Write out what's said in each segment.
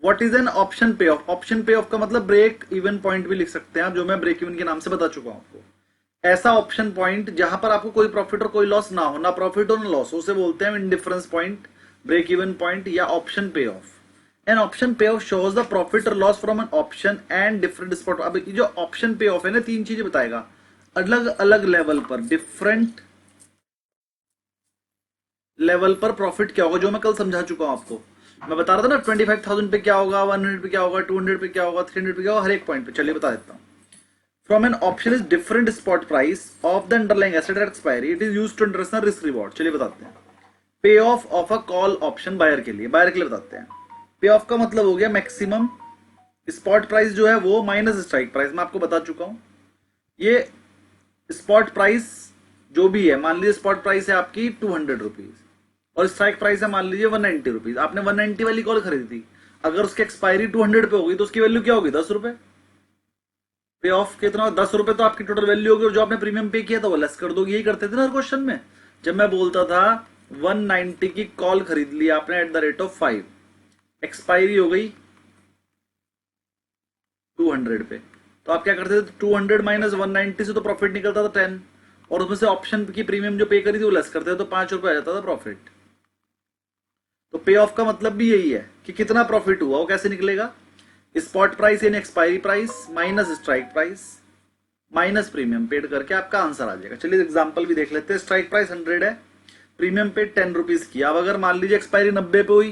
What is an option pay of? Option pay of का मतलब break even point भी लिख सकते हैं आप, जो मैं ब्रेक इवन के नाम से बता चुका हूं आपको। ऐसा ऑप्शन पॉइंट जहां पर आपको कोई प्रॉफिट और कोई लॉस ना हो, ना प्रॉफिट हो ना लॉस, उसे बोलते हैं indifference point, break even point या option pay off. An option pay off shows the profit और loss from an option and different spot. अब जो ऑप्शन पे ऑफ है ना, तीन चीजें बताएगा अलग अलग लेवल पर, डिफरेंट लेवल पर प्रॉफिट क्या होगा, जो मैं कल समझा चुका हूं आपको। मैं बता रहा था ना 25,000 पे क्या होगा, 100 पे क्या होगा, 200 पे क्या होगा, 300 पे क्या होगा, हर एक पॉइंट पे। चलिए बता देता हूं। From an option is different spot price of the underlying asset at expiry. It is used to understand risk reward. चलिए बताते हैं। Pay off of a call option buyer के लिए, बायर के लिए बताते हैं। पे ऑफ का मतलब हो गया मैक्सिमम स्पॉट प्राइस जो है वो माइनस स्ट्राइक प्राइस। मैं आपको बता चुका हूं ये स्पॉट प्राइस जो भी है, मान लीजिए स्पॉट प्राइस है आपकी 200 रुपीज और स्ट्राइक प्राइस है मान लीजिए 190 रुपीज। आपने 190 वाली कॉल खरीदी थी, अगर उसकी एक्सपायरी 200 पे होगी तो उसकी वैल्यू क्या होगी? 10 रुपए। पे ऑफ कितना? 10 रुपए तो आपकी टोटल वैल्यू होगी, और जो आपने प्रीमियम पे किया था वो लेस कर दोगे। यही करते थे ना हर क्वेश्चन में। जब मैं बोलता था 190 की कॉल खरीद ली आपने at the rate of 5, expiry हो गई 200 पे, तो आप क्या करते थे? 200 माइनस 190 से तो प्रॉफिट निकलता था 10, और उसमें से ऑप्शन की प्रीमियम जो पे करी थी वो लेस करते थे, तो 5 रुपए आ जाता था प्रॉफिट। तो पे ऑफ का मतलब भी यही है कि कितना प्रॉफिट हुआ। वो कैसे निकलेगा? स्पॉट प्राइस यानी expiry price minus strike price minus premium paid करके आपका आंसर आ जाएगा। चलिए एग्जांपल भी देख लेते हैं। स्ट्राइक प्राइस 100 है, प्रीमियम पेड 10 रुपीज की। अब अगर मान लीजिए एक्सपायरी 90 पे हुई,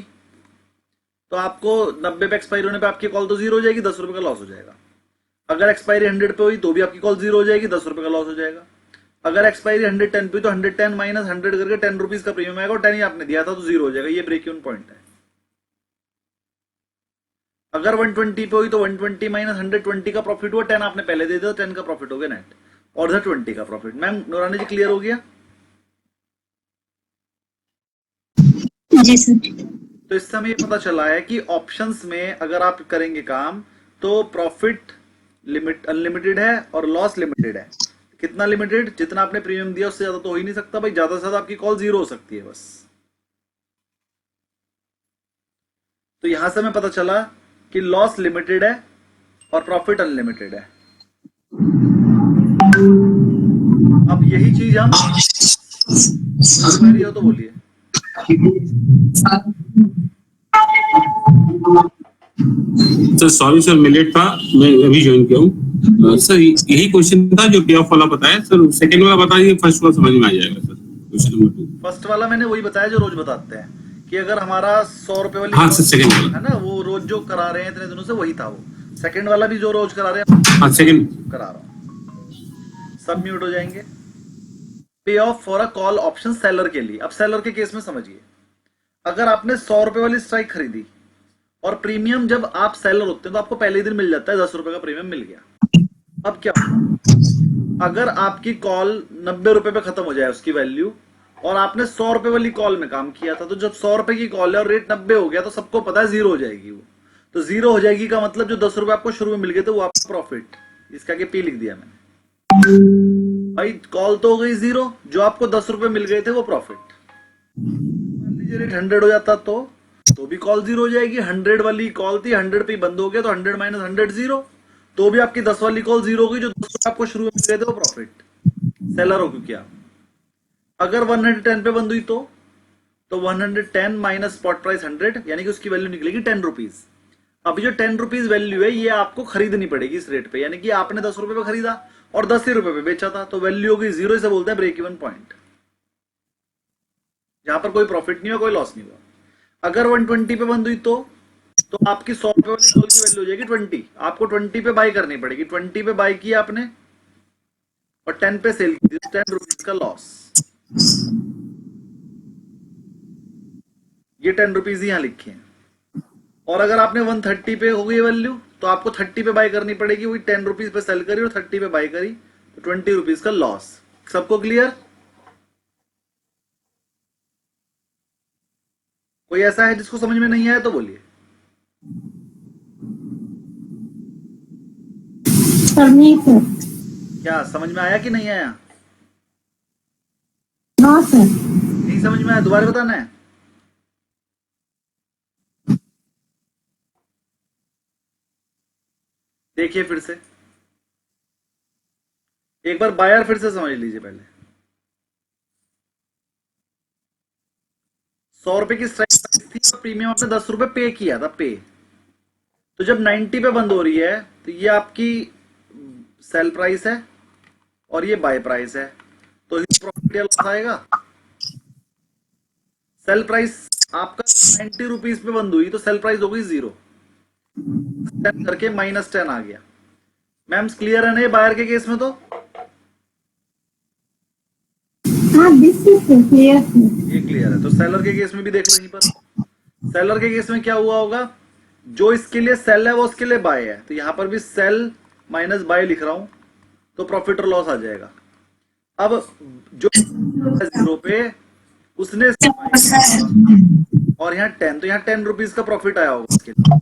तो आपको 90 पे एक्सपायरी होने पे आपकी कॉल तो जीरो हो जाएगी, 10 रुपए का लॉस हो जाएगा। अगर एक्सपायरी 100 पे हुई तो भी आपकी कॉल जीरो हो जाएगी, 10 रुपए का लॉस हो जाएगा। अगर एक्सपायरी 110 पे, तो 110 माइनस 100 करके 10 रुपीज का प्रीमियम आएगा, और 10 ही आपने दिया था तो जीरो हो जाएगा। ये ब्रेक इवन पॉइंट है। अगर 120 पे हुई तो 120 माइनस 120 का प्रॉफिट हुआ, 10 आपने पहले दे दिया, 10 का प्रॉफिट हो गया नेट, और 20 का प्रॉफिट। मैम नौरानी जी क्लियर हो गया? जी सर। तो इससे हमें ये पता चला है कि ऑप्शंस में अगर आप करेंगे काम तो प्रॉफिट लिमिट अनलिमिटेड है और लॉस लिमिटेड है। कितना लिमिटेड? जितना आपने प्रीमियम दिया उससे ज्यादा तो हो ही नहीं सकता भाई, ज्यादा से ज्यादा आपकी कॉल जीरो हो सकती है बस। तो यहां से हमें पता चला कि लॉस लिमिटेड है और प्रॉफिट अनलिमिटेड है। अब यही चीज हम समझ में आ रही हो तो बोलिए। सर सॉरी सर, मैं लेट था, मैं अभी ज्वाइन किया हूँ। सर यही क्वेश्चन था जो पे ऑफ वाला बताया सर, सेकंड वाला बता दीजिए, फर्स्ट वाला समझ में आ जाएगा सर। Question number 2। फर्स्ट वाला मैंने वही बताया जो रोज बताते हैं कि अगर हमारा 100 रुपए वाली हाँ कॉल सर, सेकंड वाला। है ना, वो रोज जो करा रहे हैं इतने दिनों से, वही था वो। सेकंड वाला भी जो रोज करा रहे हैं हाँ सेकंड। करा रहा हूं। सब म्यूट हो जाएंगे। पे of for a call option seller के लिए। अब सेलर के केस में समझिए, अगर आपने 100 रुपए वाली स्ट्राइक खरीदी और प्रीमियम जब आप सेलर होते हैं तो आपको पहले ही दिन मिल जाता है, 10 रुपए का प्रीमियम मिल गया। अब क्या होगा? अगर आपकी कॉल 90 रुपए पे खत्म हो जाए उसकी वैल्यू, और आपने 100 रुपए वाली कॉल में काम किया था, तो जब 100 रुपए की कॉल है और रेट 90 हो गया तो सबको पता है जीरो हो जाएगी वो। तो जीरो हो जाएगी का मतलब जो 10 रुपए आपको शुरू में मिल गए थे वो आपका प्रॉफिट। इसका के पी लिख दिया मैंने भाई। कॉल तो हो गई जीरो, जो आपको 10 रुपए मिल गए थे वो प्रॉफिट। मान लीजिए रेट 100 हो जाता तो भी कॉल जीरो हो जाएगी। 100 वाली कॉल थी, 100 पे बंद हो गया, तो 100 माइनस 100 जीरो, तो भी आपकी 10 वाली कॉल जीरो होगी, जो 10 रुपए आपको शुरू में मिल गए थे वो प्रॉफिट। सेलर हो क्योंकि आप। अगर 110 पे बंद हुई तो 110 माइनस स्पॉट प्राइस 100, यानी कि उसकी वैल्यू निकलेगी 10 रुपीज। अभी जो 10 रुपीज वैल्यू है ये आपको खरीदनी पड़ेगी इस रेट पे, यानी कि आपने 10 रुपए पे खरीदा और 10 ही रुपए पे बेचा था, तो वैल्यू होगी जीरो। इसे बोलते हैं ब्रेक इवन पॉइंट, जहां पर कोई प्रॉफिट नहीं हुआ, कोई लॉस नहीं हुआ। अगर 120 पे बंद हुई तो आपकी 100 रुपए वाली कॉल की वैल्यू हो जाएगी 20। आपको 20 पे बाई करनी पड़ेगी। 20 पे बाई किया आपने और 10 पे सेल की, 10 रुपीज का लॉस। ये 10 रुपीज यहां लिखे हैं। और अगर आपने 130 पे हो गई वैल्यू तो आपको 30 पे बाई करनी पड़ेगी। वही 10 रुपीज पे सेल करी और 30 पे बाई करी, तो 20 रुपीज का लॉस। सबको क्लियर? कोई ऐसा है जिसको समझ में नहीं आया तो बोलिए। सर नहीं सर। क्या समझ में आया कि नहीं आया? हाँ सर। नहीं समझ में आया? दोबारा बताना है। देखिए फिर से एक बार बायर फिर से समझ लीजिए। पहले 100 रुपए की स्ट्राइक प्राइस थी और प्रीमियम आपने 10 रुपए पे किया था, पे। तो जब 90 पे बंद हो रही है तो ये आपकी सेल प्राइस है और ये बाय प्राइस है, तो प्रॉफिट या लॉस आएगा। सेल प्राइस आपका 90 रुपीज पे बंद हुई तो सेल प्राइस हो गई 0, 10 करके -10 आ गया। मैम क्लियर है नहीं बायर के केस में? तो हाँ, दिस इज क्लियर। ये क्लियर है। तो सेलर के केस में भी देख लो यहीं पर। सेलर के केस में क्या हुआ होगा, जो इसके लिए सेल है वो उसके लिए बाय है, तो यहां पर भी सेल माइनस बाय लिख रहा हूं, तो प्रॉफिट और लॉस आ जाएगा। अब जो 0 पे उसने और यहाँ 10, तो यहाँ 10 रुपीज का प्रॉफिट आया होगा उसके लिए।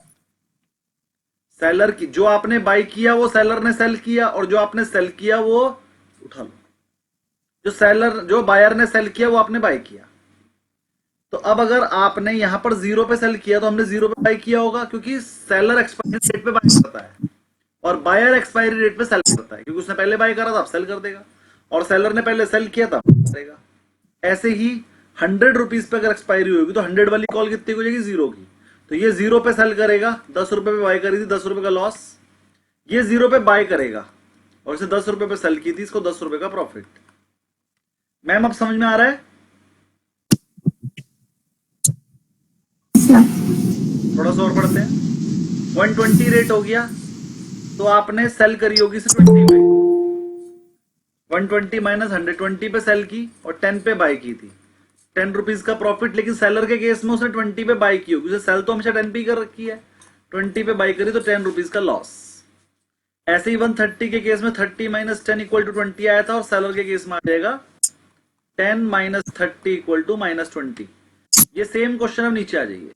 सेलर की जो आपने बाय किया वो सेलर ने सेल किया, और जो आपने सेल किया वो उठा लो, जो बायर ने सेल किया वो आपने बाय किया। तो अब अगर आपने यहां पर 0 पे सेल किया तो हमने 0 पे बाय किया होगा, क्योंकि सेलर एक्सपायरी डेट पे बाय करता है और बायर एक्सपायरी डेट पे सेल करता है, क्योंकि उसने पहले बाय करा था अब सेल कर देगा, और सेलर ने पहले सेल किया था करेगा। ऐसे ही 100 रुपीज पे अगर एक्सपायरी होगी तो 100 वाली कॉल कितनी हो जाएगी, 0 की। तो ये 0 पे सेल करेगा, 10 रुपए पे बाय करी थी, 10 रुपए का लॉस। ये 0 पे बाय करेगा और इसे 10 रुपए पे सेल की थी, इसको 10 रुपए का प्रॉफिट। मैम अब समझ में आ रहा है? थोड़ा सा और पढ़ते हैं। 120 रेट हो गया तो आपने सेल करी होगी इसे 20 पे, 120 माइनस 120 पे सेल की और 10 पे बाय की थी, 10 रुपीज का प्रॉफिट। लेकिन सेलर के केस में उसने 20 पे बाय की होगी, उसे सेल तो हमेशा 10 पे कर रखी है, 20 पे बाय करी तो 10 रुपीज का लॉस। ऐसे ही 130 के केस में 30 माइनस 10 इक्वल टू 20 आया था, और सेलर के केस में आ जाएगा 10 माइनस 30 इक्वल टू -20। ये सेम क्वेश्चन अब नीचे आ जाइए,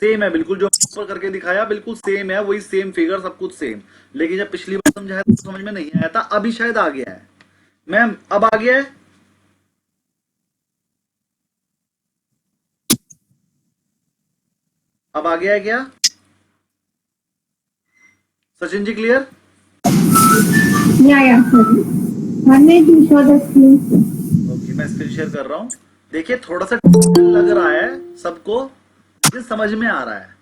सेम है बिल्कुल, जो ऊपर करके दिखाया बिल्कुल सेम है, वही सेम फिगर, सब कुछ सेम। लेकिन जब पिछली बार समझाया तो समझ में नहीं आया था, अभी शायद आ गया है। मैम अब आ गया है? अब आ गया है क्या सचिन जी? क्लियर? या सर, हमें भी शो द स्क्रीन। ओके, मैं स्क्रीन शेयर कर रहा हूं। देखिए थोड़ा सा लग रहा है सबको, लेकिन समझ में आ रहा है।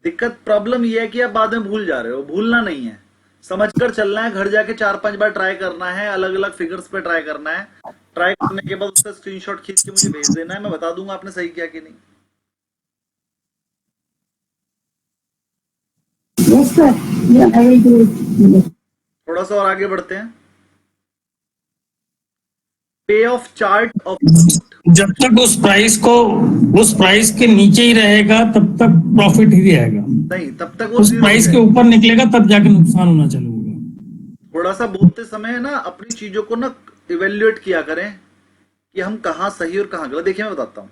दिक्कत प्रॉब्लम ये है कि आप बाद में भूल जा रहे हो, भूलना नहीं है, समझकर चलना है। घर जाके 4-5 बार ट्राई करना है, अलग अलग फिगर्स पे ट्राई करना है। ट्राई करने के बाद उसका स्क्रीनशॉट खींच के मुझे भेज देना है, मैं बता दूंगा आपने सही किया कि नहीं। Yes sir, I will do it. थोड़ा सा और आगे बढ़ते हैं। पे ऑफ चार्ट ऑफ जब तक उस प्राइस के नीचे ही रहेगा तब तक प्रॉफिट ही रहेगा। नहीं, तब तक वो उस 0 प्राइस के ऊपर निकलेगा तब जाके नुकसान होना चालू होगा। थोड़ा सा बोलते समय ना अपनी चीजों को ना इवेल्युएट किया करें कि हम कहाँ सही और कहाँ गलत। देखिए मैं बताता हूँ,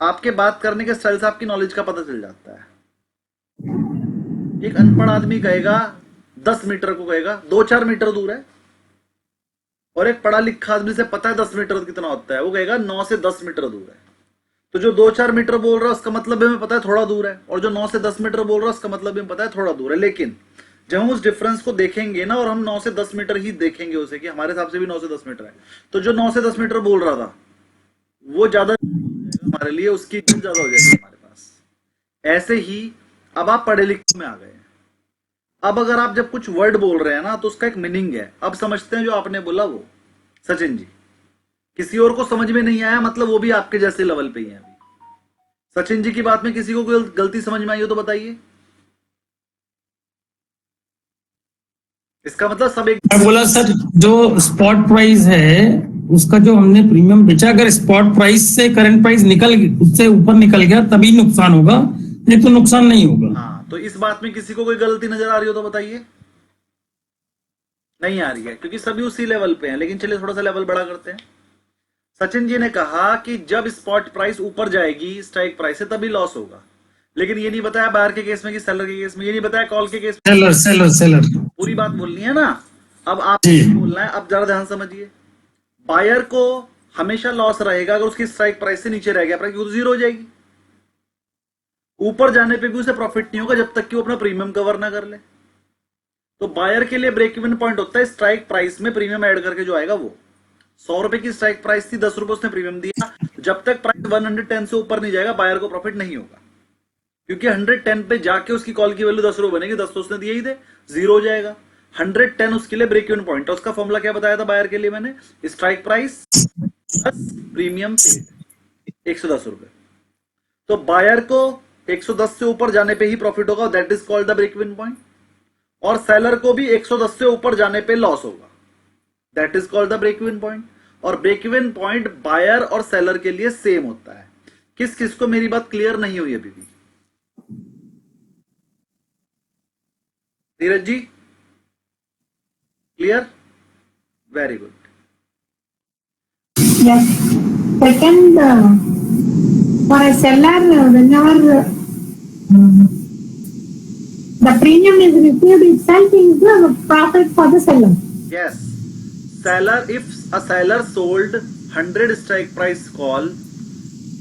आपके बात करने के स्टाइल से आपकी नॉलेज का पता चल जाता है। एक अनपढ़ आदमी कहेगा 10 मीटर को कहेगा 2-4 मीटर दूर है, और एक पढ़ा लिखा आदमी से पता है 10 मीटर कितना होता है, वो कहेगा 9 से 10 मीटर दूर है। तो जो 2-4 मीटर बोल रहा है उसका मतलब हमें पता है थोड़ा दूर है, और जो 9 से 10 मीटर बोल रहा है उसका मतलब हमें पता है थोड़ा दूर है। लेकिन जब हम उस डिफरेंस को देखेंगे ना, और हम 9 से 10 मीटर ही देखेंगे उसे, कि हमारे हिसाब से भी 9 से 10 मीटर है, तो जो 9 से 10 मीटर बोल रहा था वो ज्यादा हमारे लिए, उसकी ज्यादा हो जाएगी हमारे पास। ऐसे ही अब आप पढ़े लिखे में आ गए। अब अगर आप जब कुछ वर्ड बोल रहे हैं ना तो उसका एक मीनिंग है। अब समझते हैं जो आपने बोला वो सचिन जी, किसी और को समझ में नहीं आया मतलब वो भी आपके जैसे लेवल पे ही है। अभी सचिन जी की बात में किसी को कोई गलती समझ में आई हो तो बताइए। इसका मतलब सब एक। मैं बोला सर, जो स्पॉट प्राइस है उसका जो हमने प्रीमियम बेचा, अगर स्पॉट प्राइस से करंट प्राइस उससे ऊपर निकल गया तभी नुकसान होगा, नहीं तो नुकसान नहीं होगा। हाँ, तो इस बात में किसी को कोई गलती नजर आ रही हो तो बताइए। नहीं आ रही है, क्योंकि सभी उसी लेवल पे हैं। लेकिन चलिए थोड़ा सा लेवल बड़ा करते हैं। सचिन जी ने कहा कि जब स्पॉट प्राइस ऊपर जाएगी स्ट्राइक प्राइस से तभी लॉस होगा, लेकिन ये नहीं बताया बायर के केस में कि सेलर के केस में, ये नहीं बताया कॉल के केस में। सेलर पूरी बात बोलनी है ना। अब आप बोलना है, अब जरा ध्यान समझिए। बायर को हमेशा लॉस रहेगा अगर उसकी स्ट्राइक प्राइस से नीचे रह गया प्राइस, तो 0 हो जाएगी। ऊपर जाने पे भी उसे प्रॉफिट नहीं होगा जब तक कि वो अपना प्रीमियम कवर ना कर ले। तो बायर के लिए ब्रेक इवन पॉइंट होता है स्ट्राइक प्राइस में प्रीमियम ऐड करके जो आएगा वो। 100 रुपए की स्ट्राइक प्राइस थी, 10 रुपए उसने प्रीमियम दिया, जब तक प्राइस 110 से ऊपर नहीं जाएगा बायर को प्रॉफिट नहीं होगा, क्योंकि 110 पे जाके उसकी कॉल की वैल्यू 10 रुपए बनेगी, 10 तो उसने दिए ही थे, जीरो हो जाएगा। 110 उसके लिए ब्रेक इवन पॉइंट है। उसका फॉर्मूला क्या बताया था बायर के लिए मैंने, strike price plus premium paid 110 रुपए। तो बायर को 110 से ऊपर जाने पे ही प्रॉफिट होगा, that is called the break even point, और सेलर को भी 110 से ऊपर जाने पे लॉस होगा, that is called the break even point. और ब्रेक इवन पॉइंट बायर और सेलर के लिए सेम होता है। किस किस को मेरी बात क्लियर नहीं हुई अभी भी? Dheeraj ji clear? Very good. Yes. Second, for a seller, whenever the premium is received itself is the profit for the seller. Yes, seller, if a seller sold 100 strike price call,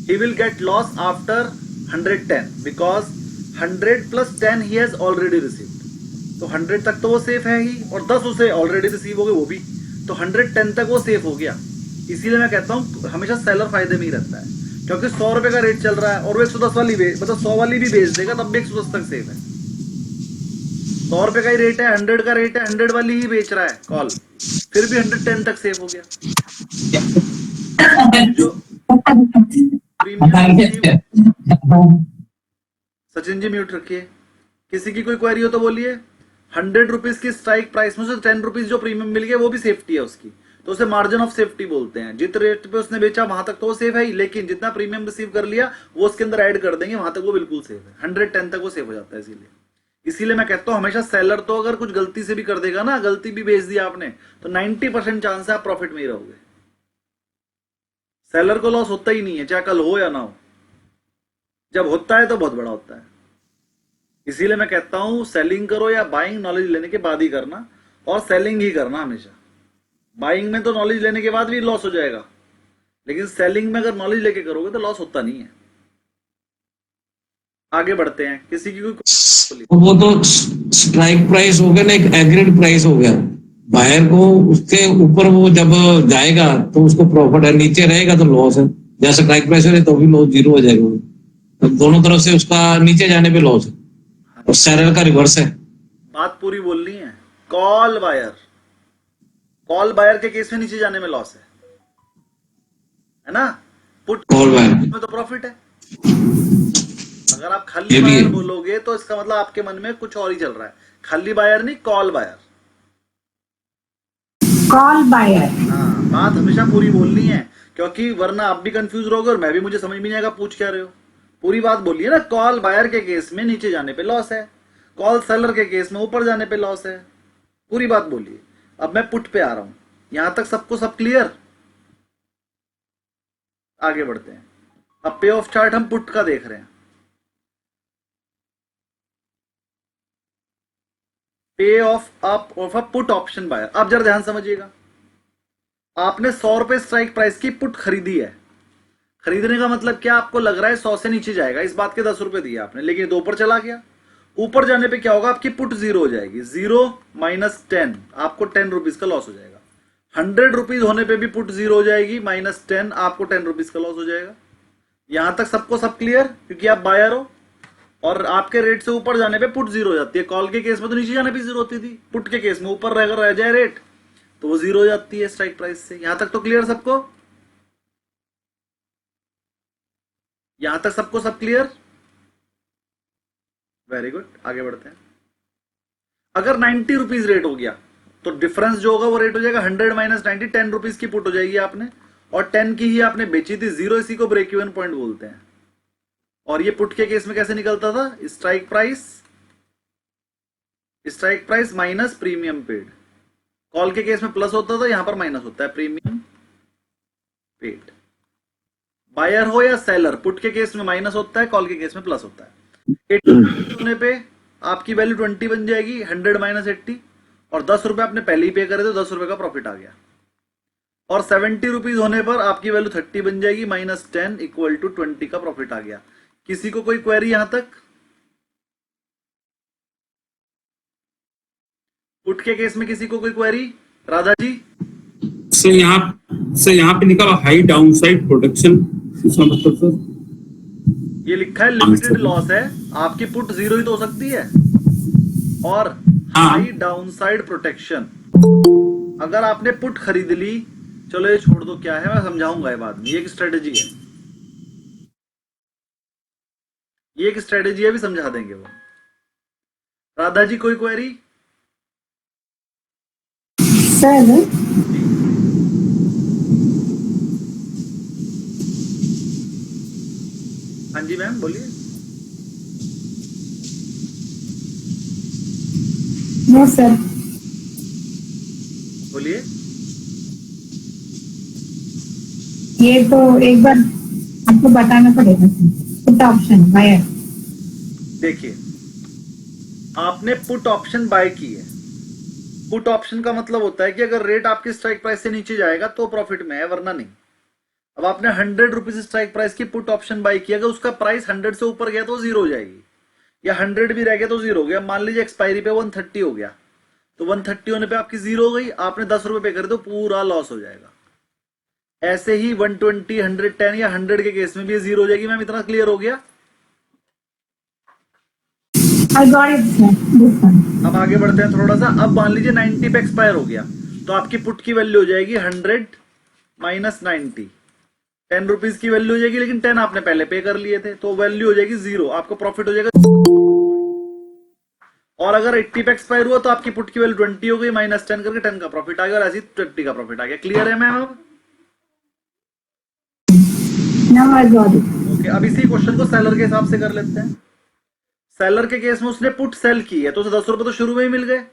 he will get loss after 110 because 100 plus 10 he has already received. तो 100 तक तो वो safe है ही, और 10 उसे already receive हो गए वो भी, तो 110 तक वो सेफ हो गया। इसीलिए मैं कहता हूँ हमेशा सेलर फायदे में ही रहता है, क्योंकि 100 रुपए का रेट चल रहा है और वो 110 वाली मतलब 100 वाली भी बेच देगा तब भी 110 तक सेफ है। 100 रुपए का ही रेट है, 100 का रेट है, 100 वाली ही बेच रहा है कॉल, फिर भी 110 तक सेफ हो गया। जो प्रीमियम, सचिन जी म्यूट रखिए। किसी की कोई क्वेरी हो तो बोलिए। 100 रुपीज की स्ट्राइक प्राइस में से 10 रुपीज जो प्रीमियम मिल गया वो भी सेफ्टी है उसकी, तो उसे मार्जिन ऑफ सेफ्टी बोलते हैं। जित रेट पे उसने बेचा वहां तक तो वो सेफ है ही, लेकिन जितना प्रीमियम रिसीव कर लिया वो उसके अंदर ऐड कर देंगे, वहां तक वो बिल्कुल सेफ है। 110 तक वो सेफ हो जाता है। इसीलिए मैं कहता हूं हमेशा सेलर तो अगर कुछ गलती से भी कर देगा ना, गलती भी बेच दिया आपने, तो 90% चांस है आप प्रॉफिट में ही रहोगे। सेलर को लॉस होता ही नहीं है, चाहे कल हो या ना हो। जब होता है तो बहुत बड़ा होता है। इसीलिए मैं कहता हूं सेलिंग करो या बाइंग नॉलेज लेने के बाद ही करना, और सेलिंग ही करना हमेशा। बाइंग में तो नॉलेज लेने के बाद भी लॉस हो जाएगा, लेकिन सेलिंग में अगर नॉलेज लेके करोगे तो लॉस होता नहीं है। आगे बढ़ते हैं। किसी की कोई, वो तो स्ट्राइक प्राइस हो गया ना, एक एग्रीड प्राइस हो गया। बायर को उसके ऊपर वो जब जाएगा तो उसको प्रॉफिट है, नीचे रहेगा तो लॉस है। जैसे स्ट्राइक प्राइस है तो भी लॉस जीरो हो जाएगा, तो दोनों तरफ से उसका नीचे जाने पे लॉस है, और सेलर का रिवर्स है। बात पूरी बोलनी है। कॉल बायर के केस में नीचे जाने में लॉस है ना? पुट कॉल बायर में तो प्रॉफिट है। अगर आप खाली बायर बोलोगे तो इसका मतलब आपके मन में कुछ और ही चल रहा है। खाली बायर नहीं, कॉल बायर। Call buyer. हाँ, बात हमेशा पूरी बोलनी है, क्योंकि वरना आप भी कंफ्यूज रहोगे और मैं भी, मुझे समझ में नहीं आएगा पूछ क्या रहे हो। पूरी बात बोलिए ना। कॉल बायर के केस में नीचे जाने पे लॉस है, कॉल सेलर के केस में ऊपर जाने पे लॉस है। पूरी बात बोलिए। अब मैं पुट पे आ रहा हूं। यहां तक सबको सब क्लियर? आगे बढ़ते हैं। अब पे ऑफ चार्ट हम पुट का देख रहे हैं। Pay off of a put option buyer. आप जरा ध्यान समझिएगा। आपने 100 रुपए स्ट्राइक प्राइस की पुट खरीदी है। खरीदने का मतलब क्या? आपको लग रहा है 100 से नीचे जाएगा, इस बात के 10 रुपए दिए आपने, लेकिन तो ऊपर चला गया। ऊपर जाने पे क्या होगा? आपकी पुट जीरो हो जाएगी। 0 माइनस 10, आपको 10 रुपीज का लॉस हो जाएगा। 100 रुपीज होने पे भी पुट जीरो हो जाएगी, माइनस 10, आपको 10 रुपीज का लॉस हो जाएगा। यहां तक सबको सब क्लियर? क्योंकि आप बायर हो और आपके रेट से ऊपर जाने पे पुट जीरो हो जाती है। कॉल के केस में तो नीचे जाने पे जीरो होती थी, पुट के केस में ऊपर रह जाए रेट तो वो जीरो हो जाती है स्ट्राइक प्राइस से। यहां तक तो क्लियर सबको? यहां तक सबको सब क्लियर? Very good. आगे बढ़ते हैं। अगर 90 रुपीज रेट हो गया तो डिफरेंस जो होगा वो रेट हो जाएगा 100 माइनस 90, 10 रुपीज की पुट हो जाएगी आपने, और 10 की ही आपने बेची थी। जीरो इसी को ब्रेक इवन पॉइंट बोलते हैं। और ये पुट के केस में कैसे निकलता था? Strike price minus premium paid. Call के केस में प्लस होता था, यहां पर माइनस होता है प्रीमियम पेड। बायर हो या सेलर, पुट के केस में माइनस होता है, कॉल के केस में प्लस होता है। 80 होने पे आपकी वैल्यू 20 बन जाएगी, 100 माइनस 80, और 10 रुपए आपने पहले ही पे करे तो 10 रुपए का प्रॉफिट आ गया। और 70 रुपीज होने पर आपकी वैल्यू 30 बन जाएगी, माइनस 10 इक्वल टू 20 का प्रॉफिट आ गया। किसी को कोई क्वेरी यहां तक? पुट के केस में किसी को कोई क्वेरी? राधा जी? सर यहाँ पे लिखा हुआ हाई डाउन साइड प्रोटेक्शन, इसका मतलब सर ये लिखा है लिमिटेड लॉस है, आपकी पुट 0 ही तो हो सकती है। और हाँ। हाई डाउन साइड प्रोटेक्शन, अगर आपने पुट खरीद ली, चलो ये छोड़ दो, क्या है मैं समझाऊंगा ये बाद में, ये एक स्ट्रेटेजी है, ये एक स्ट्रेटेजी है, भी समझा देंगे वो। राधा जी कोई क्वेरी? सर हाँ जी मैम बोलिए। नो सर, बोलिए। ये तो एक बार आपको बताना पड़ेगा सर, पुट ऑप्शन बायर। देखिए, आपने पुट ऑप्शन बाय की है। पुट ऑप्शन का मतलब होता है कि अगर रेट आपकी स्ट्राइक प्राइस से नीचे जाएगा तो प्रॉफिट में है, वरना नहीं। अब आपने 100 रुपीज स्ट्राइक प्राइस की पुट ऑप्शन बाय की, अगर उसका प्राइस 100 से ऊपर गया तो 0 हो जाएगी, या 100 भी रह गया तो 0 हो गया। मान लीजिए एक्सपायरी पे 130 हो गया, तो 130 होने पे आपकी 0 हो गई, आपने 10 रुपए पे करे तो पूरा लॉस हो जाएगा। ऐसे ही 120, 110 या 100 के केस में भी 0 हो जाएगी। मैम इतना क्लियर हो गया? I got it sir, this one. अब आगे बढ़ते हैं थोड़ा सा। अब मान लीजिए 90 पे एक्सपायर हो गया, तो आपकी पुट की वैल्यू हो जाएगी 100 माइनस 90, 10 रुपीज की वैल्यू हो जाएगी, लेकिन 10 आपने पहले पे कर लिए थे, तो वैल्यू हो जाएगी 0, आपको प्रॉफिट हो जाएगा। और अगर 80 पे एक्सपायर हुआ तो आपकी पुट की वैल्यू 20 हो गई, माइनस 10 करके 10 का प्रॉफिट आ गया, और ऐसी 20 का प्रॉफिट आ गया। क्लियर है मैम? अब Now I got it. Okay, अब इसी क्वेश्चन को सेलर के हिसाब से कर लेते हैं। सेलर के केस में उसने पुट सेल की है, तो उसे 10 रुपए तो शुरू में ही मिल गए,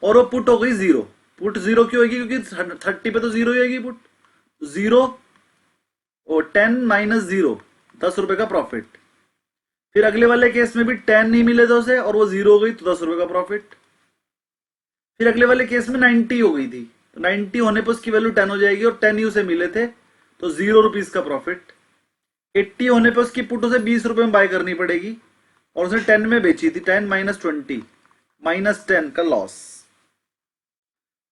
और वो पुट हो गई 0। पुट 0 क्यों होगी? क्योंकि 30 पे तो 0 ही होगी पुट, 0 और 10 माइनस 0, 10 रुपए का प्रॉफिट। फिर अगले वाले केस में भी 10 नहीं मिले थे उसे, और वो 0 हो गई, तो 10 रुपए का प्रॉफिट। फिर अगले वाले केस में 90 हो गई थी, तो 90 होने पर उसकी वैल्यू 10 हो जाएगी, और 10 ही उसे मिले थे, तो 0 रुपीज का प्रॉफिट। 80 होने पर उसकी पुट उसे 20 रुपए में बाय करनी पड़ेगी, और उसने 10 में बेची थी, 10 माइनस 20 माइनस 10 का लॉस।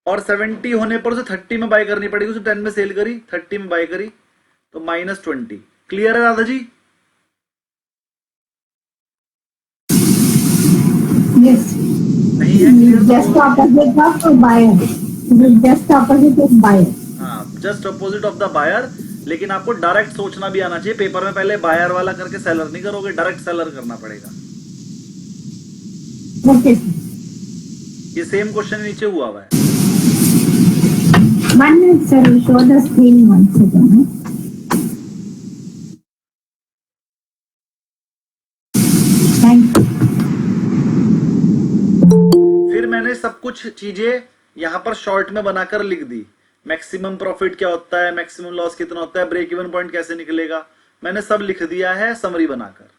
और 70 होने पर उसे 30 में बाय करनी पड़ेगी, उसे 10 में सेल करी, 30 में बाय करी, तो माइनस 20। क्लियर है राधा जी? Yes. नहीं है क्लियर? Just opposite of buyer. Just opposite of buyer. हाँ, just opposite of the buyer. लेकिन आपको डायरेक्ट सोचना भी आना चाहिए, पेपर में पहले बायर वाला करके सेलर नहीं करोगे, डायरेक्ट सेलर करना पड़ेगा। Okay. ये सेम क्वेश्चन नीचे हुआ है। 1 minute sir, show the screen once again. Thank you. फिर मैंने सब कुछ चीजें यहां पर शॉर्ट में बनाकर लिख दी। मैक्सिमम प्रॉफिट क्या होता है, मैक्सिमम लॉस कितना होता है, ब्रेक इवन पॉइंट कैसे निकलेगा, मैंने सब लिख दिया है समरी बनाकर।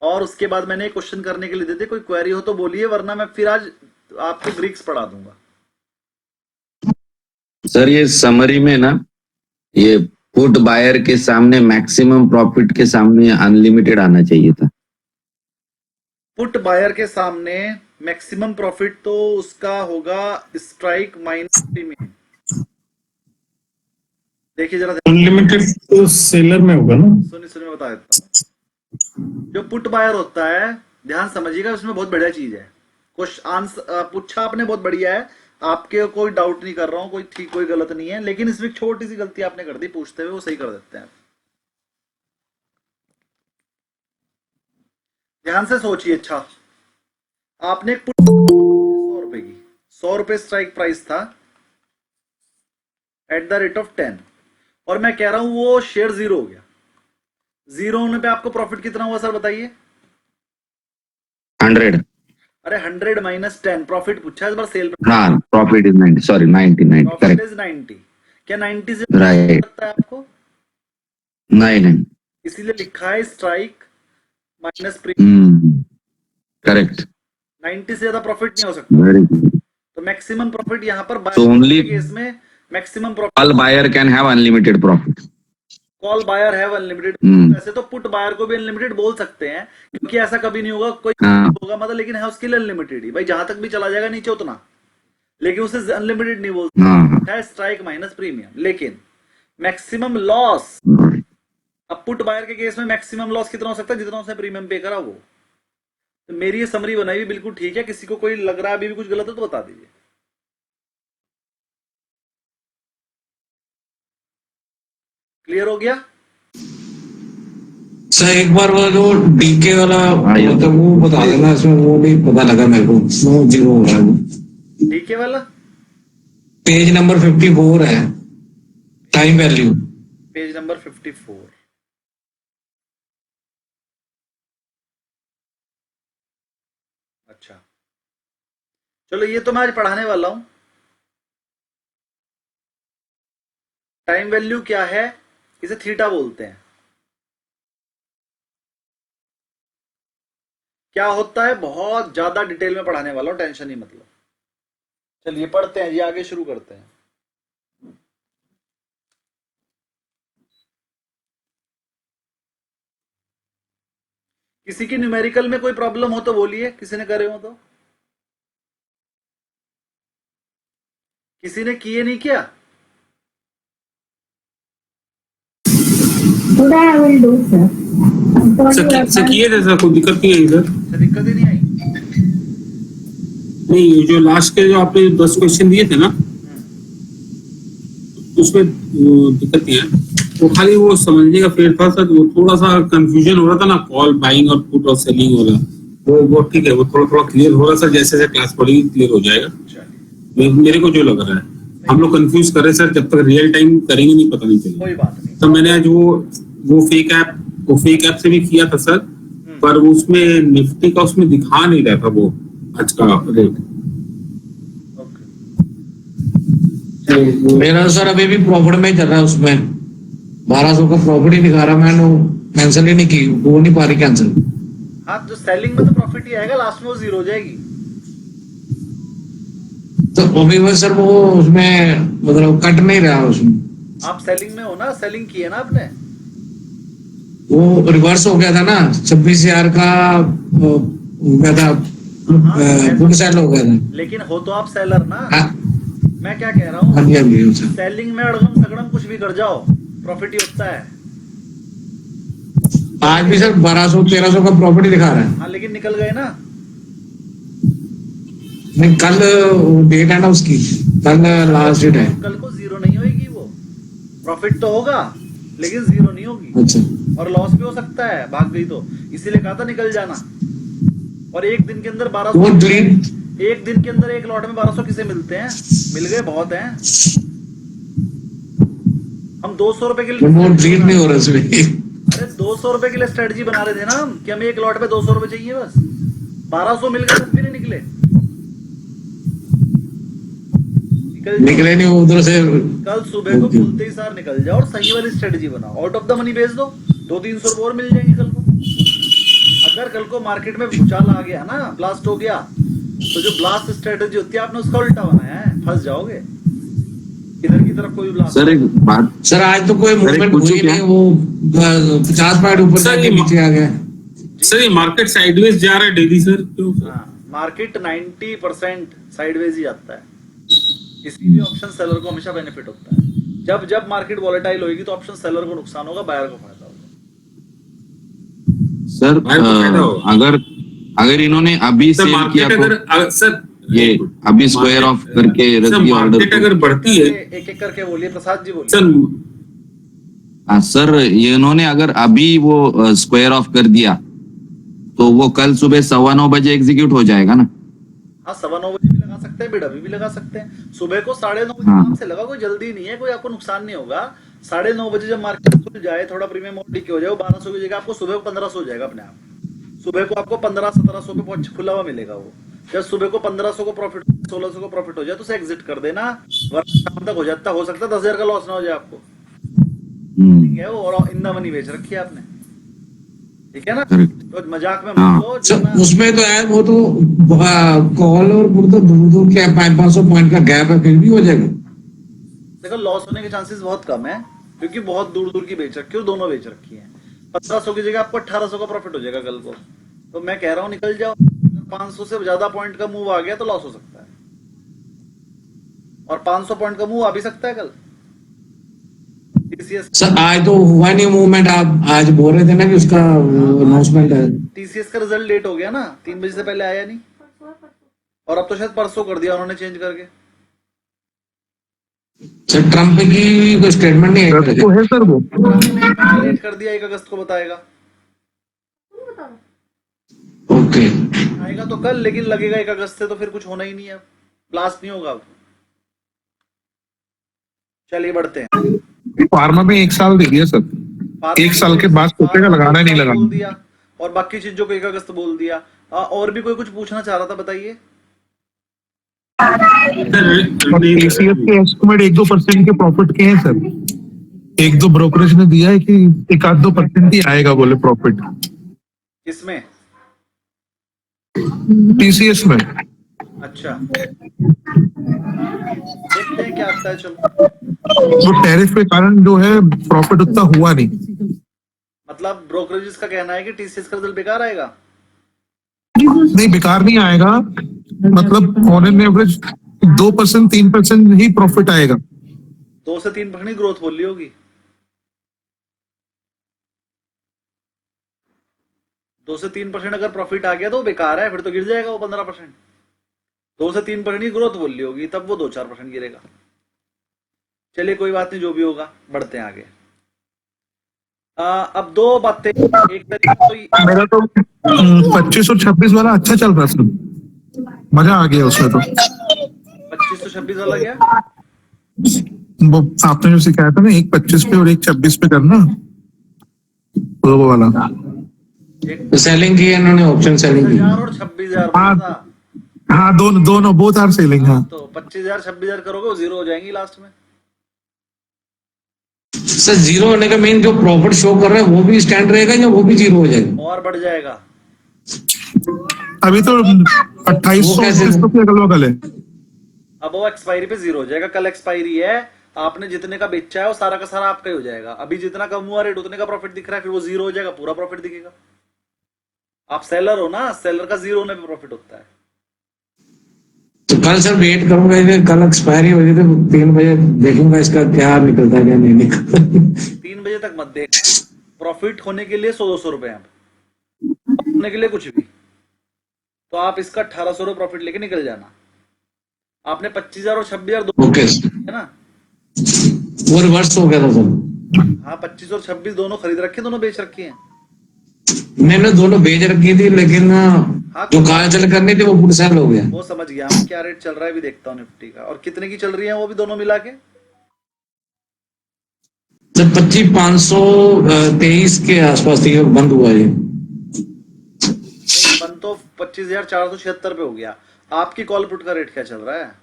और उसके बाद मैंने क्वेश्चन करने के लिए देते, कोई क्वेरी हो तो बोलिए, वरना मैं फिर आज आपको ग्रीक्स पढ़ा दूंगा। सर ये समरी में ना, ये पुट बायर के सामने मैक्सिमम प्रॉफिट के सामने अनलिमिटेड आना चाहिए था। पुट बायर के सामने मैक्सिमम प्रॉफिट तो उसका होगा स्ट्राइक माइनस प्रीमियम। देखिए जरा, अनलिमिटेड तो सेलर में होगा ना। सुनिए बता देता हूँ। जो पुट बायर होता है, ध्यान समझिएगा, उसमें बहुत बढ़िया चीज है। क्वेश्चन आंसर पूछा आपने, बहुत बढ़िया है, आपके कोई डाउट नहीं कर रहा हूं, कोई ठीक कोई गलत नहीं है, लेकिन इसमें छोटी सी गलती आपने कर दी पूछते हुए, वो सही कर देते हैं। ध्यान से सोचिए। अच्छा, आपने एक पुट 100 रुपए की, 100 रुपए स्ट्राइक प्राइस था एट द रेट ऑफ 10, और मैं कह रहा हूं वो शेयर 0 हो गया। 0 होने पे आपको प्रॉफिट कितना हुआ सर बताइए? 100। अरे 100 माइनस 10 प्रॉफिट पूछा है इस बार सेल पे। हाँ, profit is 90, sorry 90 profit correct, is 90। क्या 90 से राइट, लगता है आपको? नहीं, इसीलिए लिखा है स्ट्राइक माइनस प्रीमियम। करेक्ट, 90 से ज्यादा प्रॉफिट नहीं हो सकता। Very good. तो मैक्सिमम प्रॉफिट यहाँ पर So only- केस में maximum profit all buyer can have unlimited profit. Call buyer है अनलिमिटेड। हम्म। वैसे तो पुट बायर को भी अनलिमिटेड बोल सकते हैं, क्योंकि ऐसा कभी नहीं होगा कोई हाँ। होगा मतलब, लेकिन है उसके लिए अनलिमिटेड ही भाई, जहां तक भी चला जाएगा नीचे उतना, लेकिन उसे अनलिमिटेड नहीं बोल हाँ। सकता है स्ट्राइक माइनस प्रीमियम। लेकिन मैक्सिमम लॉस, अब पुट बायर के केस में मैक्सिमम लॉस कितना हो सकता है, जितना उसने प्रीमियम पे करा वो। तो मेरी ये समरी बनाई हुई बिल्कुल ठीक है, किसी को कोई लग रहा है अभी भी कुछ गलत है तो बता दीजिए। क्लियर हो गया? सर एक बार वो जो डीके वाला मतलब वो बता देना, इसमें वो नहीं पता लगा मेरे को, नो जीरो हो रहा है वो। डीके वाला पेज नंबर 54 है, टाइम वैल्यू। Page number 54। अच्छा चलो, ये तो मैं आज पढ़ाने वाला हूं। टाइम वैल्यू क्या है, इसे थीटा बोलते हैं। क्या होता है बहुत ज्यादा डिटेल में पढ़ाने वाला हूं, टेंशन ही मतलब। चलिए पढ़ते हैं जी, आगे शुरू करते हैं। किसी की न्यूमेरिकल में कोई प्रॉब्लम हो तो बोलिए, किसी ने करे हो तो। किसी ने किए नहीं किया? Today I will do, sir. Sir किए थे सर, कोई दिक्कत नहीं आई सर। अच्छा, दिक्कत ही नहीं आई। नहीं, ये जो लास्ट के जो आपने 10 क्वेश्चन दिए थे ना, उसमें दिक्कत नहीं है। वो खाली वो समझने का फेर था सर, वो थोड़ा सा कंफ्यूजन हो रहा था ना, कॉल बाइंग और पुट और सेलिंग हो रहा, वो ठीक है, वो थोड़ा थोड़ा क्लियर हो रहा सर, जैसे जैसे क्लास पढ़ेगी क्लियर हो जाएगा। मेरे को जो लग रहा है, हम लोग कंफ्यूज कर रहे सर, जब तक रियल टाइम करेंगे नहीं पता नहीं चलेगा। कोई बात नहीं। तो मैंने आज वो फेक ऐप से भी किया था सर, पर वो उसमें निफ्टी का उसमें दिखा नहीं रहा था वो आज का रेट। मेरा सर अभी भी प्रॉफिट में ही चल रहा है, उसमें 1200 का प्रॉफिट ही दिखा रहा, मैंने कैंसिल ही नहीं की, वो नहीं पा रही कैंसिल। हाँ, जो सेलिंग में तो प्रॉफिट ही आएगा, लास्ट में वो जीरो हो जाएगी। तो अभी बस सर वो उसमें मतलब कट नहीं रहा उसमें। आप सेलिंग में हो ना, सेलिंग की है ना आपने। वो रिवर्स हो गया था ना, 26,000 का हो गया था, पुट सेल हो गया था। लेकिन हो तो आप सेलर ना। हाँ मैं क्या कह रहा हूँ, हाँ जी सर। सेलिंग में अड़गम सगड़म कुछ भी कर जाओ, प्रॉफिट ही होता है। आज भी सर 1200-1300 का प्रॉफिट ही दिखा रहा है। हाँ, लेकिन निकल गए ना। नहीं, कल डेट है ना उसकी, कल लास्ट डेट है। कल को जीरो नहीं होगी वो, प्रॉफिट तो होगा लेकिन जीरो नहीं होगी, अच्छा, और लॉस भी हो सकता है भाग गई तो। इसीलिए कहा था निकल जाना। और एक दिन के अंदर 1200, वो डिलीट, एक दिन के अंदर एक लॉट में 1200 किसे मिलते हैं? मिल गए, बहुत हैं। हम 200 रुपए के लिए वो डिलीट नहीं हो रहा उसमें। अरे 200 रुपए के लिए स्ट्रेटजी बना रहे थे ना हम, कि हमें एक लॉट पे 200 रुपए चाहिए बस। 1200 मिल गए, फिर नहीं निकले। निकले नहीं वो उधर से। कल सुबह को खुलते ही सार निकल जाओ और सही वाली स्ट्रेटजी बनाओ, आउट ऑफ द मनी बेच दो, 200-300 रुपए और मिल जाएंगे कल को। अगर कल को मार्केट में भूचाल आ गया ना, ब्लास्ट हो गया, तो जो ब्लास्ट स्ट्रेटजी होती है आपने उसका उल्टा बनाया है, फंस जाओगे। इधर की तरफ कोई ब्लास्ट। सर एक बात, सर आज तो कोई मूवमेंट पूछूं हुई क्या? नहीं, वो 50 पॉइंट ऊपर सर, जाके ये नीचे आ गया। सर ये मार्केट साइडवेज जा रहा है डेली सर, क्यों? हाँ, मार्केट 90% साइडवेज ही जाता है, इसीलिए ऑप्शन सेलर को हमेशा बेनिफिट होता है। जब जब मार्केट वॉलेटाइल होगी तो ऑप्शन सेलर को नुकसान होगा, बायर को फायदा होगा। सर भाई को फायदा होगा। अगर इन्होंने अभी सर सेल किया मार्केट तो अगर सर ये अभी स्क्वायर ऑफ करके रख सर दिया मार्केट ऑर्डर अगर बढ़ती है एक एक करके बोलिए, प्रसाद जी बोलिए। सर, हाँ सर, ये इन्होंने अगर अभी वो स्क्वायर ऑफ कर दिया तो वो कल सुबह 9:15 बजे एग्जीक्यूट हो जाएगा ना। हाँ, 9:15 बजे भी लगा सकते हैं, बिड अभी भी लगा सकते हैं। सुबह को 9:30 बजे हाँ। आराम से लगा, कोई जल्दी नहीं है, कोई आपको नुकसान नहीं होगा। 9:30 बजे जब मार्केट खुल जाए, थोड़ा प्रीमियम और डिके हो जाए, वो 1200 की जगह आपको सुबह को 1500 हो जाएगा अपने आप। सुबह को आपको 1500-1700 पे पहुंच खुला हुआ मिलेगा वो। जब सुबह को 1500 को प्रॉफिट, 1600 को प्रॉफिट हो जाए तो उसे एग्जिट कर देना, वरना शाम तक हो जाता, हो सकता है 10,000 का लॉस ना हो जाए आपको। ठीक है, वो और इन द मनी बेच रखी है आपने, ठीक है ना। Correct. तो मजाक में हाँ। मत लो, सर जितना- उसमें तो है, वो तो कॉल और पुट तो दूर क्या 500-500 पॉइंट का गैप है, फिर भी हो जाएगा। देखो लॉस होने के चांसेस बहुत कम है, क्योंकि बहुत दूर दूर की बेच रखी है, दोनों बेच रखी है। 1500 की जगह आपको 1800 का प्रॉफिट हो जाएगा कल को। तो मैं कह रहा हूँ निकल जाओ। 500 से ज्यादा पॉइंट का मूव आ गया तो लॉस हो सकता है, और 500 पॉइंट का मूव आ भी सकता है कल। टीसीएस सर आज तो हुआ नहीं मूवमेंट, आप आज बोल रहे थे ना कि उसका अनाउंसमेंट है। टीसीएस का रिजल्ट लेट हो गया ना, 3 बजे से पहले आया नहीं, और अब तो शायद परसों कर दिया उन्होंने चेंज करके। सर ट्रम्प की कोई स्टेटमेंट नहीं है तो है सर वो लेट कर दिया, 1 अगस्त को बताएगा। ओके। आएगा तो कल, लेकिन लगेगा 1 अगस्त से तो फिर कुछ होना ही नहीं है, ब्लास्ट नहीं होगा अब। चलिए बढ़ते हैं। फार्मा में 1 साल दे दिया सर, 1 साल के बाद सोचेगा लगाना है नहीं बोल लगाना। दिया, और बाकी चीजों को 1 अगस्त बोल दिया। और भी कोई कुछ पूछना चाह रहा था, बताइए। टीसीएस के एस्टिमेट 1-2% के प्रॉफिट के हैं सर। 1-2 ब्रोकरेज ने दिया है कि 1-2% ही आएगा बोले प्रॉफिट किसमें? टीसीएस में। अच्छा, देखते हैं क्या आता है। चलो, वो टैरिफ के कारण जो है प्रॉफिट उतना हुआ नहीं। मतलब ब्रोकरेजेस का कहना है कि टीसीएस का रिजल्ट बेकार आएगा। नहीं बेकार नहीं आएगा, मतलब on an average 2% 3% he profit आएगा। 2 से 3% ही ग्रोथ बोली होगी। 2 से 3% अगर प्रॉफिट आ गया तो वो बेकार है, फिर तो गिर जाएगा वो 15%। 2 से 3% ही ग्रोथ बोली होगी, तब वो 2-4% गिरेगा। चलिए कोई बात नहीं, जो भी होगा बढ़ते हैं आगे। अब 2 बातें। एक तरीका तो मेरा तो 25 और 26 वाला अच्छा चल रहा सर, मजा आ गया उसमें। तो 2526 वाला क्या? वो आपने जो सिखाया था ना, एक 25 पे और एक 26 पे करना, वो वाला। सेलिंग की है इन्होंने, ऑप्शन सेलिंग की। 1000 और 26,000 हाँ बोला था। हाँ, दोनों बोथ आर सेलिंग। हाँ तो 25,000 26,000 करोगे, वो जीरो हो जाएंगी लास्ट में। सर जीरो होने का मेन जो प्रॉफिट शो कर रहा है वो भी स्टैंड रहेगा या वो भी जीरो हो जाएगा? और बढ़ जाएगा। अभी तो 2800 के अगल बगल है। अब वो एक्सपायरी पे जीरो हो जाएगा। कल एक्सपायरी है, आपने जितने का बेचा है वो सारा का सारा आपका ही हो जाएगा। अभी जितना कम हुआ रेट उतने का प्रॉफिट दिख रहा है, फिर वो जीरो हो जाएगा, पूरा प्रॉफिट दिखेगा। आप सेलर हो ना, सेलर का जीरो होने पे प्रॉफिट होता है। तो कल सर वेट करूंगा, कल एक्सपायरी हो जाए तो 3 बजे देखूंगा इसका क्या निकलता है क्या नहीं निकलता। 3 बजे तक मत देखना। प्रॉफिट होने के लिए 100-200 रुपए, अब होने के लिए कुछ भी। तो आप इसका 1800 रुपये प्रॉफिट लेके निकल जाना। आपने 25,000 और 26,000 दोनों ओके है ना? वो रिवर्स हो गया था सर। हाँ, 25 और 26 दोनों खरीद रखे, दोनों बेच रखी हैं। मैंने दोनों बेच रखी थी, लेकिन जो काल करनी थी वो पूरी सेल हो गया। वो समझ गया मैं, क्या रेट चल रहा है भी देखता हूँ निफ्टी का, और कितने की चल रही है वो भी दोनों मिला के। जब 25,523 के आसपास थी, बंद हुआ ये। बंद तो 25,476 पे हो गया। आपकी कॉल पुट का रेट क्या चल रहा है?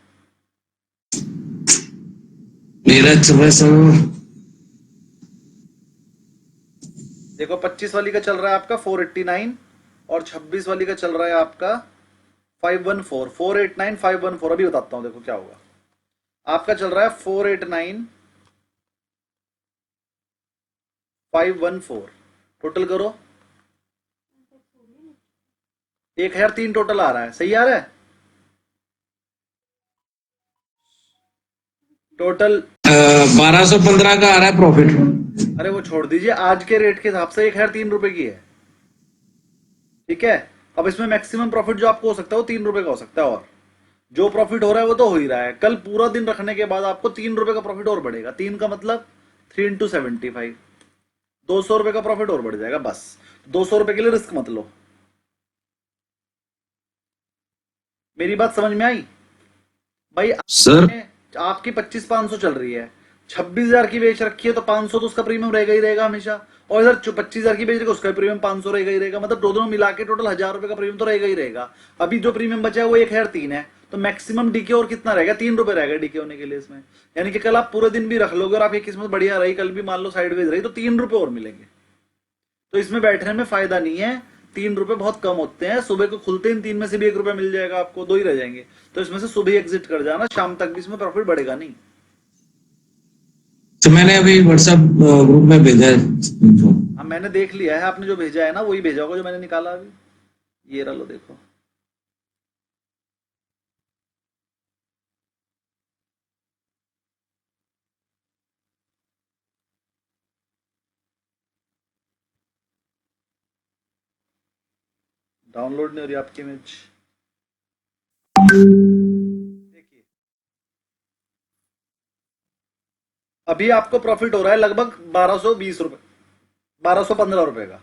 मेरा चल रहा है सर, देखो 25 वाली का चल रहा है आपका 489, और 26 वाली का चल रहा है आपका 514। 489 514। अभी बताता हूँ, देखो क्या होगा। आपका चल रहा है 489 514। टोटल करो, 1003 टोटल आ रहा है। सही आ रहा है टोटल? 1215 का आ रहा है प्रॉफिट। अरे वो छोड़ दीजिए, आज के रेट के हिसाब से 1003 रुपए की है। ठीक है, अब इसमें मैक्सिमम प्रॉफिट जो आपको हो सकता है वो 3 रुपए का हो सकता है, और जो प्रॉफिट हो रहा है वो तो हो ही रहा है। कल पूरा दिन रखने के बाद आपको 3 रुपए का प्रॉफिट और बढ़ेगा। 3 का मतलब 3 × 75, 200 रुपए का प्रॉफिट और बढ़ जाएगा। बस 200 रुपए के लिए रिस्क मत लो। मेरी बात समझ में आई भाई? सर आपकी 25,500 चल रही है, 26,000 की बेच रखी है, तो 500 तो उसका प्रीमियम रहेगा ही रहेगा हमेशा। और इधर 25,000 की बेच रखी है, उसका प्रीमियम 500 रहेगा ही रहेगा। मतलब दोनों मिला के टोटल 1,000 रुपए का प्रीमियम तो रहेगा ही रहेगा। अभी जो प्रीमियम बचा है वो 1003 है, तो मैक्सिमम डीके और कितना रहेगा? 3 रुपए रहेगा डीके होने के लिए इसमें। यानी कि कल आप पूरे दिन भी रख लोगे और आपकी किस्मत बढ़िया रही, कल भी मान लो साइडवेज रही, तो 3 रुपए और मिलेंगे। तो इसमें बैठने में फायदा नहीं है। 3 रुपए बहुत कम होते हैं। सुबह को खुलते इन 3 में से भी 1 रुपया मिल जाएगा आपको, 2 ही रह जाएंगे। तो इसमें से सुबह एग्जिट कर जाना, शाम तक भी इसमें प्रॉफिट बढ़ेगा नहीं। तो मैंने अभी व्हाट्सएप ग्रुप में भेजा है। हाँ मैंने देख लिया है, आपने जो भेजा है ना वही भेजा होगा जो मैंने निकाला अभी। ये रहा, लो देखो। डाउनलोड नहीं हो रही आपकी इमेज, देखिए। अभी आपको प्रॉफिट हो रहा है लगभग 1220 रुपए, 1215 रुपए का।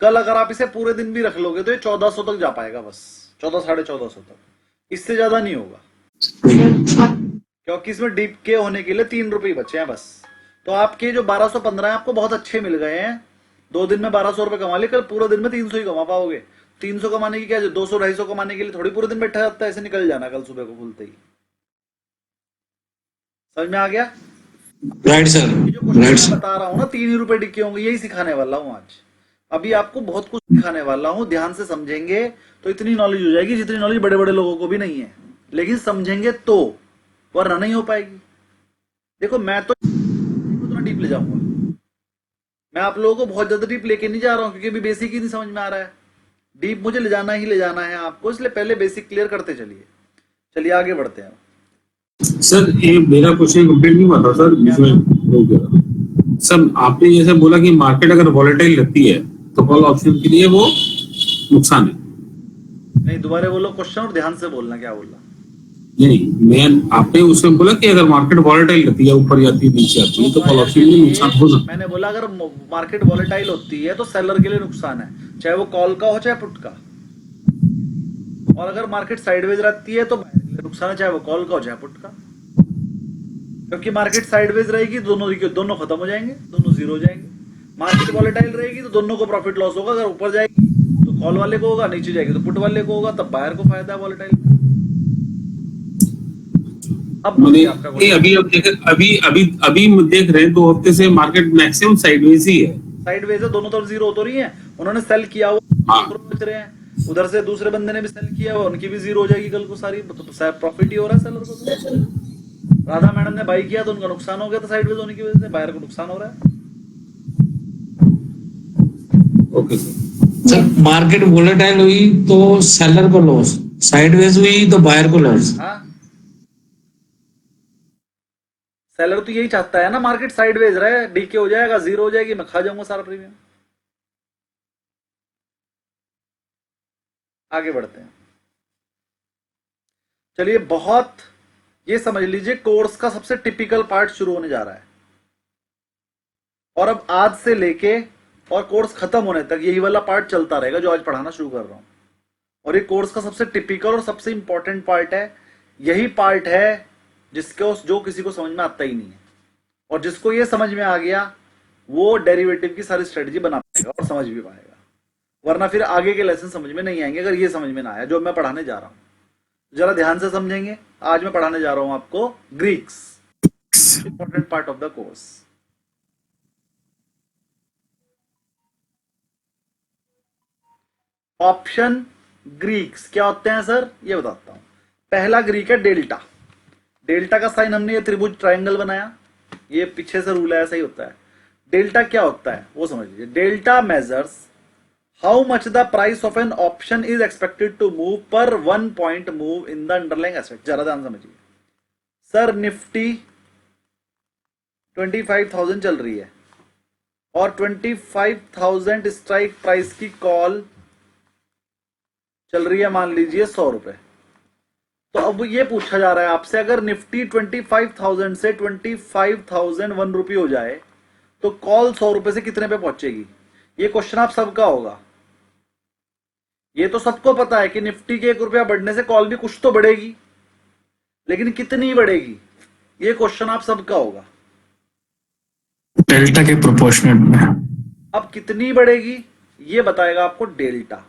कल अगर आप इसे पूरे दिन भी रख लोगे तो ये 1400 तक जा पाएगा, बस 1400-1450 तक, इससे ज्यादा नहीं होगा। क्योंकि इसमें डीप के होने के लिए 3 रुपए ही बचे हैं बस। तो आपके जो 1215 है आपको बहुत अच्छे मिल गए हैं। 2 दिन में 1200 रुपए कमा लिए, कल पूरे दिन में 300 ही कमा पाओगे। 300 कमाने की क्या, 200-250 कमाने के लिए थोड़ी पूरे दिन बैठा जाता है, ऐसे निकल जाना कल सुबह को खुलते ही। समझ में आ गया? राइट सर, ये जो क्वेश्चन राइट मैं सर। बता रहा हूँ ना, 3 ही रुपए डिक्के होंगे, यही सिखाने वाला हूँ आज। अभी आपको बहुत कुछ सिखाने वाला हूँ, ध्यान से समझेंगे तो इतनी नॉलेज हो जाएगी जितनी नॉलेज बड़े बड़े लोगों को भी नहीं है, लेकिन समझेंगे तो, वरना नहीं हो पाएगी। देखो मैं तो उतना डीप ले जाऊंगा, मैं आप लोगों को बहुत ज्यादा डीप लेके नहीं जा रहा हूँ, क्योंकि अभी बेसिक ही नहीं समझ में आ रहा है। डीप मुझे ले जाना ही ले जाना है आपको, इसलिए पहले बेसिक क्लियर करते चलिए। चलिए आगे बढ़ते हैं। सर ये मेरा क्वेश्चन कंप्लीट नहीं हुआ था सर, बीच में रोक गया। सर आपने जैसे बोला कि मार्केट अगर वॉलेटाइल रहती है तो कॉल ऑप्शन के लिए वो नुकसान है। नहीं, दोबारा बोलो क्वेश्चन और ध्यान से बोलना, क्या बोलना। नहीं, मैं आपने उसमें बोला कि अगर मार्केट वॉलेटाइल रहती है, ऊपर जाती है नीचे आती है, तो कॉल ऑप्शन के लिए नुकसान हो सकता है। मैंने बोला अगर मार्केट वॉलेटाइल होती है तो सेलर के लिए नुकसान है, चाहे वो कॉल का हो चाहे पुट का। और अगर मार्केट साइडवेज रहती है तो बायर के लिए नुकसान है, चाहे वो कॉल का हो चाहे पुट का। क्योंकि मार्केट साइडवेज रहेगी तो दोनों खत्म हो जाएंगे, दोनों जीरो हो जाएंगे। मार्केट वॉलेटाइल रहेगी तो दोनों को प्रॉफिट लॉस होगा। अगर ऊपर जाएगी तो कॉल वाले को होगा, नीचे जाएगी तो पुट वाले को होगा, तब बायर को फायदा है वॉलेटाइल में। अब मैंने बोलिए आपका ये अभी देख रहे हैं 2 हफ्ते से मार्केट मैक्सिमम साइडवेज ही है। साइडवेज है, दोनों तरफ जीरो हो तो रही है। उन्होंने सेल किया हुआ, हाँ। बच रहे हैं। उधर से दूसरे बंदे ने भी सेल किया हुआ, उनकी भी जीरो हो जाएगी कल को सारी, तो प्रॉफिट ही हो रहा है सेलर को। तो राधा मैडम ने बाई किया तो उनका नुकसान हो गया था साइडवेज होने की वजह से, बायर को नुकसान हो रहा है। Okay sir. Sir market volatile हुई तो सेलर को लॉस, साइडवेज हुई तो बायर को लॉस। हाँ, सेलर तो यही चाहता है ना, मार्केट साइडवेज रहे, डीके हो जाएगा, जीरो हो जाएगी, मैं खा जाऊंगा सारा प्रीमियम। आगे बढ़ते हैं। चलिए, बहुत ये समझ लीजिए कोर्स का सबसे टिपिकल पार्ट शुरू होने जा रहा है। और अब आज से लेके और कोर्स खत्म होने तक यही वाला पार्ट चलता रहेगा जो आज पढ़ाना शुरू कर रहा हूं। और ये कोर्स का सबसे टिपिकल और सबसे इंपॉर्टेंट पार्ट है। यही पार्ट है जिसको जो किसी को समझ में आता ही नहीं है, और जिसको ये समझ में आ गया वो डेरिवेटिव की सारी स्ट्रेटजी बना पाएगा और समझ भी पाएगा। वरना फिर आगे के लेसन समझ में नहीं आएंगे अगर ये समझ में ना आया जो मैं पढ़ाने जा रहा हूं। जरा ध्यान से समझेंगे। आज मैं पढ़ाने जा रहा हूं आपको Greeks, important part of the course. Option Greeks क्या होते हैं सर, ये बताता हूं। पहला ग्रीक है डेल्टा। डेल्टा का साइन हमने ये त्रिभुज ट्रायंगल बनाया, ये पीछे से रूल है, ऐसा ही होता है। डेल्टा क्या होता है वो समझ लीजिए। Delta measures how much the price of an option is expected to move per 1 point move in the underlying asset. जरा ध्यान समझिए सर, निफ्टी 25,000 चल रही है और 25,000 स्ट्राइक प्राइस की कॉल चल रही है, मान लीजिए 100 रुपए। तो अब ये पूछा जा रहा है आपसे, अगर निफ्टी 25,000 से 25,001 रुपये हो जाए तो कॉल 100 रुपए से कितने पे पहुंचेगी। ये क्वेश्चन आप सबका होगा। ये तो सबको पता है कि निफ्टी के 1 रुपया बढ़ने से कॉल भी कुछ तो बढ़ेगी, लेकिन कितनी बढ़ेगी ये क्वेश्चन आप सबका होगा। डेल्टा के प्रोपोर्शनल में। अब कितनी बढ़ेगी ये बताएगा आपको डेल्टा।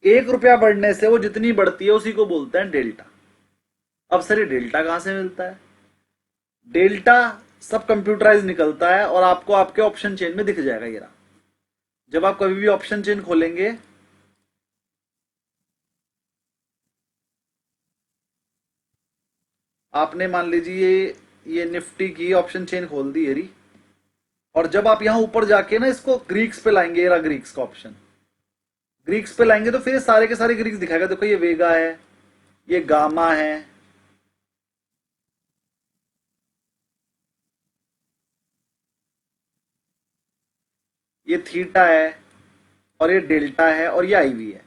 1 रुपया बढ़ने से वो जितनी बढ़ती है उसी को बोलते हैं डेल्टा। अब सर ये डेल्टा कहां से मिलता है। डेल्टा सब कंप्यूटराइज निकलता है और आपको आपके ऑप्शन चेन में दिख जाएगा। ये रहा, जब आप कभी भी ऑप्शन चेन खोलेंगे आपने मान लीजिए ये निफ्टी की ऑप्शन चेन खोल दी येरी, और जब आप यहां ऊपर जाके ना इसको ग्रीक्स पे लाएंगे, ये रहा ग्रीक्स का ऑप्शन, ग्रीक्स पे लाएंगे तो फिर ये सारे के सारे ग्रीक्स दिखाएगा। देखो ये वेगा है, ये गामा है, ये थीटा है, और ये डेल्टा है, और ये आईवी है।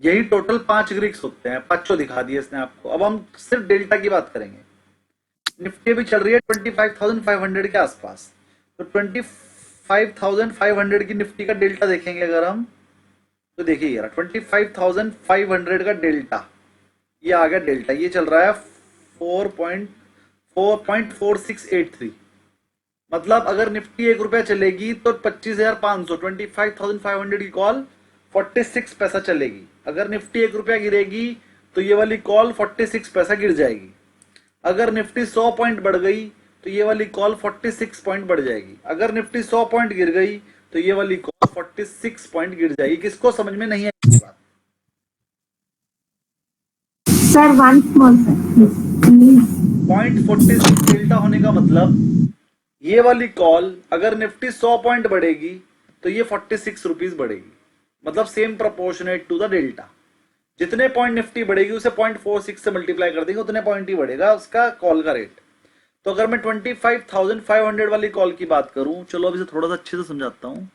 यही टोटल 5 ग्रीक्स होते हैं। पांचों दिखा दिए इसने आपको। अब हम सिर्फ डेल्टा की बात करेंगे। निफ्टी भी चल रही है 25,500 के आसपास, तो 25,500 की निफ्टी का डेल्टा देखेंगे अगर हम, तो देखिए यार 25,500 का डेल्टा, ये आ गया डेल्टा, ये चल रहा है 4.4683। मतलब अगर निफ्टी 1 रुपया चलेगी तो 25,500, 25,500 की कॉल 46 पैसा चलेगी। अगर निफ्टी 1 रुपया गिरेगी तो ये वाली कॉल 46 पैसा गिर जाएगी। अगर निफ्टी 100 पॉइंट बढ़ गई तो ये वाली कॉल 46 पॉइंट बढ़ जाएगी। अगर निफ्टी 100 पॉइंट गिर गई तो ये वाली कॉल 46 पॉइंट गिर जाएगी। किसको समझ में नहीं आई ये बात? Sir one small sir please. 0.46 delta होने का मतलब ये वाली कॉल अगर निफ्टी 100 पॉइंट बढ़ेगी तो ये 46 रुपीज बढ़ेगी। मतलब same proportionate to the delta. जितने पॉइंट निफ्टी बढ़ेगी उसे 0.46 से मल्टीप्लाई कर देंगे, उतने पॉइंट ही बढ़ेगा उसका कॉल का रेट। तो अगर मैं 25,500 वाली कॉल की बात करूं, चलो अब इसे थोड़ा सा अच्छे से समझाता हूं।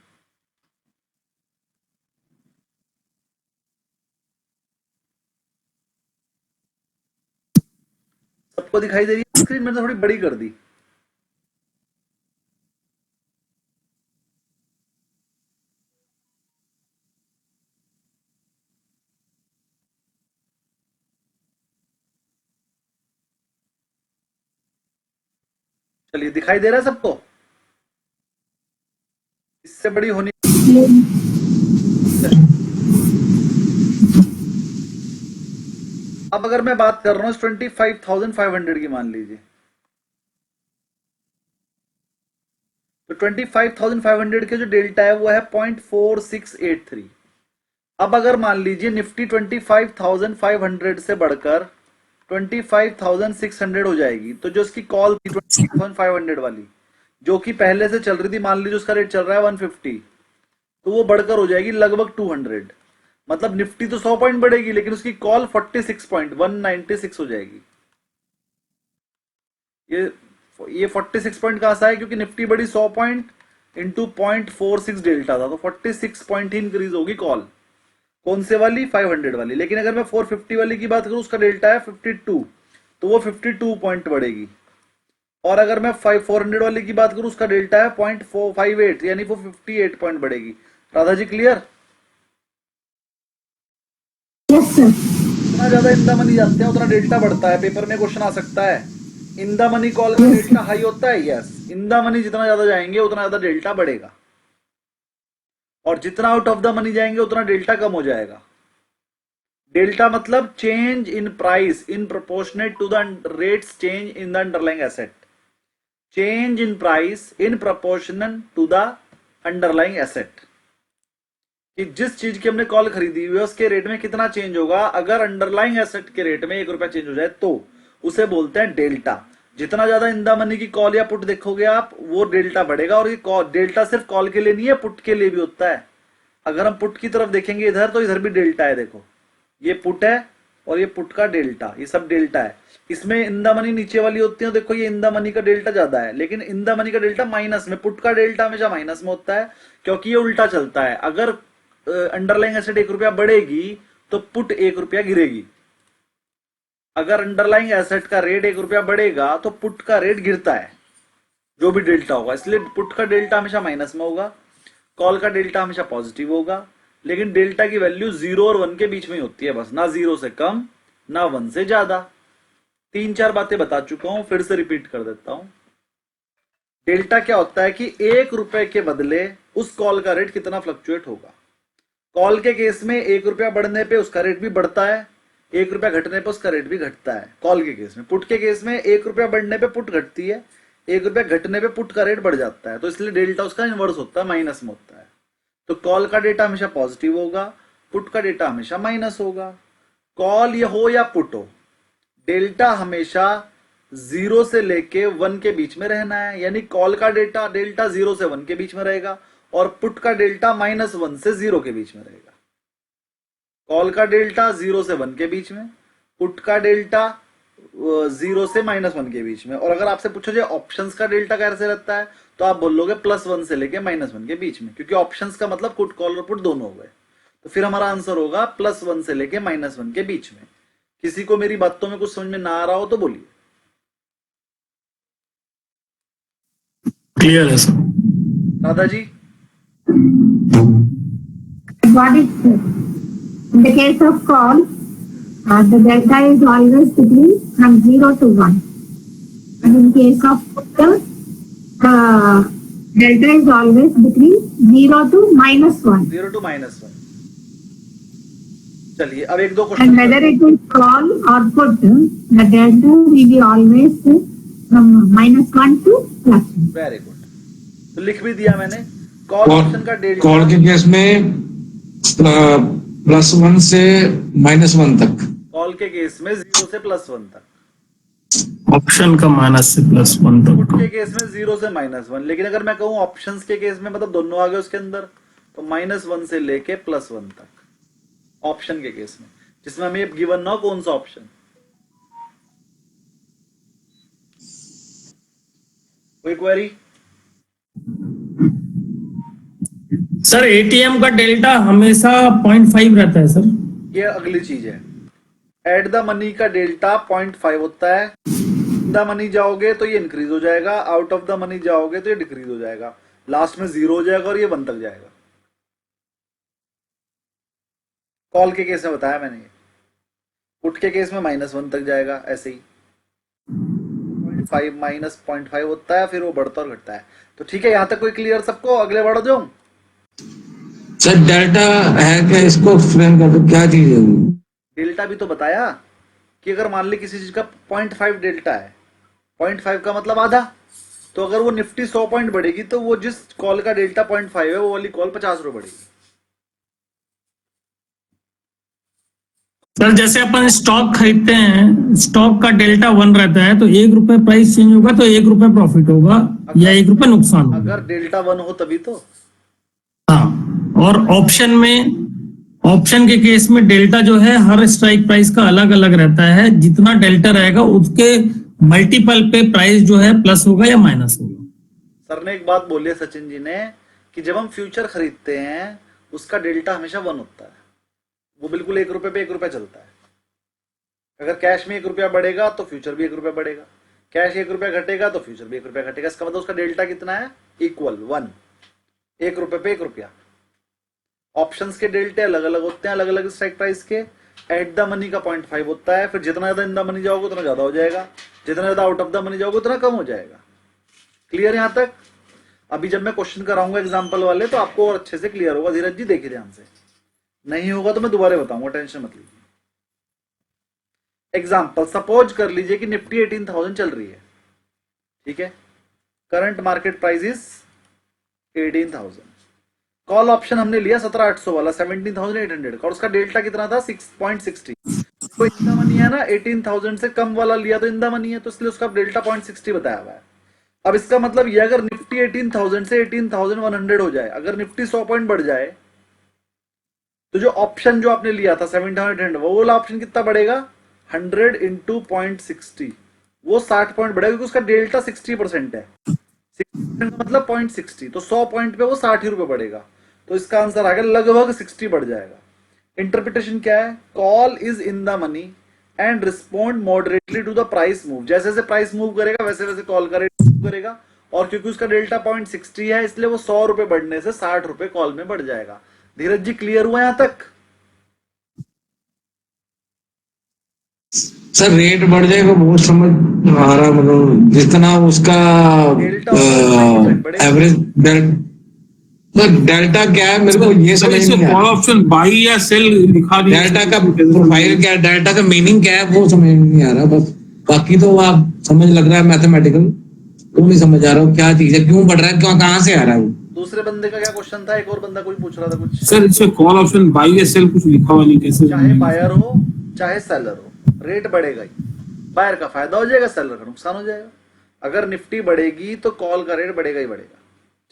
सबको दिखाई दे रही है स्क्रीन? मैंने थोड़ी बड़ी कर दी। चलिए दिखाई दे रहा है सबको? इससे बड़ी होनी। अब अगर मैं बात कर रहा हूं 25,500 की, मान लीजिए, तो 25,500 के जो डेल्टा है वो है 0.4683। अब अगर मान लीजिए निफ्टी 25,500 से बढ़कर 25,600 हो जाएगी, तो जो उसकी कॉल थी 25,500 वाली, जो कि पहले से चल रही थी, मान लीजिए उसका रेट चल रहा है 150, तो वो बढ़कर हो जाएगी लगभग 200। मतलब निफ्टी तो 100 पॉइंट बढ़ेगी लेकिन उसकी कॉल 46 पॉइंट 196 हो जाएगी। ये 46 पॉइंट कहां से आया? क्योंकि निफ्टी बढ़ी 100 पॉइंट इंटू 0.46 डेल्टा था, तो 46 पॉइंट ही इंक्रीज होगी कॉल। कौन से वाली? 500 वाली। लेकिन अगर मैं 450 वाली की बात करूं, उसका डेल्टा है 52, तो वो 52 पॉइंट बढ़ेगी। और अगर मैं 400 वाली की बात करूं, उसका डेल्टा है 0.458, यानी वो 58 पॉइंट बढ़ेगी। Radha ji clear? Yes sir. जितना ज्यादा इन द मनी जाते हैं उतना डेल्टा बढ़ता है। पेपर में क्वेश्चन आ सकता है, इन द मनी कॉल का डेल्टा हाई होता है। यस, इन द मनी जितना ज्यादा जाएंगे उतना ज्यादा डेल्टा बढ़ेगा, और जितना आउट ऑफ द मनी जाएंगे उतना डेल्टा कम हो जाएगा। डेल्टा मतलब change in price in proportionate to the rates change in the underlying asset. Change in price in proportional to the underlying asset, कि जिस चीज की हमने कॉल खरीदी हुई है उसके रेट में कितना चेंज होगा। अगर अंडरलाइंग एसेट के रेट में 1 रुपया चेंज हो जाए तो उसे बोलते हैं डेल्टा। जितना ज्यादा इन द मनी की कॉल या पुट देखोगे आप, वो डेल्टा बढ़ेगा। और ये डेल्टा सिर्फ कॉल के लिए नहीं है, पुट के लिए भी होता है। अगर हम पुट की तरफ देखेंगे इधर, तो इधर भी डेल्टा है। देखो ये पुट है और ये पुट का डेल्टा, ये सब डेल्टा है। इसमें इन द मनी नीचे वाली होती है, देखो ये इन द मनी का डेल्टा ज्यादा है, लेकिन इन द मनी का डेल्टा माइनस में। पुट का डेल्टा हमेशा माइनस में होता है, क्योंकि ये उल्टा चलता है। अगर अंडरलाइंग एसेट 1 रुपया बढ़ेगी तो पुट 1 रुपया गिरेगी। अगर अंडरलाइंग एसेट का रेट 1 रुपया बढ़ेगा तो पुट का रेट गिरता है, जो भी डेल्टा होगा। इसलिए पुट का डेल्टा हमेशा माइनस में होगा, कॉल का डेल्टा हमेशा पॉजिटिव होगा। लेकिन डेल्टा की वैल्यू 0 और 1 के बीच में ही होती है बस, ना 0 से कम ना 1 से ज्यादा। 3-4 बातें बता चुका हूं, फिर से रिपीट कर देता हूं। डेल्टा क्या होता है कि 1 रुपए के बदले उस कॉल का रेट कितना फ्लक्चुएट होगा। कॉल के केस में 1 रुपया बढ़ने पे उसका रेट भी बढ़ता है, 1 रुपया घटने पे उसका रेट भी घटता है कॉल के केस में। पुट के केस में 1 रुपया बढ़ने पे पुट घटती है, 1 रुपया घटने पे पुट का रेट बढ़ जाता है। तो इसलिए डेल्टा उसका इनवर्स होता है, माइनस में होता है। तो कॉल का डेटा हमेशा पॉजिटिव होगा, पुट का डेटा हमेशा माइनस होगा। कॉल ये हो या पुट हो, डेल्टा हमेशा 0 से लेके 1 के बीच में रहना है, यानी कॉल का डेल्टा 0 से 1 के बीच में रहेगा और पुट का डेल्टा -1 से 0 के बीच में रहेगा। कॉल का डेल्टा 0 से 1 के बीच में, पुट का डेल्टा 0 से -1 के बीच में। और अगर आपसे पूछो जाए ऑप्शंस का डेल्टा कैसे रहता है, तो आप बोलोगे +1 से लेके -1 के बीच में, क्योंकि ऑप्शंस का मतलब पुट कॉल और पुट दोनों हो गए। तो फिर हमारा आंसर होगा +1 से लेके -1 के बीच में। किसी को मेरी बातों में कुछ समझ में ना आ रहा हो तो बोलिए। क्लियर है सर। दादाजी What is in the case of call, the delta is always between from 0 to 1. And in case of put, the delta is always between 0 to -1. 0 to -1। चलिए अब एक दो And question. whether it is call or put, the delta will be always from -1 to +1. Very good, तो लिख भी दिया मैंने। Call option का डेल्टा, कॉल के केस में +1 से -1 तक, कॉल के केस में 0 से +1 तक, ऑप्शन का -1 से +1 पुट तक। के केस में 0 से -1। लेकिन अगर मैं कहूं ऑप्शंस के केस में, मतलब दोनों आ गए उसके अंदर, तो -1 से लेके +1 तक ऑप्शन के केस में, जिसमें हमें गिवन ना हो कौन सा ऑप्शन। कोई क्वेरी? सर एटीएम का डेल्टा हमेशा 0.5 रहता है सर। ये अगली चीज है। एट द मनी का डेल्टा 0.5 होता है। इन द मनी जाओगे तो ये इंक्रीज हो जाएगा, आउट ऑफ द मनी जाओगे तो ये डिक्रीज हो जाएगा, लास्ट में 0 हो जाएगा और ये 1 तक जाएगा। कॉल के केस में बताया मैंने, पुट के केस में -1 तक जाएगा, ऐसे ही 0.5 -0.5 होता है, फिर वो बढ़ता और घटता है। तो ठीक है, यहां तक कोई क्लियर सबको? अगले बढ़ जाऊं? सर डेल्टा है क्या, इसको एक्सप्लेन कर दो, क्या चीज है वो? डेल्टा भी तो बताया कि अगर मान ली किसी चीज का 0.5 डेल्टा है, 0.5 का मतलब आधा, तो अगर वो निफ्टी 100 पॉइंट बढ़ेगी तो वो जिस कॉल का डेल्टा 0.5 है वो वाली कॉल 50 रुपए बढ़ेगी। सर जैसे अपन स्टॉक खरीदते हैं, स्टॉक का डेल्टा 1 रहता है, तो 1 रुपए प्राइस चेंज होगा तो 1 रुपए प्रॉफिट होगा या 1 रुपए नुकसान होगा। अगर डेल्टा 1 हो तभी तो। हाँ, और ऑप्शन में, ऑप्शन के केस में डेल्टा जो है हर स्ट्राइक प्राइस का अलग अलग रहता है। जितना डेल्टा रहेगा उसके मल्टीपल पे प्राइस जो है प्लस होगा या माइनस होगा। सर ने एक बात बोली है सचिन जी ने, कि जब हम फ्यूचर खरीदते हैं उसका डेल्टा हमेशा 1 होता है, वो बिल्कुल 1 रुपए पे 1 रुपया चलता है। अगर कैश में 1 रुपया बढ़ेगा तो फ्यूचर भी 1 रुपया बढ़ेगा, कैश 1 रुपया घटेगा तो फ्यूचर भी 1 रुपया घटेगा। इसका मतलब उसका डेल्टा कितना है? इक्वल 1, 1 रुपए पे 1 रुपया। ऑप्शंस के डेल्टे अलग अलग होते हैं, अलग अलग स्ट्राइक प्राइस के। एट द मनी का 0.5 होता है, फिर जितना ज्यादा इन द मनी जाओगे उतना ज्यादा हो जाएगा, जितना ज्यादा आउट ऑफ द मनी जाओगे उतना कम हो जाएगा। क्लियर यहां तक? अभी जब मैं क्वेश्चन कराऊंगा एग्जाम्पल वाले तो आपको और अच्छे से क्लियर होगा। धीरज जी देखिए ध्यान से, नहीं होगा तो मैं दोबारा बताऊंगा, टेंशन मत लीजिए। एग्जाम्पल सपोज कर लीजिए कि निफ्टी 18,000 चल रही है, ठीक है, current market price is 18,000। Call option हमने लिया 17,800 वाला, 17,800 का, और उसका डेल्टा कितना था? 6.60। तो इन द मनी है ना, 18,000 से कम वाला लिया तो इन द मनी है, तो इसलिए उसका डेल्टा 0.60 बताया हुआ है। अब इसका मतलब ये, अगर निफ्टी 18,000 से 18,100 हो जाए, अगर निफ्टी 100 पॉइंट बढ़ जाए, तो जो ऑप्शन जो आपने लिया था 17,800, वो वाला ऑप्शन कितना बढ़ेगा? 100 इंटू 0.60, वो 60 पॉइंट बढ़ेगा, क्योंकि उसका डेल्टा 60% है। 60% मतलब 0.60, तो 100 पॉइंट पे वो 60 रुपए बढ़ेगा। तो इसका आंसर आ गया लगभग 60 बढ़ जाएगा। इंटरप्रिटेशन क्या है? Call is in the money and respond moderately to the price move. जैसे जैसे प्राइस मूव करेगा वैसे वैसे कॉल का रेट मूव करेगा, और क्योंकि उसका डेल्टा 0.60 है इसलिए वो 100 रुपए बढ़ने से 60 रुपए कॉल में बढ़ जाएगा। धीरज जी क्लियर हुआ यहां तक? सर रेट बढ़ जाएगा, बहुत समझ आ रहा, मतलब जितना उसका एवरेज डेल्टा क्या है मेरे को ये समझ नहीं आ कॉल रहा। ऑप्शन बाई या सेल लिखा दिया, डेल्टा का प्रोफाइल क्या है, डेल्टा का मीनिंग क्या है वो समझ नहीं आ रहा बस। बाकी तो आप समझ लग रहा है मैथमेटिकल, तो नहीं समझ आ रहा हूँ क्या चीज है, क्यों बढ़ रहा है, क्यों, कहाँ से आ रहा है वो। दूसरे बंदे का क्या क्वेश्चन था? एक और बंदा कोई पूछ रहा था कुछ। सर इसमें कॉल ऑप्शन बाई या सेल कुछ लिखा हुआ नहीं, कैसे? चाहे बायर हो चाहे सेलर हो, रेट बढ़ेगा ही। बायर का फायदा हो जाएगा, सेलर का नुकसान हो जाएगा। अगर निफ्टी बढ़ेगी तो कॉल का रेट बढ़ेगा ही बढ़ेगा,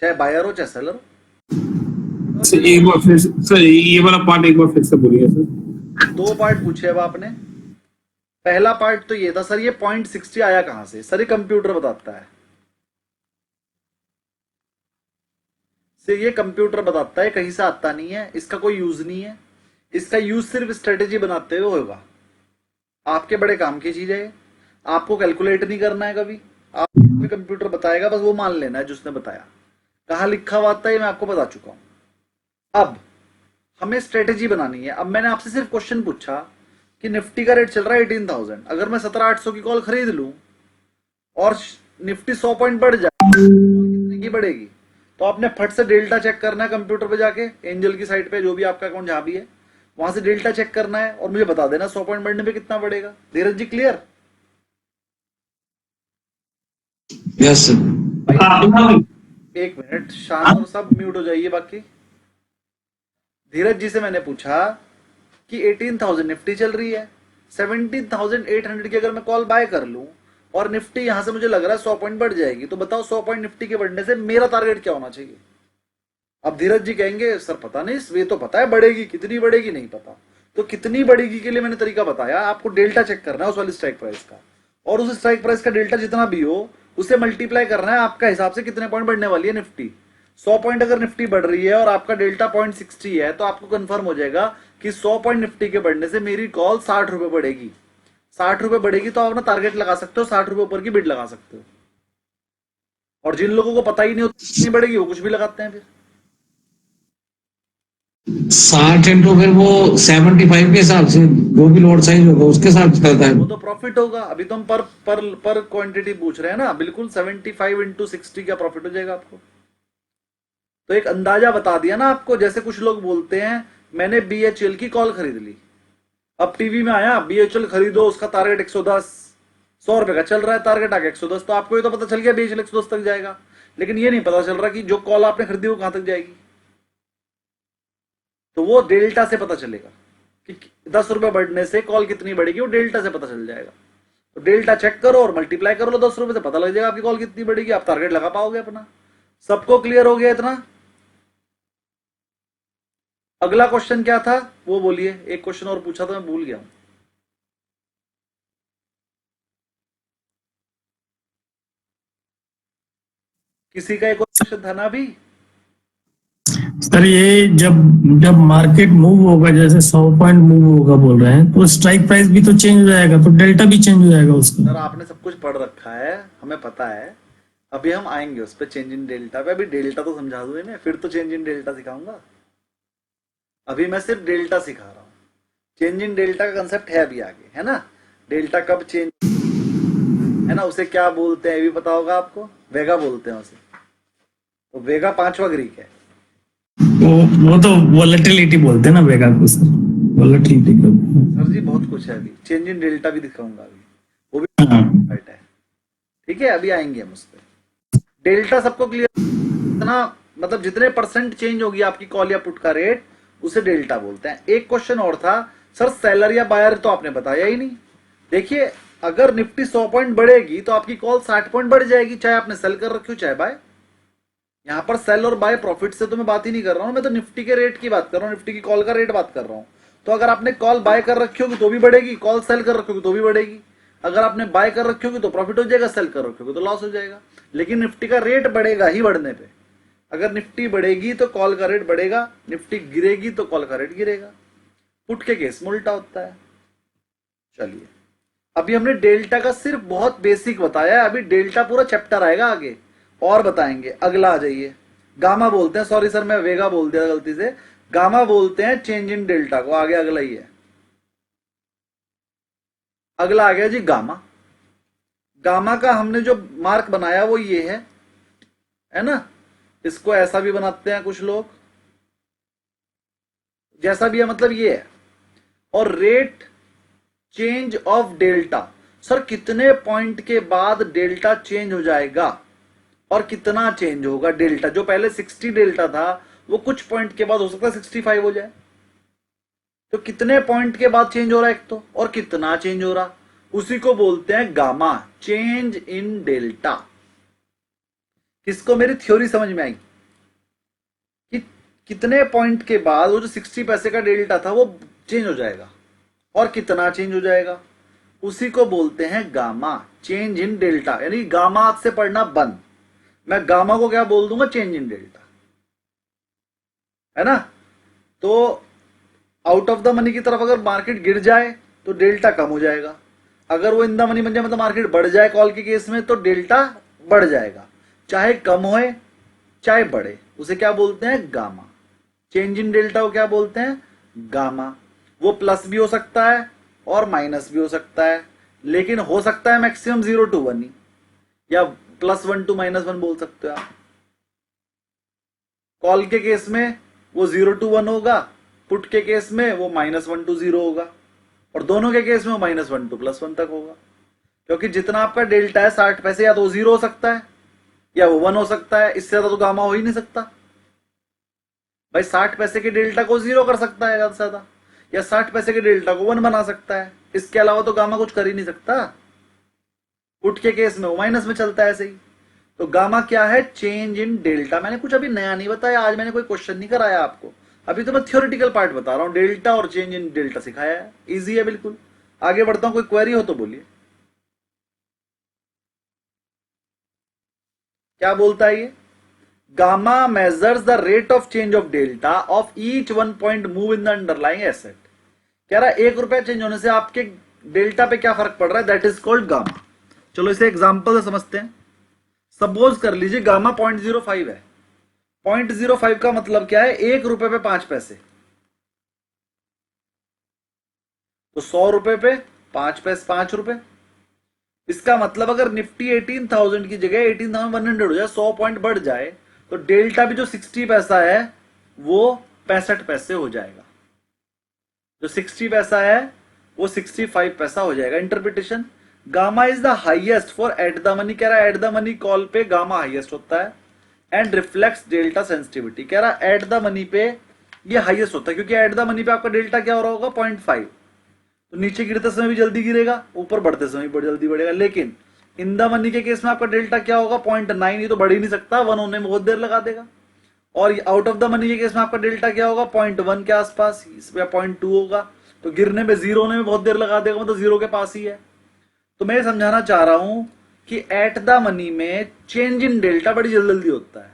चाहे बायर हो चाहे सेलर हो। सर एक बार फिर सर ये वाला पार्ट एक बार फिर से बोलिए सर। 2 पार्ट पूछे अब आपने। पहला पार्ट तो ये था सर, ये 0.60 आया कहां से? सर ये कंप्यूटर बताता है, ये कंप्यूटर बताता है, कहीं से आता नहीं है, इसका कोई यूज नहीं है। इसका यूज सिर्फ स्ट्रेटेजी बनाते हुए होगा। आपके बड़े काम की चीज है, आपको कैलकुलेट नहीं करना है कभी, आप कंप्यूटर बताएगा, बस वो मान लेना है जिसने बताया। कहाँ लिखा हुआ आता है मैं आपको बता चुका हूं। अब हमें स्ट्रेटेजी बनानी है। अब मैंने आपसे सिर्फ क्वेश्चन पूछा कि निफ्टी का रेट चल रहा है 18,000, अगर मैं 17,800 की कॉल खरीद लूं और निफ्टी 100 पॉइंट बढ़ जाए, कितने की बढ़ेगी? तो आपने फट से डेल्टा चेक करना है कंप्यूटर पे जाके, एंजल की साइट पे, जो भी आपका अकाउंट जहां भी है वहां से डेल्टा चेक करना है और मुझे बता देना 100 पॉइंट बढ़ने पे कितना बढ़ेगा। धीरज जी क्लियर? Yes sir. एक मिनट, शांत और सब म्यूट हो जाइए बाकी। धीरज जी से मैंने पूछा कि 18,000 निफ्टी चल रही है, 17,800 की अगर मैं कॉल बाय कर लूं और निफ्टी यहां से मुझे लग रहा है 100 पॉइंट बढ़ जाएगी, तो बताओ 100 पॉइंट निफ्टी के बढ़ने से मेरा टारगेट क्या होना चाहिए? अब धीरज जी कहेंगे सर पता नहीं, ये तो पता है बढ़ेगी, कितनी बढ़ेगी नहीं पता। तो कितनी बढ़ेगी के लिए मैंने तरीका बताया, आपको डेल्टा चेक करना है उस वाली स्ट्राइक प्राइस का, और उस स्ट्राइक प्राइस का डेल्टा जितना भी हो उसे मल्टीप्लाई करना है आपका हिसाब से कितने पॉइंट बढ़ने वाली है निफ्टी। 100 पॉइंट अगर निफ्टी बढ़ रही है और आपका डेल्टा 0.60 है, तो आपको कंफर्म हो जाएगा कि 100 पॉइंट निफ्टी के बढ़ने से मेरी कॉल 60 रुपए बढ़ेगी। 60 रुपए बढ़ेगी तो आप अपना टारगेट लगा सकते हो, 60 रुपए ऊपर की बिड लगा सकते हो। और जिन लोगों को पता ही नहीं होता कितनी बढ़ेगी वो कुछ भी लगाते हैं। फिर 60 इंटू फिर वो 75 के हिसाब से जो भी लॉट साइज होगा उसके हिसाब से करता है। वो तो प्रॉफिट होगा। अभी तो हम पर क्वांटिटी पूछ रहे हैं ना, बिल्कुल 75 इंटू 60 का प्रॉफिट हो जाएगा आपको। तो एक अंदाजा बता दिया ना आपको। जैसे कुछ लोग बोलते हैं मैंने BHL की कॉल खरीद ली, अब टीवी में आया BHL खरीदो, उसका टारगेट 110, 100 रुपए का चल रहा है, टारगेट आ गया 110, तो आपको ये तो पता चल गया BHL 110 तक जाएगा, लेकिन ये नहीं पता चल रहा कि जो कॉल आपने खरीदी वो कहां तक जाएगी। तो वो डेल्टा से पता चलेगा कि 10 रुपए बढ़ने से कॉल कितनी बढ़ेगी, वो डेल्टा से पता चल जाएगा। तो डेल्टा चेक करो और मल्टीप्लाई कर लो 10 रुपए से, पता लग जाएगा आपकी कॉल कितनी बढ़ेगी, आप टारगेट लगा पाओगे अपना। सबको क्लियर हो गया इतना? अगला क्वेश्चन क्या था वो बोलिए। एक क्वेश्चन और पूछा था मैं भूल गया हूं। किसी का एक क्वेश्चन था ना अभी? सर ये जब मार्केट मूव होगा, जैसे 100 पॉइंट मूव होगा बोल रहे हैं, तो स्ट्राइक प्राइस भी तो चेंज हो जाएगा, तो डेल्टा भी चेंज हो जाएगा उसका। सर आपने सब कुछ पढ़ रखा है, हमें पता है। अभी हम आएंगे उस पर, चेंज इन डेल्टा पे। अभी डेल्टा तो समझा दूं मैं, फिर तो चेंज इन डेल्टा सिखाऊंगा। अभी मैं सिर्फ डेल्टा सिखा रहा हूँ। चेंज इन डेल्टा का कंसेप्ट है अभी आगे, है ना। डेल्टा कब चेंज है ना, उसे क्या बोलते हैं ये भी पता होगा आपको। वेगा बोलते हैं उसे। तो वेगा 5वां ग्रीक है। वो तो वोलेटिलिटी बोलते हैं ना वेगा को सर, वोलेटिलिटी को। सर जी बहुत कुछ है अभी, चेंज इन डेल्टा भी दिखाऊंगा अभी, वो भी हाँ। राइट है। ठीक है, अभी आएंगे हम उस पर। डेल्टा सबको क्लियर ना, मतलब जितने परसेंट चेंज होगी आपकी कॉल या पुट का रेट उसे डेल्टा बोलते हैं। एक क्वेश्चन और था सर, सेलर या बायर, तो आपने बताया ही नहीं। देखिए अगर निफ्टी 100 पॉइंट बढ़ेगी तो आपकी कॉल 60 पॉइंट बढ़ जाएगी, चाहे आपने सेल कर रखी हो चाहे बाय। यहां पर सेल और बाय प्रॉफिट से तो मैं बात ही नहीं कर रहा हूं, मैं तो निफ्टी के रेट की बात कर रहा हूं, निफ्टी की कॉल का रेट बात कर रहा हूं। तो अगर आपने कॉल बाय कर रखी होगी तो भी बढ़ेगी, कॉल सेल कर रखी होगी तो भी बढ़ेगी। अगर आपने बाय कर रखी होगी तो प्रॉफिट हो जाएगा, सेल कर रखी होगी तो लॉस हो जाएगा। लेकिन निफ्टी का रेट बढ़ेगा ही बढ़ने पे। अगर निफ्टी बढ़ेगी तो कॉल का रेट बढ़ेगा, निफ्टी गिरेगी तो कॉल का रेट गिरेगा। पुट के केस में उल्टा होता है। चलिए अभी हमने डेल्टा का सिर्फ बहुत बेसिक बताया है, अभी डेल्टा पूरा चैप्टर आएगा आगे और बताएंगे। अगला आ जाइए, गामा बोलते हैं, सॉरी सर मैं वेगा बोल दिया गलती से, गामा बोलते हैं चेंज इन डेल्टा को। आगे अगला ही है, अगला आ गया जी गामा। गामा का हमने जो मार्क बनाया वो ये है ना। इसको ऐसा भी बनाते हैं कुछ लोग, जैसा भी है मतलब ये है। और rate change of delta, sir कितने पॉइंट के बाद डेल्टा चेंज हो जाएगा और कितना चेंज होगा डेल्टा। जो पहले 60 डेल्टा था वो कुछ पॉइंट के बाद हो सकता है 65 हो जाए। तो कितने पॉइंट के बाद चेंज हो रहा है एक तो, और कितना चेंज हो रहा। उसी को बोलते हैं गामा, चेंज इन डेल्टा। किसको मेरी थ्योरी समझ में आई कि कितने पॉइंट के बाद वो जो 60 पैसे का डेल्टा था वो चेंज हो जाएगा, और कितना चेंज हो जाएगा, उसी को बोलते हैं गामा, चेंज इन डेल्टा। यानी गामा आज से पढ़ना बंद, मैं गामा को क्या बोल दूंगा, चेंज इन डेल्टा, है ना। तो आउट ऑफ द मनी की तरफ अगर मार्केट गिर जाए तो डेल्टा कम हो जाएगा, अगर वो इन द मनी बन जाए मतलब मार्केट बढ़ जाए कॉल के केस में तो डेल्टा बढ़ जाएगा, चाहे कम होए चाहे बढ़े, उसे क्या बोलते हैं, गामा। चेंज इन डेल्टा को क्या बोलते हैं, गामा। वो प्लस भी हो सकता है और माइनस भी हो सकता है, लेकिन हो सकता है मैक्सिमम 0 to 1 ही, या +1 to -1 बोल सकते हो आप। कॉल के केस में वो 0 to 1 होगा, पुट के केस में वो -1 to 0 होगा, और दोनों के केस में वो -1 to +1 तक होगा, क्योंकि जितना आपका डेल्टा है 60 पैसे, या तो 0 हो सकता है या वो 1 हो सकता है, इससे ज्यादा तो गामा हो ही नहीं सकता भाई। 60 पैसे के डेल्टा को 0 कर सकता है ज्यादा से ज्यादा, या 60 पैसे के डेल्टा को 1 बना सकता है, इसके अलावा तो गामा कुछ कर ही नहीं सकता। पुट के केस में वो माइनस में चलता है ऐसे ही। तो गामा क्या है, चेंज इन डेल्टा। मैंने कुछ अभी नया नहीं बताया, आज मैंने कोई क्वेश्चन नहीं कराया आपको, अभी तो मैं थ्योरेटिकल पार्ट बता रहा हूं, डेल्टा और चेंज इन डेल्टा सिखाया है, इजी है बिल्कुल। आगे बढ़ता हूं, कोई क्वेरी हो तो बोलिए। क्या बोलता है ये, gamma measures the rate of change of delta of each 1 point move in the underlying asset. कह रहा है 1 रुपया चेंज होने से आपके डेल्टा पे क्या फर्क पड़ रहा है, दैट इज कॉल्ड गामा। चलो इसे एग्जांपल से समझते हैं। सपोज कर लीजिए गामा 0.05 है। 0.05 का मतलब क्या है, 1 रुपए पे 5 पैसे, तो 100 रुपए पे 5 पैसे 5 रुपए। इसका मतलब अगर निफ्टी 18,000 की जगह 18,100 हो जाए, 100 पॉइंट बढ़ जाए, तो डेल्टा भी जो 60 पैसा है वो 65 पैसे हो जाएगा, जो 60 पैसा है वो 65 पैसा हो जाएगा। Interpretation, gamma is the highest for eight the money. कह रहा है एट द मनी कॉल पे गामा हाईएस्ट होता है, एंड रिफ्लेक्ट्स डेल्टा सेंसिटिविटी। कह रहा है एट द मनी पे ये हाईएस्ट होता है, क्योंकि एट द मनी पे आपका डेल्टा क्या हो रहा होगा, 0.5, तो नीचे गिरते समय भी जल्दी गिरेगा, ऊपर बढ़ते समय भी जल्दी बढ़ेगा। लेकिन इन द मनी के केस में आपका डेल्टा क्या होगा, 0.9, ये तो बढ़ ही नहीं सकता, 1 होने में बहुत देर लगा देगा। और आउट ऑफ द मनी के केस में आपका डेल्टा क्या होगा, 0.1 के आसपास, इसमें 0.2 होगा, तो गिरने में 0 होने में बहुत देर लगा देगा, मतलब 0 के पास ही है। तो मैं समझाना चाह रहा हूं कि एट द मनी में चेंज इन डेल्टा बड़ी जल्दी होता है।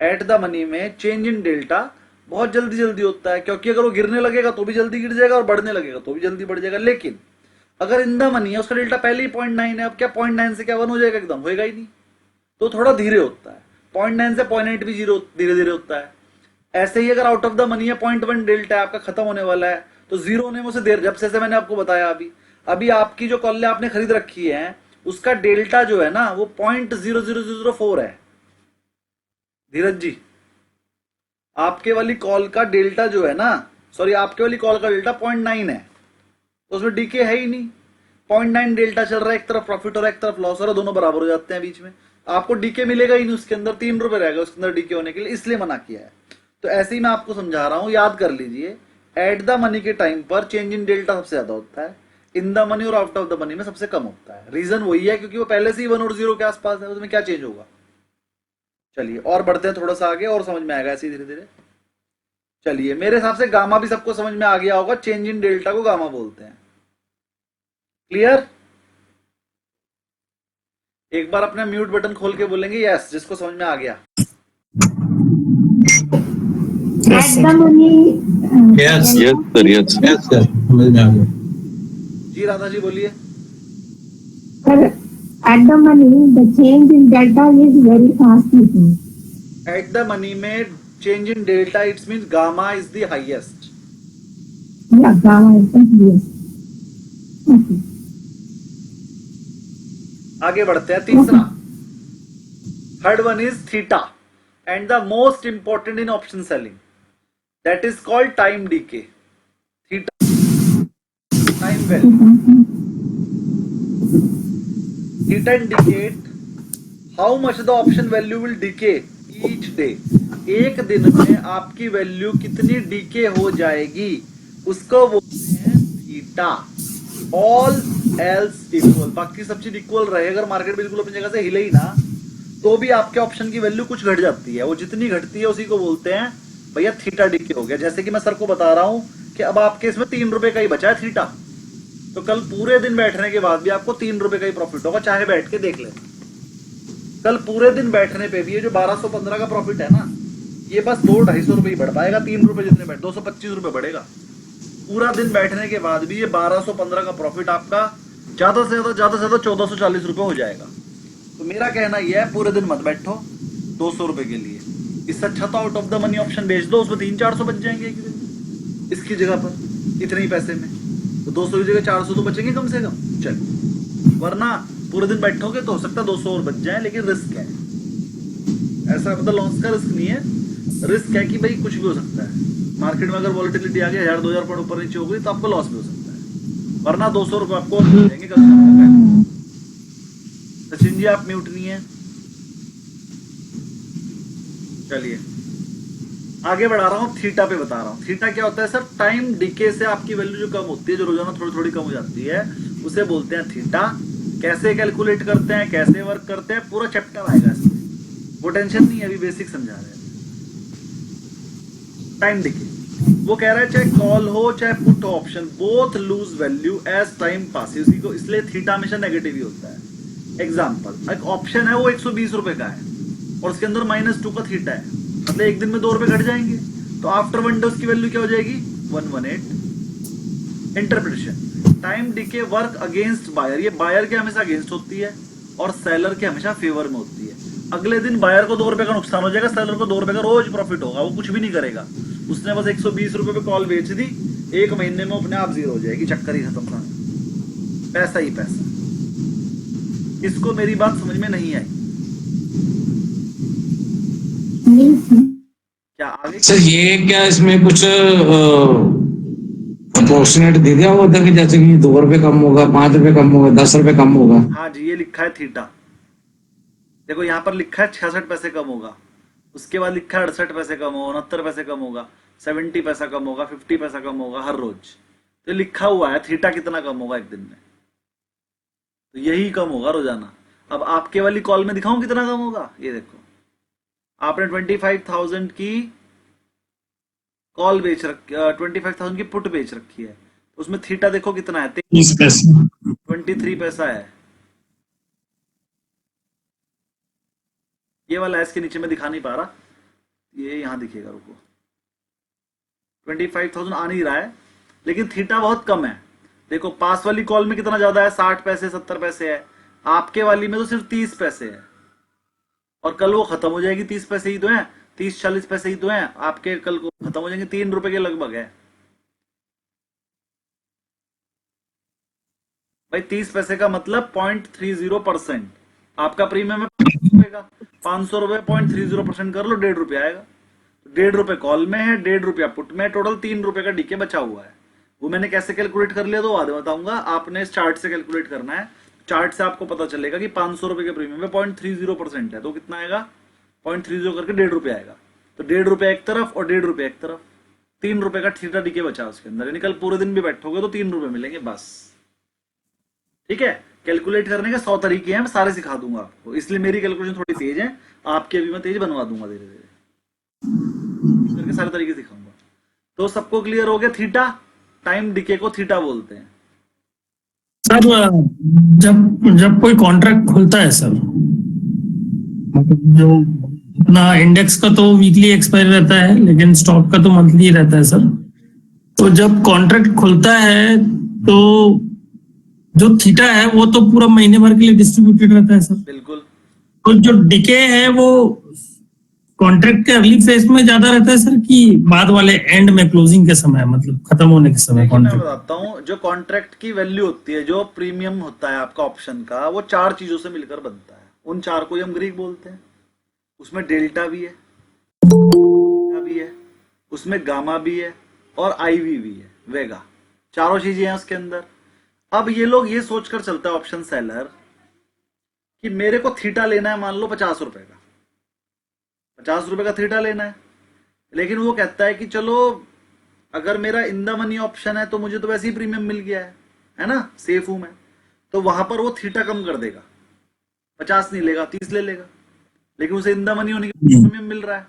एट द मनी में चेंज इन डेल्टा बहुत जल्दी होता है, क्योंकि अगर वो गिरने लगेगा तो भी जल्दी गिर जाएगा, और बढ़ने लगेगा तो भी जल्दी बढ़ जाएगा। लेकिन अगर इन द मनी है, उसका डेल्टा पहले ही 0.9 है, अब क्या 0.9 से क्या 1 हो जाएगा, एकदम होएगा ही नहीं, तो थोड़ा धीरे होता है। 0.9 से 0.8 भी धीरे धीरे होता है। ऐसे ही अगर आउट ऑफ द मनी है 0.1 डेल्टा आपका खत्म होने वाला है, तो 0 होने में उसे देर, जब से मैंने आपको बताया अभी आपकी जो कॉल आपने खरीद रखी है उसका डेल्टा जो है ना वो 0.00004 है। धीरज जी, आपके वाली कॉल का डेल्टा जो है ना, सॉरी आपके वाली कॉल का डेल्टा 0.9 है, तो उसमें डीके है ही नहीं। 0.9 डेल्टा चल रहा है, एक तरफ प्रॉफिट हो रहा है एक तरफ लॉस हो रहा है, दोनों बराबर हो जाते हैं बीच में, आपको डीके मिलेगा ही नहीं उसके अंदर, 3 रुपए रहेगा उसके अंदर डीके होने के लिए, इसलिए मना किया है। तो ऐसे ही मैं आपको समझा रहा हूं, याद कर लीजिए, एट द मनी के टाइम पर चेंज इन डेल्टा सबसे ज्यादा होता है, इन द मनी और आउट ऑफ द मनी में सबसे कम होता है। रीजन वही है क्योंकि वो पहले से ही 1 और 0 के आसपास है, उसमें क्या चेंज होगा। चलिए और बढ़ते हैं थोड़ा सा आगे, और समझ में आएगा ऐसे धीरे धीरे। चलिए मेरे हिसाब से गामा भी सबको समझ में आ गया होगा, चेंज इन डेल्टा को गामा बोलते हैं। क्लियर? एक बार अपना म्यूट बटन खोल के बोलेंगे यस, जिसको समझ में आ गया। At the money. Yes sir, yes sir, समझ में आ गया। जी राधा जी बोलिए। Sir, at the money, the change in delta is very fast. At the money में change in delta it's means gamma is the highest. Yeah, gamma is the highest. Okay. आगे बढ़ते हैं, तीसरा, third one is theta, and the most important in option selling, that is called time decay. Theta, time value. Theta indicate how much the option value will decay each day. एक दिन में आपकी value कितनी DK हो जाएगी, उसको बोलते हैं थीटा। ऑल एल्स इक्वल, बाकी सब चीज इक्वल रहे, अगर मार्केट बिल्कुल अपनी जगह से हिले ही ना तो भी आपके ऑप्शन की वैल्यू कुछ घट जाती है। वो जितनी घटती है उसी को बोलते हैं भैया थीटा डीके हो गया। जैसे कि मैं सर को बता रहा हूं कि अब आपके इसमें 3 रुपए का ही बचा है थीटा, तो कल पूरे दिन बैठने के बाद भी आपको 3 रुपए का ही प्रॉफिट होगा, चाहे बैठ के देख लेना। कल पूरे दिन बैठने पे भी ये जो 1215 का प्रॉफिट है ना, ये बस 200-250 रुपए ही बढ़ पाएगा। 3 रुपए जितने बैठ 225 रुपए बढ़ेगा। पूरा दिन बैठने के बाद भी ये 1215 का प्रॉफिट आपका ज्यादा से ज्यादा 1440 रुपए हो जाएगा। तो मेरा कहना यह है पूरे दिन मत बैठो 200 रुपए के लिए, इससे अच्छा तो out of the money option बेच दो, उसमें 300-400 बच जाएंगे एक दिन इसकी जगह पर इतने ही पैसे में, तो 200 की जगह 400 तो बचेंगे कम से कम। चल, वरना पूरे दिन बैठोगे तो हो सकता है 200 और बच जाए, लेकिन रिस्क है। ऐसा मतलब लॉस का रिस्क नहीं है, रिस्क है कि भाई कुछ भी हो सकता है। मार्केट में अगर वॉलेटिलिटी आ गई 1000-2000 पॉइंट ऊपर नीचे हो गई तो आपको लॉस भी हो सकता है, वरना 200 रुपए आपको और मिल जाएंगे कल। सचिन जी आप म्यूट नहीं है। चलिए आगे बढ़ा रहा हूँ, थीटा पे बता रहा हूँ। थीटा क्या होता है सर? टाइम डिके से आपकी वैल्यू जो कम होती है, जो रोजाना थोड़ी थोड़ी कम हो जाती है, उसे बोलते हैं थीटा। कैसे कैलकुलेट करते हैं, कैसे वर्क करते हैं, पूरा चैप्टर आएगा इसमें, वो टेंशन नहीं है, अभी बेसिक समझा रहे हैं। टाइम डिके वो कह रहा है चाहे कॉल हो चाहे पुट हो option, both lose value as time pass, इसी को इसलिए थीटा हमेशा नेगेटिव ही होता है। एग्जाम्पल, एक ऑप्शन है वो 120 रुपए का है और उसके अंदर -2 का थीटा है, मतलब एक दिन में 2 रुपए घट जाएंगे, तो आफ्टर 1 डे उसकी वैल्यू क्या हो जाएगी? 118। Interpretation, time decay work against buyer, ये बायर के हमेशा अगेंस्ट होती है और सेलर के हमेशा फेवर में होती है। अगले दिन बायर को 2 रुपए का नुकसान हो जाएगा, सेलर को 2 रुपए का रोज प्रॉफिट होगा, वो कुछ भी नहीं करेगा, उसने बस 120 रुपए पे कॉल बेच दी, 1 महीने में अपने आप जीरो हो जाएगी, चक्कर ही खत्म था, पैसा ही पैसा। इसको मेरी बात समझ में नहीं आई क्या? आगे सर ये क्या इसमें कुछ अप्रोक्सीमेट दे दिया हुआ था कि जैसे कि 2 रुपए कम होगा, 5 रुपए कम होगा, 10 रुपए कम होगा? हाँ जी, ये लिखा है थीटा, देखो यहाँ पर लिखा है 66 पैसे कम होगा, उसके बाद लिखा है 68 पैसे कम होगा, 69 पैसे कम होगा, 70 पैसा कम होगा, 50 पैसा कम होगा हर रोज। तो लिखा हुआ है थीटा कितना कम होगा एक दिन में, तो यही कम होगा रोजाना। अब आपके वाली कॉल में दिखाऊं कितना कम होगा? ये देखो, आपने 25,000 की कॉल बेच रखी, 25,000 की पुट बेच रखी है, उसमें थीटा देखो कितना है? 30 पैसे। 23 पैसा है। ये वाला इसके नीचे में दिखा नहीं पा रहा, ये यहां दिखेगा, रुको। 25,000 आ नहीं रहा है, लेकिन थीटा बहुत कम है। देखो पास वाली कॉल में कितना ज्यादा है, 60 पैसे 70 पैसे है, आपके वाली में तो सिर्फ 30 पैसे है, और कल वो खत्म हो जाएगी। 30 पैसे ही तो है, 30-40 पैसे ही तो है आपके, कल को खत्म हो जाएंगे, 3 रुपए के लगभग है भाई। 30 पैसे का मतलब 0.30%, आपका प्रीमियम है 500 रुपए का, 500 रुपए 0.30% कर लो, 1.5 रुपया आएगा। 1.5 रुपए कॉल में है, 1.5 रुपया पुट में, टोटल 3 रुपए का डीके बचा हुआ है। वो मैंने कैसे कैलकुलेट कर लिया तो बाद में बताऊंगा, आपने इस चार्ट से कैलकुलेट करना है। चार्ट से आपको पता चलेगा कि 500 रुपए के प्रीमियम में 0.30% है, तो कितना आएगा? 0.30 करके 1.5 रुपया आएगा, तो 1.5 रुपया एक तरफ और 1.5 रुपया एक तरफ, 3 रुपए का थीटा डीके बचा उसके अंदर, यानी कल पूरे दिन भी बैठोगे तो 3 रुपए मिलेंगे बस। ठीक है, कैलकुलेट करने के 100 तरीके हैं, मैं सारे सिखा दूंगा आपको, इसलिए मेरी कैलकुलेशन थोड़ी तेज है, आपके अभी मैं तेज बनवा दूंगा धीरे धीरे करके, सारे तरीके सिखाऊंगा। तो सबको क्लियर हो गया? थीटा, टाइम डिके को थीटा बोलते हैं। सर जब कोई कॉन्ट्रैक्ट खुलता है सर, मतलब जो अपना इंडेक्स का तो वीकली एक्सपायर रहता है, लेकिन स्टॉक का तो मंथली रहता है सर। तो जब कॉन्ट्रैक्ट खुलता है तो जो थीटा है वो तो पूरा महीने भर के लिए डिस्ट्रीब्यूटेड रहता है सर। बिल्कुल। तो जो डिके है वो कॉन्ट्रैक्ट के अर्ली फेज में ज्यादा रहता है सर, कि बाद वाले एंड में क्लोजिंग के समय, मतलब खत्म होने के समय? मैं कॉन्ट्रैक्ट बताता हूँ, जो कॉन्ट्रैक्ट की वैल्यू होती है, जो प्रीमियम होता है आपका ऑप्शन का, वो 4 चीजों से मिलकर बनता है। उन 4 को ही हम ग्रीक बोलते हैं। उसमें डेल्टा भी है, उसमें गामा भी है और आईवी भी है, वेगा, चारों चीजें हैं उसके अंदर। अब ये लोग ये सोचकर चलता है ऑप्शन सेलर कि मेरे को थीटा लेना है, मान लो 50 रुपए का, 50 रुपए का थीटा लेना है, लेकिन वो कहता है कि चलो अगर मेरा इन द मनी ऑप्शन है तो मुझे तो वैसे ही प्रीमियम मिल गया है, है ना, सेफ हूं मैं, तो वहां पर वो थीटा कम कर देगा, 50 नहीं लेगा, 30 ले लेगा, लेकिन उसे इन द मनी होने की प्रीमियम मिल रहा है,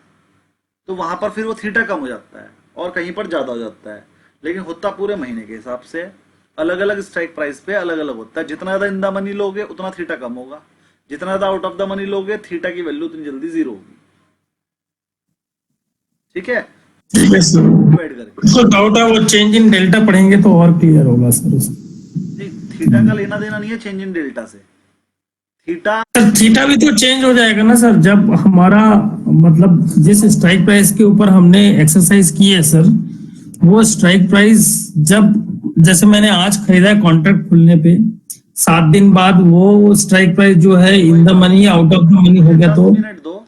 तो वहां पर फिर वो थीटा कम हो जाता है और कहीं पर ज्यादा हो जाता है, लेकिन होता पूरे महीने के हिसाब से अलग अलग स्ट्राइक प्राइस पे अलग अलग होता है। जितना ज्यादा इन द मनी लोगे उतना थीटा कम होगा, जितना ज्यादा आउट ऑफ द मनी लोगे थीटा की वैल्यू उतनी जल्दी जीरो होगी। ठीक है, ठीक है सर, डिवाइड करके उसको डाउट है, वो चेंज इन डेल्टा पढ़ेंगे तो और क्लियर होगा सर उसको। नहीं, थीटा का लेना देना नहीं है चेंज इन डेल्टा से। थीटा सर थीटा भी तो चेंज हो जाएगा ना सर, जब हमारा मतलब जिस स्ट्राइक प्राइस के ऊपर हमने एक्सरसाइज की है सर, वो स्ट्राइक प्राइस जब, जैसे मैंने आज खरीदा है कॉन्ट्रैक्ट खुलने पे, 7 दिन बाद वो स्ट्राइक प्राइस जो है in the money out of the money हो गया, 10 तो मिनट दो,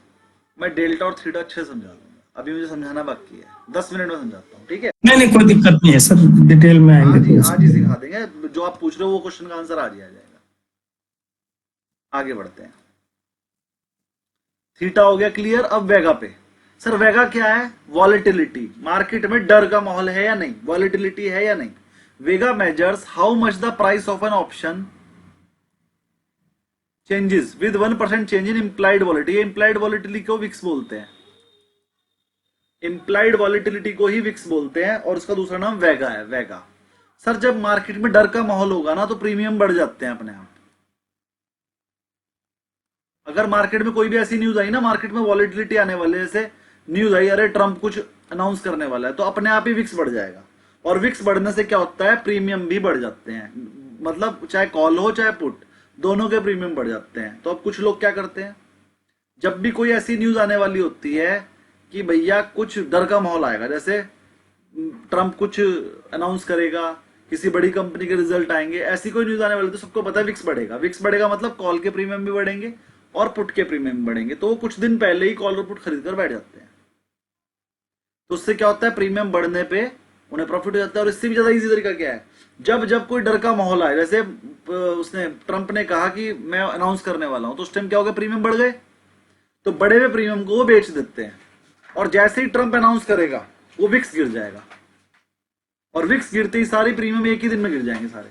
मैं डेल्टा और थीटा अच्छे से समझा दूंगा, अभी मुझे समझाना बाकी है, 10 मिनट में समझाता हूँ। ठीक है, नहीं कोई दिक्कत नहीं है सर, डिटेल में आएंगे तो आज ही सिखा देंगे, जो आप पूछ रहे हो वो क्वेश्चन का आंसर आज ही आ जाएगा। आगे बढ़ते हैं, थीटा हो गया क्लियर। अब वेगा पे। सर वेगा क्या है? वॉलेटिलिटी, मार्केट में डर का माहौल है या नहीं, वॉलेटिलिटी है या नहीं। Vega measures how much the price of an option changes with 1% change in implied volatility. Implied volatility को विक्स बोलते हैं, इम्प्लाइड वॉलेटिलिटी को ही विक्स बोलते हैं, और उसका दूसरा नाम वेगा है, वेगा। सर जब मार्केट में डर का माहौल होगा ना तो प्रीमियम बढ़ जाते हैं अपने आप। अगर मार्केट में कोई भी ऐसी न्यूज आई ना, मार्केट में वॉलेटिलिटी आने वाले, जैसे न्यूज आई अरे ट्रंप कुछ अनाउंस करने वाला है, तो अपने आप ही विक्स बढ़ जाएगा, और विक्स बढ़ने से क्या होता है, प्रीमियम भी बढ़ जाते हैं, मतलब चाहे कॉल हो चाहे पुट, दोनों के प्रीमियम बढ़ जाते हैं। तो अब कुछ लोग क्या करते हैं, जब भी कोई ऐसी न्यूज आने वाली होती है कि भैया कुछ डर का माहौल आएगा, जैसे ट्रंप कुछ अनाउंस करेगा, किसी बड़ी कंपनी के रिजल्ट आएंगे, ऐसी कोई न्यूज आने वाली, तो सबको पता है विक्स बढ़ेगा। विक्स बढ़ेगा मतलब कॉल के प्रीमियम भी बढ़ेंगे और पुट के प्रीमियम बढ़ेंगे, तो वो कुछ दिन पहले ही कॉल और पुट खरीद कर बैठ जाते हैं। तो उससे क्या होता है, प्रीमियम बढ़ने पे उन्हें प्रॉफिट हो जाता है। और इससे भी ज्यादा इजी तरीका क्या है, जब जब कोई डर का माहौल आए, जैसे उसने ट्रंप ने कहा कि मैं अनाउंस करने वाला हूं, तो उस टाइम क्या हो गया, प्रीमियम बढ़ गए, तो बढ़े हुए प्रीमियम को वो बेच देते हैं, और जैसे ही ट्रंप अनाउंस करेगा वो विक्स गिर जाएगा, और विक्स गिरते ही सारे प्रीमियम एक ही दिन में गिर जाएंगे सारे।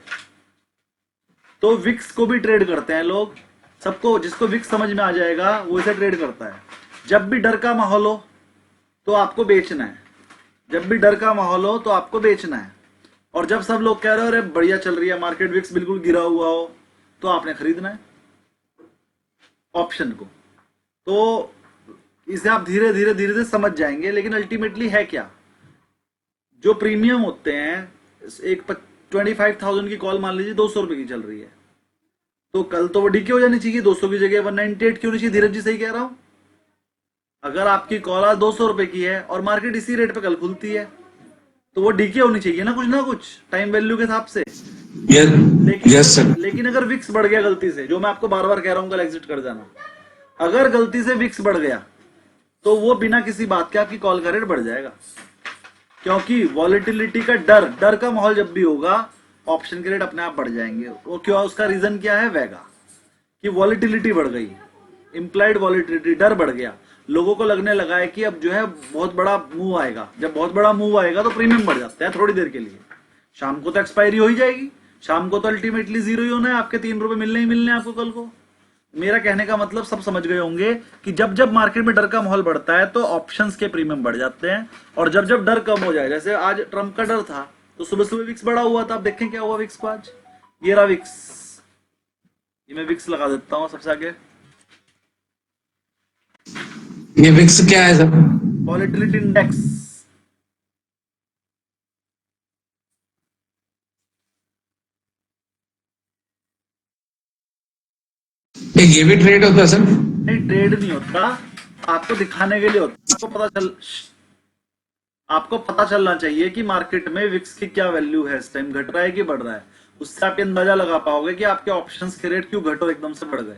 तो विक्स को भी ट्रेड करते हैं लोग, सबको, जिसको विक्स समझ में आ जाएगा वो इसे ट्रेड करता है। जब भी डर का माहौल हो तो आपको बेचना है, जब भी डर का माहौल हो तो आपको बेचना है, और जब सब लोग कह रहे हो अरे बढ़िया चल रही है मार्केट, विक्स बिल्कुल गिरा हुआ हो, तो आपने खरीदना है ऑप्शन को। तो इसे आप धीरे धीरे धीरे धीरे समझ जाएंगे, लेकिन अल्टीमेटली है क्या, जो प्रीमियम होते हैं, एक 25,000 की कॉल मान लीजिए 200 रुपए की चल रही है, तो कल तो वो डीके हो जानी चाहिए, 200 की जगह 198 क्यों नहीं चाहिए? धीरज जी सही कह रहा हूं। अगर आपकी कॉल आज 200 रुपए की है और मार्केट इसी रेट पे कल खुलती है, तो वो डीके होनी चाहिए ना कुछ टाइम वैल्यू के हिसाब से। लेकिन अगर विक्स बढ़ गया गलती से, जो मैं आपको बार बार कह रहा हूं कल एग्जिट कर जाना, अगर गलती से विक्स बढ़ गया तो वो बिना किसी बात के आपकी कॉल का रेट बढ़ जाएगा, क्योंकि वॉलेटिलिटी का डर का माहौल जब भी होगा ऑप्शन के रेट अपने आप बढ़ जाएंगे। वो क्यों? उसका रीजन क्या है, वेगा, कि वॉलेटिलिटी बढ़ गई, इंप्लाइड वॉलेटिलिटी, डर बढ़ गया, लोगों को लगने लगा है कि अब जो है बहुत बड़ा मूव आएगा। जब बहुत बड़ा मूव आएगा तो प्रीमियम बढ़ जाता है थोड़ी देर के लिए, शाम को तो एक्सपायरी हो ही जाएगी, शाम को तो अल्टीमेटली जीरो ही होना है, आपके 3 रुपए मिलने ही मिलने हैं आपको कल को। मेरा कहने का मतलब सब समझ गए होंगे कि जब जब मार्केट में डर का माहौल बढ़ता है तो ऑप्शंस के प्रीमियम बढ़ जाते हैं, और जब जब डर कम हो जाए, जैसे आज ट्रंप का डर था तो सुबह सुबह विक्स बढ़ा हुआ था, आप देखें क्या हुआ विक्स को आज, ये रहा विक्स, ये मैं विक्स लगा देता हूं सबसे आगे। ये विक्स क्या है सर? Volatility index. ये भी ट्रेड होता है सर? नहीं, ट्रेड नहीं होता, आपको दिखाने के लिए होता, आपको पता चलना चाहिए कि मार्केट में विक्स की क्या वैल्यू है, इस टाइम घट रहा है कि बढ़ रहा है, उससे आप ये अंदाजा लगा पाओगे कि आपके ऑप्शंस के रेट क्यों घट और एकदम से बढ़ गए।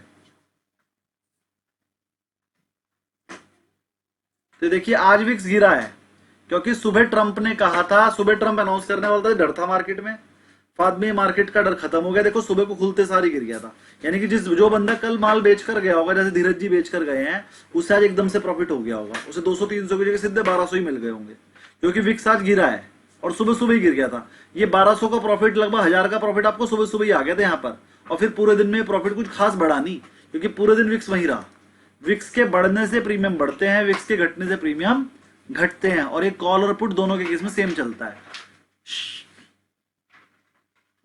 तो देखिए आज विक्स गिरा है क्योंकि सुबह ट्रंप ने कहा था, सुबह ट्रंप अनाउंस करने वाला था, डर था मार्केट में, बाद में मार्केट का डर खत्म हो गया, देखो सुबह को खुलते सारी गिर गया था। यानी कि जो बंदा कल माल बेच कर गया होगा, जैसे धीरज जी बेच कर गए हैं, उससे आज एकदम से प्रॉफिट हो गया होगा, उसे 200-300 की जगह सीधे 1200 ही मिल गए होंगे, क्योंकि विक्स आज गिरा है। और सुबह सुबह ही गिर गया था। ये 1200 का प्रॉफिट, लगभग 1000 का प्रॉफिट आपको सुबह सुबह ही आ गया था यहाँ पर, और फिर पूरे दिन में प्रॉफिट कुछ खास बढ़ा नहीं, क्योंकि पूरे दिन विक्स वहीं रहा। विक्स के बढ़ने से प्रीमियम बढ़ते हैं, विक्स के घटने से प्रीमियम घटते हैं, और ये कॉल और पुट दोनों के केस में सेम चलता है।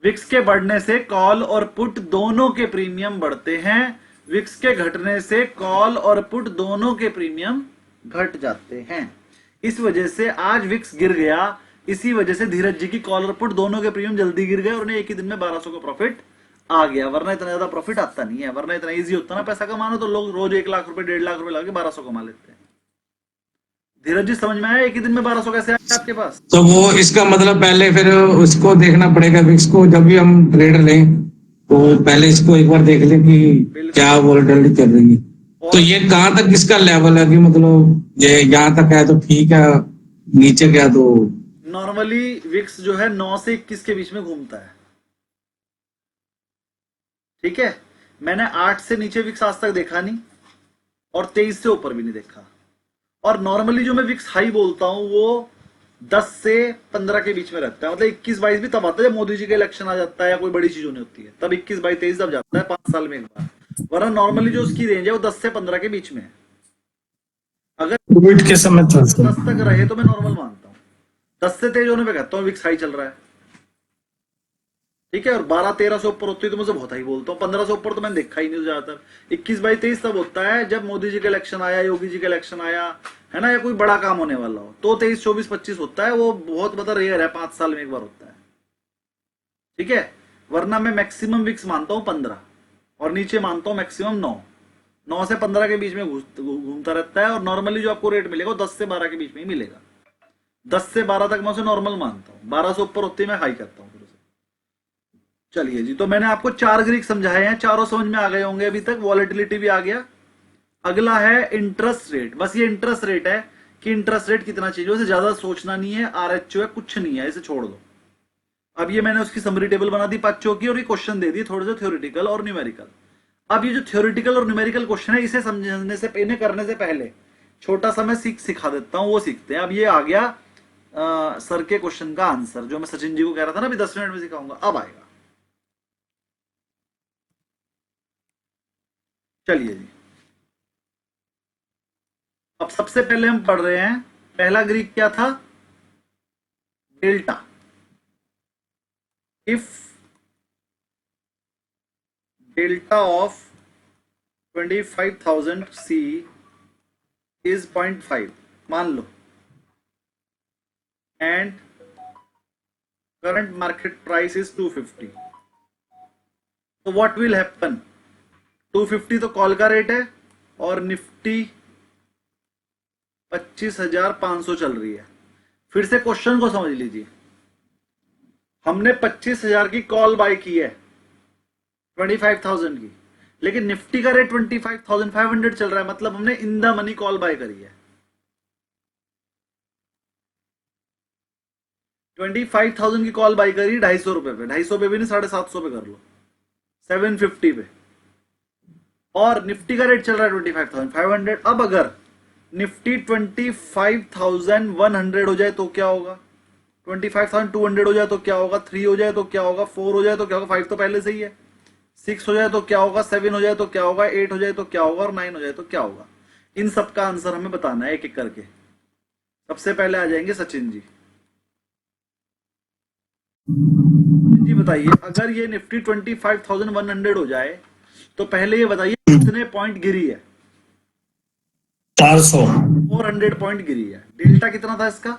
विक्स के बढ़ने से कॉल और पुट दोनों के प्रीमियम बढ़ते हैं, विक्स के घटने से कॉल और पुट दोनों के प्रीमियम घट जाते हैं। इस वजह से आज विक्स गिर गया, इसी वजह से धीरज जी की कॉल और पुट दोनों के प्रीमियम जल्दी गिर गए और उन्हें एक ही दिन में 1200 का प्रॉफिट आ गया, वरना इतना ज्यादा प्रॉफिट आता नहीं है। वरना इतना इजी होता ना पैसा कमाना, तो लोग रोज 1 लाख रुपए 1.5 लाख रुपए लगा के 1200 कमा लेते हैं। धीरज जी समझ में आया एक ही दिन में 1200 कैसे आया आपके पास? तो वो इसका मतलब पहले फिर उसको देखना पड़ेगा विक्स को, जब भी हम ट्रेड लें तो पहले इसको एक बार देख लें कि क्या वोलेटिलिटी चल रही है। तो ये कहाँ तक इसका लेवल है कि मतलब ये यहाँ तक है तो ठीक है, नीचे गया तो नॉर्मली विक्स जो है 9 से 21 के बीच में घूमता है, ठीक है। मैंने 8 से नीचे विक्स आज तक देखा नहीं, और 23 से ऊपर भी नहीं देखा। और नॉर्मली जो मैं विक्स हाई बोलता हूं वो 10 से 15 के बीच में रहता है। मतलब 21-22 भी तब आता है जब मोदी जी का इलेक्शन आ जाता है या कोई बड़ी चीज होनी होती है, तब 21-22-23 तब जाता है 5 साल में एक बार। वरना नॉर्मली जो उसकी रेंज है वो 10 से 15 के बीच में है। अगर कोविड के समय था 10 तक रहे तो मैं नॉर्मल मानता हूं, 10 से तेज होने पे कहता हूँ विक्स हाई चल रहा है, ठीक है। और 12-13 से ऊपर होती है तो मुझे बहुत हाई बोलता हूँ। 15 से ऊपर तो मैंने देखा ही नहीं ज्यादातर। 21-22-23 तब होता है जब मोदी जी का इलेक्शन आया, योगी जी का इलेक्शन आया है ना, या कोई बड़ा काम होने वाला हो, तो 23-24-25 होता है। वो बहुत मतलब रेयर है, 5 साल में एक बार होता है, ठीक है। वरना मैं मैक्सिमम विक्स मानता हूँ 15, और नीचे मानता हूँ मैक्सिमम 9 से 15 के बीच में घूमता रहता है। और नॉर्मली जो आपको रेट मिलेगा वो 10 से 12 के बीच में ही मिलेगा। 10 से 12 तक मैं उसे नॉर्मल मानता हूँ, 12 से ऊपर होती है मैं हाई करता हूँ फिर उसे। चलिए जी, तो मैंने आपको 4 ग्रीक समझाए हैं, चारों समझ में आ गए होंगे अभी तक। वॉलेटिलिटी भी आ गया। अगला है इंटरेस्ट रेट। बस ये इंटरेस्ट रेट है कि इंटरेस्ट रेट कितना चाहिए, उसे ज्यादा सोचना नहीं है। आरएचओ है, कुछ नहीं है, इसे छोड़ दो। अब ये मैंने उसकी समरी टेबल बना दी पांचों की, और ये क्वेश्चन दे दिए थोड़े से थ्योरेटिकल और न्यूमेरिकल। अब ये जो थ्योरेटिकल और न्यूमेरिकल क्वेश्चन है, इसे समझने से, इन्हें करने से पहले छोटा सा मैं सिखा देता हूं, वो सीखते हैं। अब ये आ गया सर के क्वेश्चन का आंसर, जो मैं सचिन जी को कह रहा था ना अभी 10 मिनट में सिखाऊंगा, अब आएगा। चलिए जी, अब सबसे पहले हम पढ़ रहे हैं, पहला ग्रीक क्या था? Delta. If delta of 25,000 C is 0.5 मान लो, and current market price is 250, तो व्हाट विल हैपन? 250 तो कॉल का रेट है, और निफ्टी 25,500 चल रही है। फिर से क्वेश्चन को समझ लीजिए, हमने 25,000 की कॉल बाय की है 25,000 की, लेकिन निफ्टी का रेट 25,500 चल रहा है, मतलब हमने in the money call buy करी है। 25,000 की कॉल बाय करी 250 रुपए पे, 250 पे भी नहीं 750 पे कर लो, 750 पे, और निफ्टी का रेट चल रहा है 25,500। अब अगर निफ्टी 25,100 हो जाए तो क्या होगा? 25,200 हो जाए तो क्या होगा? 3 हो जाए तो क्या होगा? 4 हो जाए तो क्या होगा? 5 तो पहले से ही है। 6 हो जाए तो क्या होगा? 7 हो जाए तो क्या होगा? 8 हो जाए तो क्या होगा? और 9 हो जाए तो क्या होगा? इन सब का आंसर हमें बताना है एक एक करके। सबसे पहले आ जाएंगे सचिन जी। जी बताइए, अगर ये निफ्टी 25,100 हो जाए तो पहले ये बताइए कितने पॉइंट गिरी है? 400 400 पॉइंट गिरी है। डेल्टा कितना था इसका?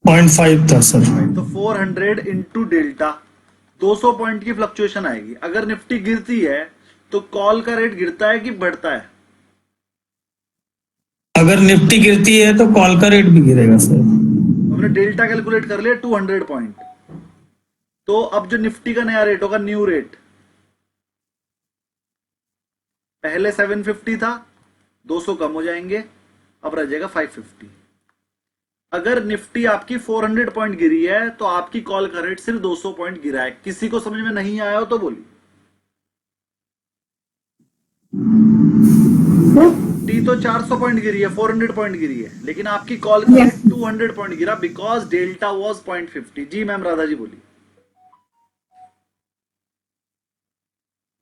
0.5 था सर। तो 400 इंटू डेल्टा, 200 पॉइंट की फ्लक्चुएशन आएगी। अगर निफ्टी गिरती है तो कॉल का रेट गिरता है कि बढ़ता है? अगर निफ्टी गिरती है तो कॉल का रेट भी गिरेगा सर। हमने डेल्टा कैलकुलेट कर लिया 200 पॉइंट। तो अब जो निफ्टी का नया रेट होगा, न्यू रेट, पहले 750 था, 200 कम हो जाएंगे, अब रह जाएगा 550। अगर निफ्टी आपकी 400 पॉइंट गिरी है तो आपकी कॉल का रेट सिर्फ 200 पॉइंट गिरा है। किसी को समझ में नहीं आया हो तो बोलिए। Sir, निफ्टी तो 400 पॉइंट गिरी है, 400 पॉइंट गिरी है, लेकिन आपकी कॉल का Yes. 200 पॉइंट गिरा बिकॉज डेल्टा वाज 0.50। जी मैम, राधा जी बोलिए,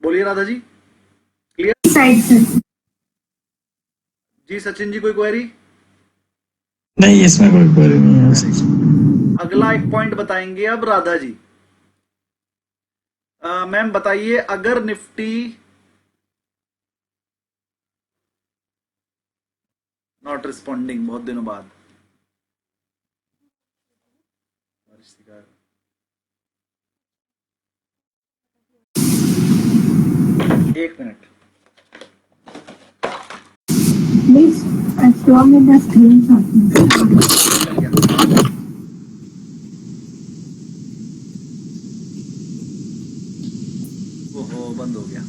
बोलिए Radha ji. Clear? Side, sir. जी सचिन जी, कोई क्वेरी? नहीं, इसमें कोई क्वेरी नहीं है। अगला एक पॉइंट बताएंगे अब राधा जी। मैम बताइए, अगर निफ्टी नॉट रिस्पॉन्डिंग बहुत दिनों बाद, एक minute, Please show me the screenshot. चल गया। ओहो, बंद हो गया।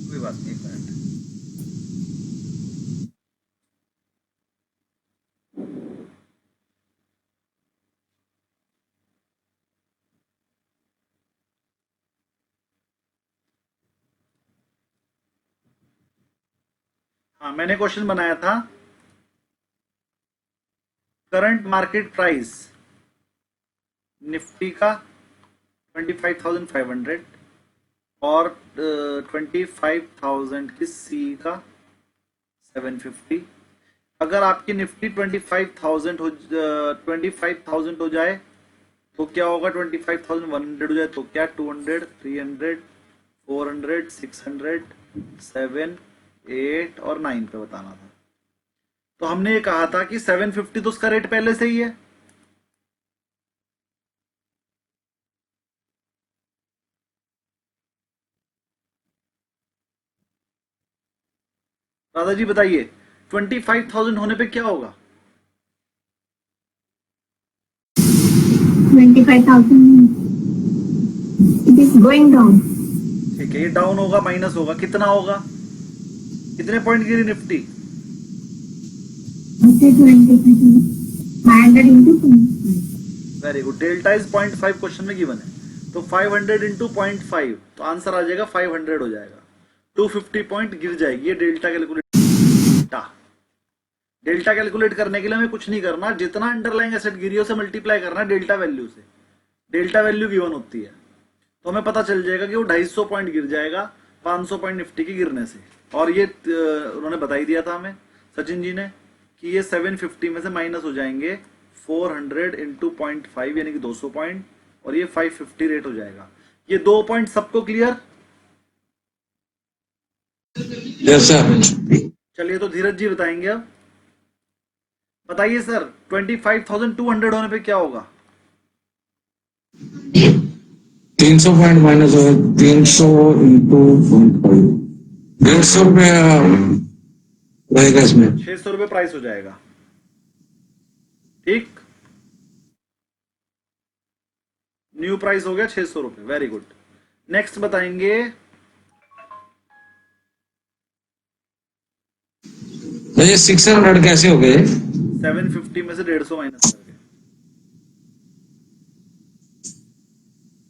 कोई बात नहीं, एक मिनट। हाँ, मैंने क्वेश्चन बनाया था, करंट मार्केट प्राइस निफ्टी का 25,500 और 25,000 की सी का 750। अगर आपकी निफ्टी 25,000 हो जाए तो क्या होगा, 25,100 हो जाए तो क्या, 200, 300, 400, 600, 7, 8 और 9 पे बताना था। तो हमने ये कहा था कि 750 तो उसका रेट पहले से ही है, दादा जी बताइए 25,000 होने पे क्या होगा? 25,000. It is going down. ठीक है, ये डाउन होगा, माइनस होगा, कितना होगा, कितने point Giri Nifty? It is 25,000. 500 into 25. Very good, delta is 0.5 question में गिवन है, तो 500 इंटू 0.5 तो आंसर आ जाएगा 500 हो जाएगा, 250 पॉइंट गिर जाएगी। ये डेल्टा कैलकुलेट, डेल्टा कैलकुलेट करने के लिए हमें कुछ नहीं करना, जितना अंडरलाइंग एसेट गिरी उसे मल्टीप्लाई करना डेल्टा वैल्यू से। डेल्टा वैल्यू गिवन होती है तो हमें पता चल जाएगा कि वो 250 पॉइंट गिर जाएगा 500 पॉइंट निफ्टी के गिरने से। और ये उन्होंने बता ही दिया था हमें, सचिन जी ने, कि ये 750 में से माइनस हो जाएंगे 400 इंटू 0.5 यानी कि 200 पॉइंट, और ये 550 रेट हो जाएगा। ये 2 पॉइंट सबको क्लियर? Yes sir. चलिए, तो धीरज जी बताएंगे अब। बताइए सर, 25,200 होने पे क्या होगा? 300 पॉइंट माइनस हो, 300 इंटू 150 रुपये रहेगा इसमें। 600 रुपये प्राइस हो जाएगा, ठीक, न्यू प्राइस हो गया 600 रुपये। Very good. नेक्स्ट बताएंगे, ये 600 कैसे हो गए? 750 में से 150 माइनस करके।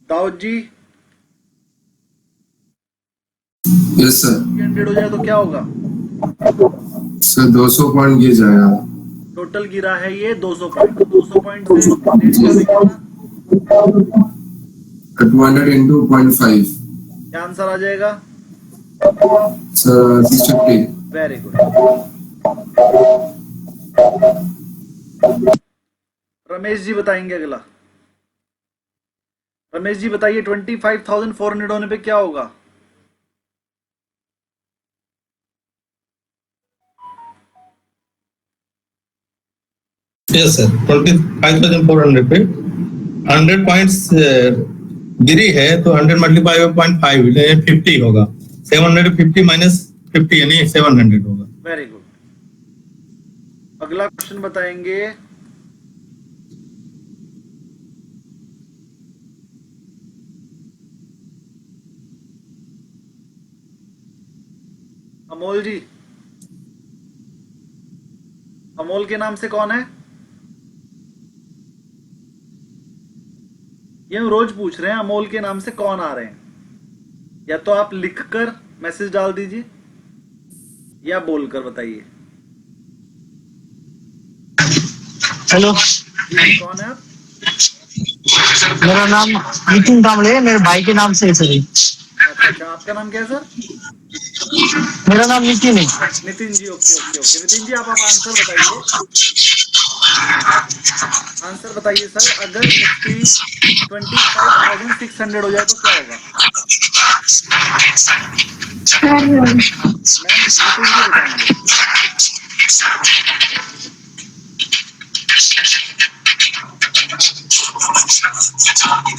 दाऊद जी, यस सर। 300 हो जाए तो क्या होगा? सर 200 पॉइंट गिर जाएगा। टोटल गिरा है ये 200 पॉइंट, 200 पॉइंट से डेल्टा निकालना, 200 इंटू 0.5 क्या आंसर आ जाएगा? Sir 650। Very good. Ramesh ji बताएंगे अगला। रमेश जी बताइए 25,400 होने पे क्या होगा? यस सर, 25,400 पे 100 पॉइंट्स गिरी है तो 100 मल्टीप्लाई बाय 0.5 50 होगा। 750 माइनस 50 यानी 700 होगा। Very good. अगला क्वेश्चन बताएंगे, अमोल जी। अमोल के नाम से कौन है? ये हम रोज पूछ रहे हैं, अमोल के नाम से कौन आ रहे हैं? या तो आप लिखकर मैसेज डाल दीजिए या बोलकर बताइए। हेलो, जी कौन है आप? मेरा नाम नितिन कांबळे है, मेरे भाई के नाम से है सर ये। अच्छा अच्छा, आपका नाम क्या है सर? मेरा नाम नितिन है। Nitin ji, okay okay okay. Nitin ji आप आंसर बताइए। आंसर बताइए सर, अगर निफ्टी 25,600 हो जाए तो क्या होगा? सर मैम नितिन जी बताएंगे।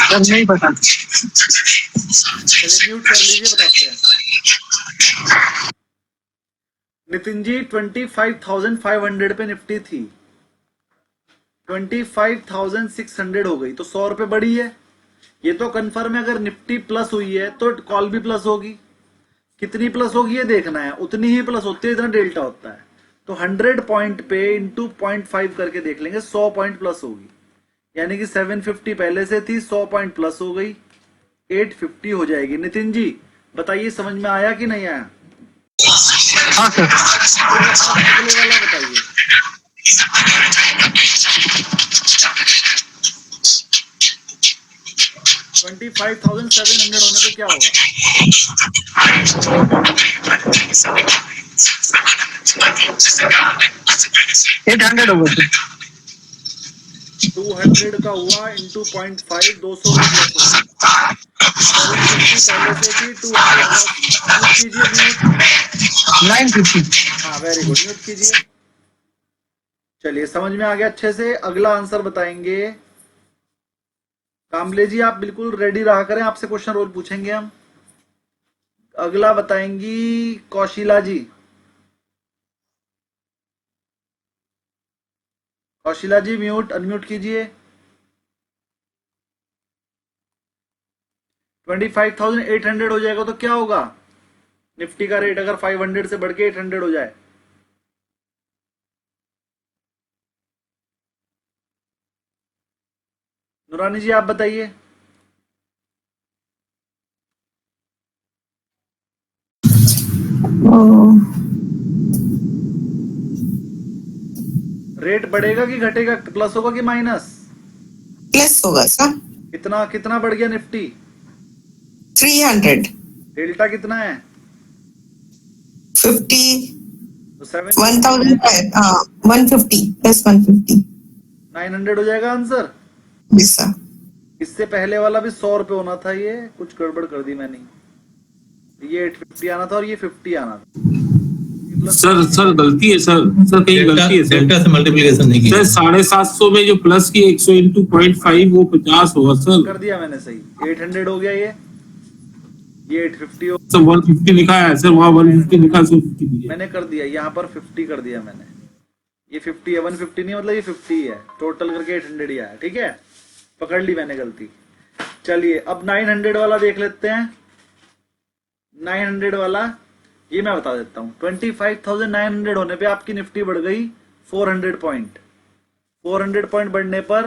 सर नहीं पता। चलिए म्यूट कर लीजिए, बताते हैं। नितिन जी 25,500 पे निफ्टी थी, 25,600 हो गई तो 100 रुपए बढ़ी है। ये तो कंफर्म है, अगर निफ्टी प्लस हुई है तो कॉल भी प्लस होगी। कितनी प्लस होगी ये देखना है, उतनी ही प्लस होती है जितना डेल्टा होता है। तो 100 पॉइंट पे इंटू 0.5 करके देख लेंगे, 100 पॉइंट प्लस होगी। यानी कि 750 पहले से थी, 100 पॉइंट प्लस हो गई, 850 हो जाएगी। नितिन जी बताइए समझ में आया कि नहीं आया? हाँ सर। अब अगले वाला बताइए। $25,700 होने पे क्या होगा? 800 होगा सर। 200 का हुआ इंटू 0.5, 200 रुपये प्लस हो गए। 750 पहले से थी, 200 प्लस। म्यूट कीजिए, म्यूट। 950। हाँ वेरी गुड, म्यूट कीजिए। चलिए समझ में आ गया अच्छे से। अगला आंसर बताएंगे कामले जी, आप बिल्कुल रेडी रहा करें, आपसे क्वेश्चन रोज पूछेंगे हम। अगला बताएंगी कौशिला जी। कौशिला जी म्यूट अनम्यूट कीजिए। 25,800 हो जाएगा तो क्या होगा? निफ्टी का रेट अगर 500 से बढ़ के 800 हो जाए। नुरानी जी आप बताइए। रेट बढ़ेगा कि घटेगा, प्लस होगा कि माइनस? प्लस होगा सर। कितना कितना बढ़ गया निफ्टी? 300, डेल्टा कितना है? 50, तो 750 150 प्लस 150। 900 हो जाएगा आंसर। Yes sir. इससे पहले वाला भी 100 रुपए होना था, ये कुछ गड़बड़ कर दी मैंने। ये 850 आना था और ये 50 आना था। सर गलती है सर कहीं गलती है सर। डेल्टा से मल्टीप्लिकेशन नहीं की सर 750 में जो प्लस की 100 इंटू 0.5 वो 50 होगा सर। कर दिया मैंने सही। 800 हो गया, ये 850 हो। सर 150 लिखा है सर, वहाँ 150 लिखा है, 150 मैंने कर दिया, यहाँ पर 50 कर दिया मैंने। ये 50 है, 150 नहीं, मतलब ये 50 है, टोटल करके 800 ही आया। ठीक है, पकड़ ली मैंने गलती। चलिए अब 900 वाला देख लेते हैं। 900 वाला ये मैं बता देता हूँ। 25,900 होने पे आपकी निफ्टी बढ़ गई 400 पॉइंट। 400 पॉइंट बढ़ने पर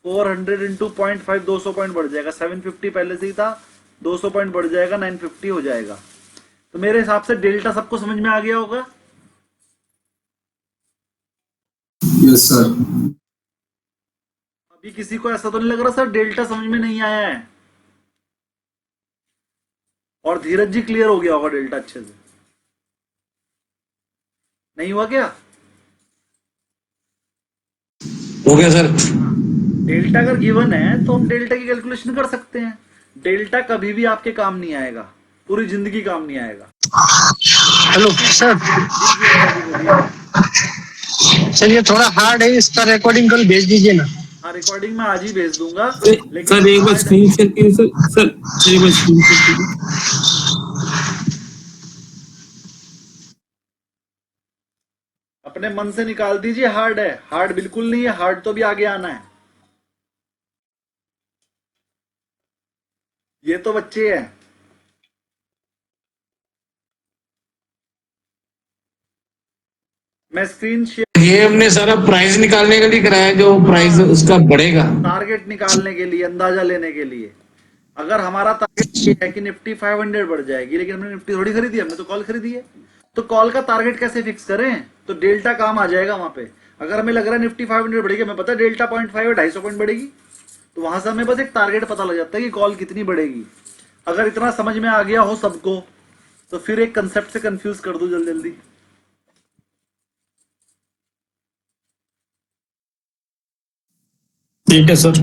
400 इंटू 0.5, 200 पॉइंट बढ़ जाएगा। 750 पहले से ही था, 200 पॉइंट बढ़ जाएगा, 950 हो जाएगा। तो मेरे हिसाब से डेल्टा सबको समझ में आ गया होगा। Yes sir. अभी किसी को ऐसा तो नहीं लग रहा सर डेल्टा समझ में नहीं आया है? और धीरज जी क्लियर हो गया होगा डेल्टा अच्छे से? नहीं हुआ क्या? हो गया सर। डेल्टा अगर गिवन है तो हम डेल्टा की कैलकुलेशन कर सकते हैं। डेल्टा कभी भी आपके काम नहीं आएगा, पूरी जिंदगी काम नहीं आएगा। Hello sir. जी जी अप्पा जी बोलिए। सर ये थोड़ा हार्ड है, इसका रिकॉर्डिंग कल भेज दीजिए ना। हाँ रिकॉर्डिंग में आज ही भेज दूंगा, लेकिन सर एक बार हार्ड स्क्रीन शेयर कीजिए सर एक बार स्क्रीन शेयर कीजिए। अपने मन से निकाल दीजिए। हार्ड है? हार्ड बिल्कुल नहीं है, हार्ड तो भी आगे आना है। ये तो बच्चे हैं। मैं स्क्रीन शेयर ये हमने सारा प्राइस निकालने के लिए कराया, जो प्राइस उसका बढ़ेगा। टारगेट निकालने के लिए, अंदाजा लेने के लिए। अगर हमारा टारगेट ये है कि निफ्टी 500 बढ़ जाएगी, लेकिन हमने निफ्टी थोड़ी खरीदी, हमने तो कॉल खरीदी है, तो कॉल का टारगेट कैसे फिक्स करें? तो डेल्टा काम आ जाएगा वहां पे। अगर हमें लग रहा है निफ्टी 500 बढ़ेगी, हमें पता है डेल्टा 0.5 है, 250 पॉइंट बढ़ेगी, तो वहां से हमें बस एक टारगेट पता लग जाता है कि कॉल कितनी बढ़ेगी। अगर इतना समझ में आ गया हो सबको, तो फिर एक कंसेप्ट से कंफ्यूज कर दो जल्दी जल्दी। ठीक है सर।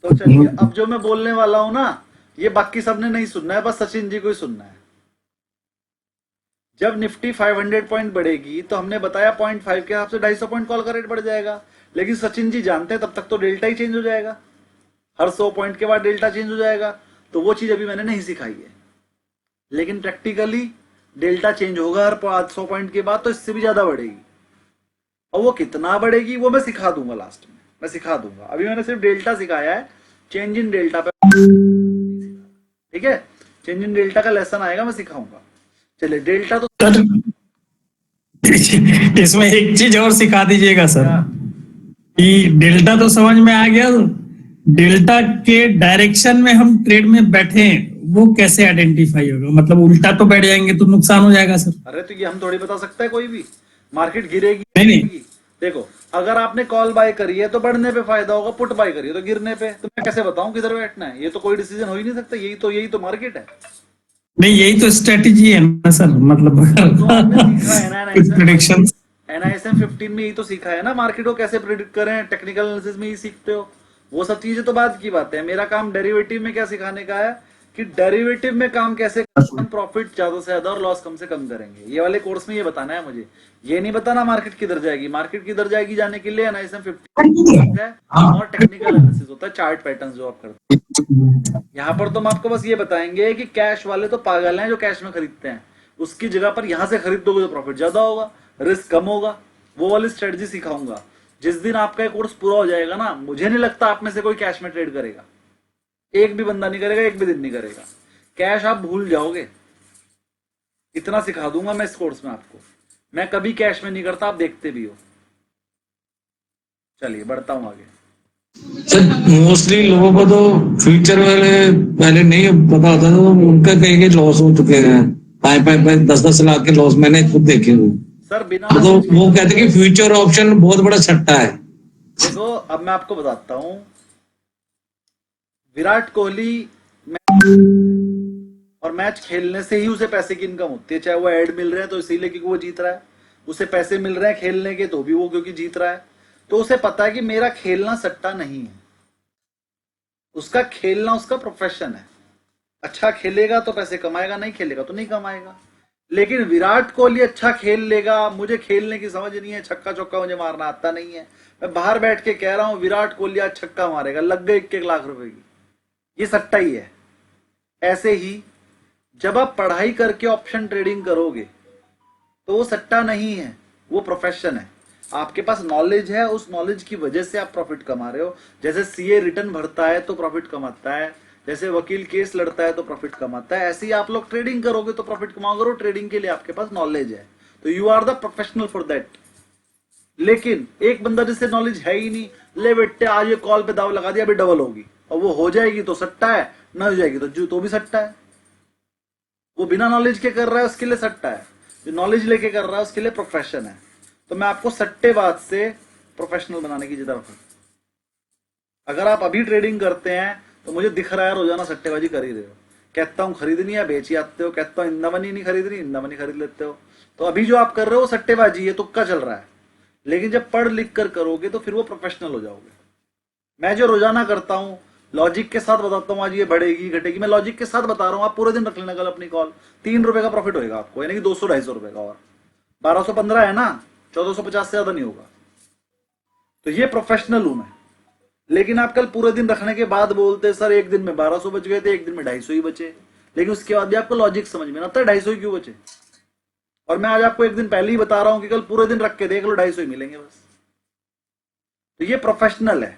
तो चलिए, अब जो मैं बोलने वाला हूं ना, ये बाकी सबने नहीं सुनना है, बस सचिन जी को ही सुनना है। जब निफ्टी 500 पॉइंट बढ़ेगी तो हमने बताया 0.5 के हिसाब से 250 पॉइंट कॉल का रेट बढ़ जाएगा, लेकिन सचिन जी जानते हैं तब तक तो डेल्टा ही चेंज हो जाएगा, हर 100 पॉइंट के बाद डेल्टा चेंज हो जाएगा। तो वो चीज अभी मैंने नहीं सिखाई है, लेकिन प्रैक्टिकली डेल्टा चेंज होगा हर 100 पॉइंट के बाद, तो इससे भी ज्यादा बढ़ेगी। और वो कितना बढ़ेगी वो मैं सिखा दूंगा, लास्ट में मैं सिखा दूंगा। अभी मैंने सिर्फ डेल्टा सिखाया है, चेंज इन डेल्टा पे, ठीक है? चेंज इन डेल्टा का लेसन आएगा, मैं सिखाऊंगा। चलिए, डेल्टा तो सर इसमें एक चीज और सिखा दीजिएगा सर, कि डेल्टा तो समझ में आ गया, डेल्टा के डायरेक्शन में हम ट्रेड में बैठे हैं वो कैसे आइडेंटिफाई होगा? मतलब उल्टा तो बैठ जाएंगे तो नुकसान हो जाएगा सर। अरे तो ये हम थोड़ी बता सकते हैं, कोई भी मार्केट गिरेगी नहीं। देखो, अगर आपने कॉल बाय करी है तो बढ़ने पे फायदा होगा, पुट बाय करी है तो गिरने पे, तो मैं कैसे बताऊं किधर बैठना है? ये तो कोई डिसीजन हो ही नहीं सकता, यही तो मार्केट है। नहीं, यही तो स्ट्रेटेजी है ना सर, मतलब प्रेडिक्शन। NISM 15 में यही तो सीखा है ना, मार्केट को कैसे प्रिडिक्ट करें, टेक्निकल एनालिसिस में ही सीखते हो। वो सब चीजें तो बाद की बात है। मेरा काम डेरिवेटिव में क्या सिखाने का है कि डेरिवेटिव में काम कैसे हम प्रॉफिट ज्यादा से ज्यादा और लॉस कम से कम करेंगे। ये वाले कोर्स में ये बताना है मुझे, ये नहीं बताना मार्केट किधर जाएगी। मार्केट किधर जाएगी जाने के लिए NISM 15 है और टेक्निकल एनालिसिस होता है, चार्ट पैटर्न्स जो आप करते हैं। यहाँ पर तो हम आपको बस ये बताएंगे कि कैश वाले तो पागल हैं जो कैश में खरीदते हैं, उसकी जगह पर यहाँ से खरीद दोगे तो प्रॉफिट ज्यादा होगा, रिस्क कम होगा। वो वाली स्ट्रेटजी सिखाऊंगा। जिस दिन आपका कोर्स पूरा हो जाएगा ना, मुझे नहीं लगता आप में से कोई कैश में ट्रेड करेगा, एक भी बंदा नहीं करेगा, एक भी दिन नहीं करेगा। कैश आप भूल जाओगे, इतना सिखा दूंगा मैं इस कोर्स में आपको। मैं कभी कैश में नहीं करता, आप देखते भी हो। चलिए बढ़ता हूं आगे। सर मोस्टली लोगों को तो फ्यूचर वाले पहले नहीं पता होता, तो उनका कहीं के लॉस हो चुके हैं, 5-10 लाख के लॉस मैंने खुद देखे हुए सर। बिना तो वो कहते हैं कि फ्यूचर ऑप्शन बहुत बड़ा सट्टा है। देखो, अब मैं आपको बताता हूं, विराट कोहली और मैच खेलने से ही उसे पैसे की इनकम होती है, चाहे वो ऐड मिल रहे हैं तो इसीलिए क्योंकि वो जीत रहा है, उसे पैसे मिल रहे हैं खेलने के तो भी वो क्योंकि जीत रहा है। तो उसे पता है कि मेरा खेलना सट्टा नहीं है, उसका खेलना उसका प्रोफेशन है। अच्छा खेलेगा तो पैसे कमाएगा, नहीं खेलेगा तो नहीं कमाएगा। लेकिन विराट कोहली अच्छा खेल लेगा, मुझे खेलने की समझ नहीं है, छक्का चौका मुझे मारना आता नहीं है, मैं बाहर बैठ के कह रहा हूं विराट कोहली आज छक्का मारेगा, लग गए 1 लाख रुपए की, ये सट्टा ही है। ऐसे ही जब आप पढ़ाई करके ऑप्शन ट्रेडिंग करोगे तो वो सट्टा नहीं है, वो प्रोफेशन है। आपके पास नॉलेज है, उस नॉलेज की वजह से आप प्रॉफिट कमा रहे हो। जैसे सीए रिटर्न भरता है तो प्रॉफिट कमाता है, जैसे वकील केस लड़ता है तो प्रॉफिट कमाता है, ऐसे ही आप लोग ट्रेडिंग करोगे तो प्रॉफिट कमाओगे। और ट्रेडिंग के लिए आपके पास नॉलेज है, तो you are the professional for that. लेकिन एक बंदा जिससे नॉलेज है ही नहीं, ले बेटे आज ये कॉल पे दाव लगा दिया, अभी डबल होगी, और वो हो जाएगी तो सट्टा है, ना हो जाएगी तो भी सट्टा है। वो बिना नॉलेज के कर रहा है उसके लिए सट्टा है, जो नॉलेज लेके कर रहा है उसके लिए प्रोफेशन है। तो मैं आपको सट्टेबाज से प्रोफेशनल बनाने की तरफ हूं। अगर आप अभी ट्रेडिंग करते हैं तो मुझे दिख रहा है रोजाना सट्टेबाजी कर ही रहे हो। कहता हूं खरीदनी है, बेच ही आते हो, कहता हूं इंदा मनी नहीं खरीदनी, इंदा मनी खरीद लेते हो। तो अभी जो आप कर रहे हो सट्टेबाजी है, तुक्का चल रहा है। लेकिन जब पढ़ लिख कर करोगे तो फिर वो प्रोफेशनल हो जाओगे। मैं जो रोजाना करता हूं, लॉजिक के साथ बताता हूं, आज ये बढ़ेगी घटेगी, मैं लॉजिक के साथ बता रहा हूं। आप पूरे दिन रख लेना कल अपनी कॉल, 3 रुपए का प्रॉफिट होगा आपको, यानी कि 200-250 रुपए का, और 1215 है ना, 1450 से ज्यादा नहीं होगा। तो ये प्रोफेशनल हूं मैं। लेकिन आप कल पूरे दिन रखने के बाद बोलते सर एक दिन में 1200 बच गए थे, एक दिन में 250 ही बचे, लेकिन उसके बाद भी आपको लॉजिक समझ में आता है 250 ही क्यों बचे। और मैं आज आपको एक दिन पहले ही बता रहा हूं कि कल पूरे दिन रख के देख लो 250 ही मिलेंगे बस। तो ये प्रोफेशनल है।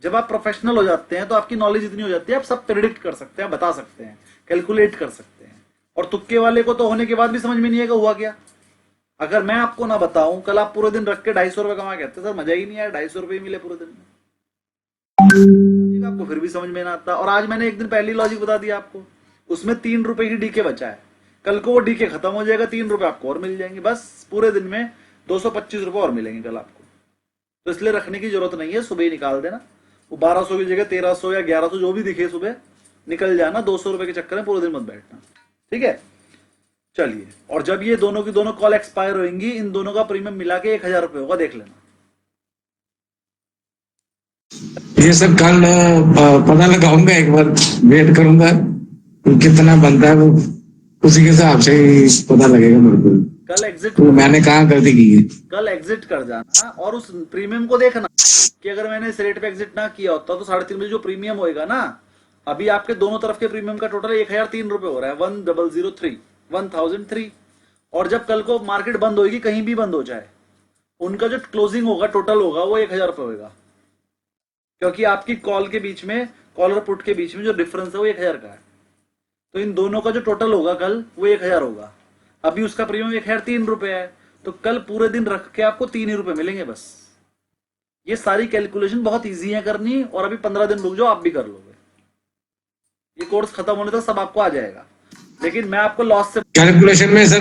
जब आप प्रोफेशनल हो जाते हैं तो आपकी नॉलेज इतनी हो जाती है, आप सब प्रेडिक्ट कर सकते हैं, बता सकते हैं, कैलकुलेट कर सकते हैं। और तुक्के वाले को तो होने के बाद भी समझ में नहीं आएगा हुआ क्या। अगर मैं आपको ना बताऊं, कल आप पूरे दिन रख के 250 रुपए कमा कहते सर मजा ही नहीं आया, 250 रुपए ही मिले पूरे दिन में, लॉजिक आपको फिर भी समझ में ना आता। और आज मैंने एक दिन पहली लॉजिक बता दिया आपको, उसमें 3 रुपए की डीके बचा है, कल को वो डीके खत्म हो जाएगा, 3 रुपए आपको और मिल जाएंगे, बस पूरे दिन में 225 रुपए और मिलेंगे कल आपको। तो इसलिए रखने की जरूरत नहीं है, सुबह ही निकाल देना, वो 1200 की जगह 1300 या 1100 जो भी दिखे सुबह निकल जाना, 200 रुपए के चक्कर में पूरे दिन मत बैठना, ठीक है। चलिए, और जब ये दोनों की दोनों कॉल एक्सपायर होंगी, इन दोनों का प्रीमियम मिला के 1000 रुपए होगा, देख लेना। ये सर कल पता लगाऊंगा, एक बार वेट करूंगा कितना बनता है, वो उसी के हिसाब से ही पता लगेगा मेरे को कल एग्जिट तो मैंने कहाँ गलती की है। कल एग्जिट कर जाना और उस प्रीमियम को देखना कि अगर मैंने इस रेट पे एग्जिट ना किया होता तो 3.5 बजे जो प्रीमियम होएगा ना, अभी आपके दोनों तरफ के प्रीमियम का टोटल 1003 रुपए हो रहा है, 1003 और जब कल को मार्केट बंद होगी, कहीं भी बंद हो जाए, उनका जो क्लोजिंग होगा टोटल होगा वो 1000 रुपए होगा, क्योंकि आपकी कॉल के बीच में, कॉल और पुट के बीच में जो डिफरेंस है वो 1000 का है। तो इन दोनों का जो टोटल होगा कल वो 1000 होगा। अभी उसका प्रीमियम 1003 रुपए है, तो कल पूरे दिन रख के आपको 3 ही रुपए मिलेंगे बस। ये सारी कैलकुलेशन बहुत इजी है करनी, और अभी 15 दिन रुक जाओ, आप भी कर लोगे। ये कोर्स खत्म होने तक सब आपको आ जाएगा, लेकिन मैं आपको लॉस से कैलकुलेशन में सर,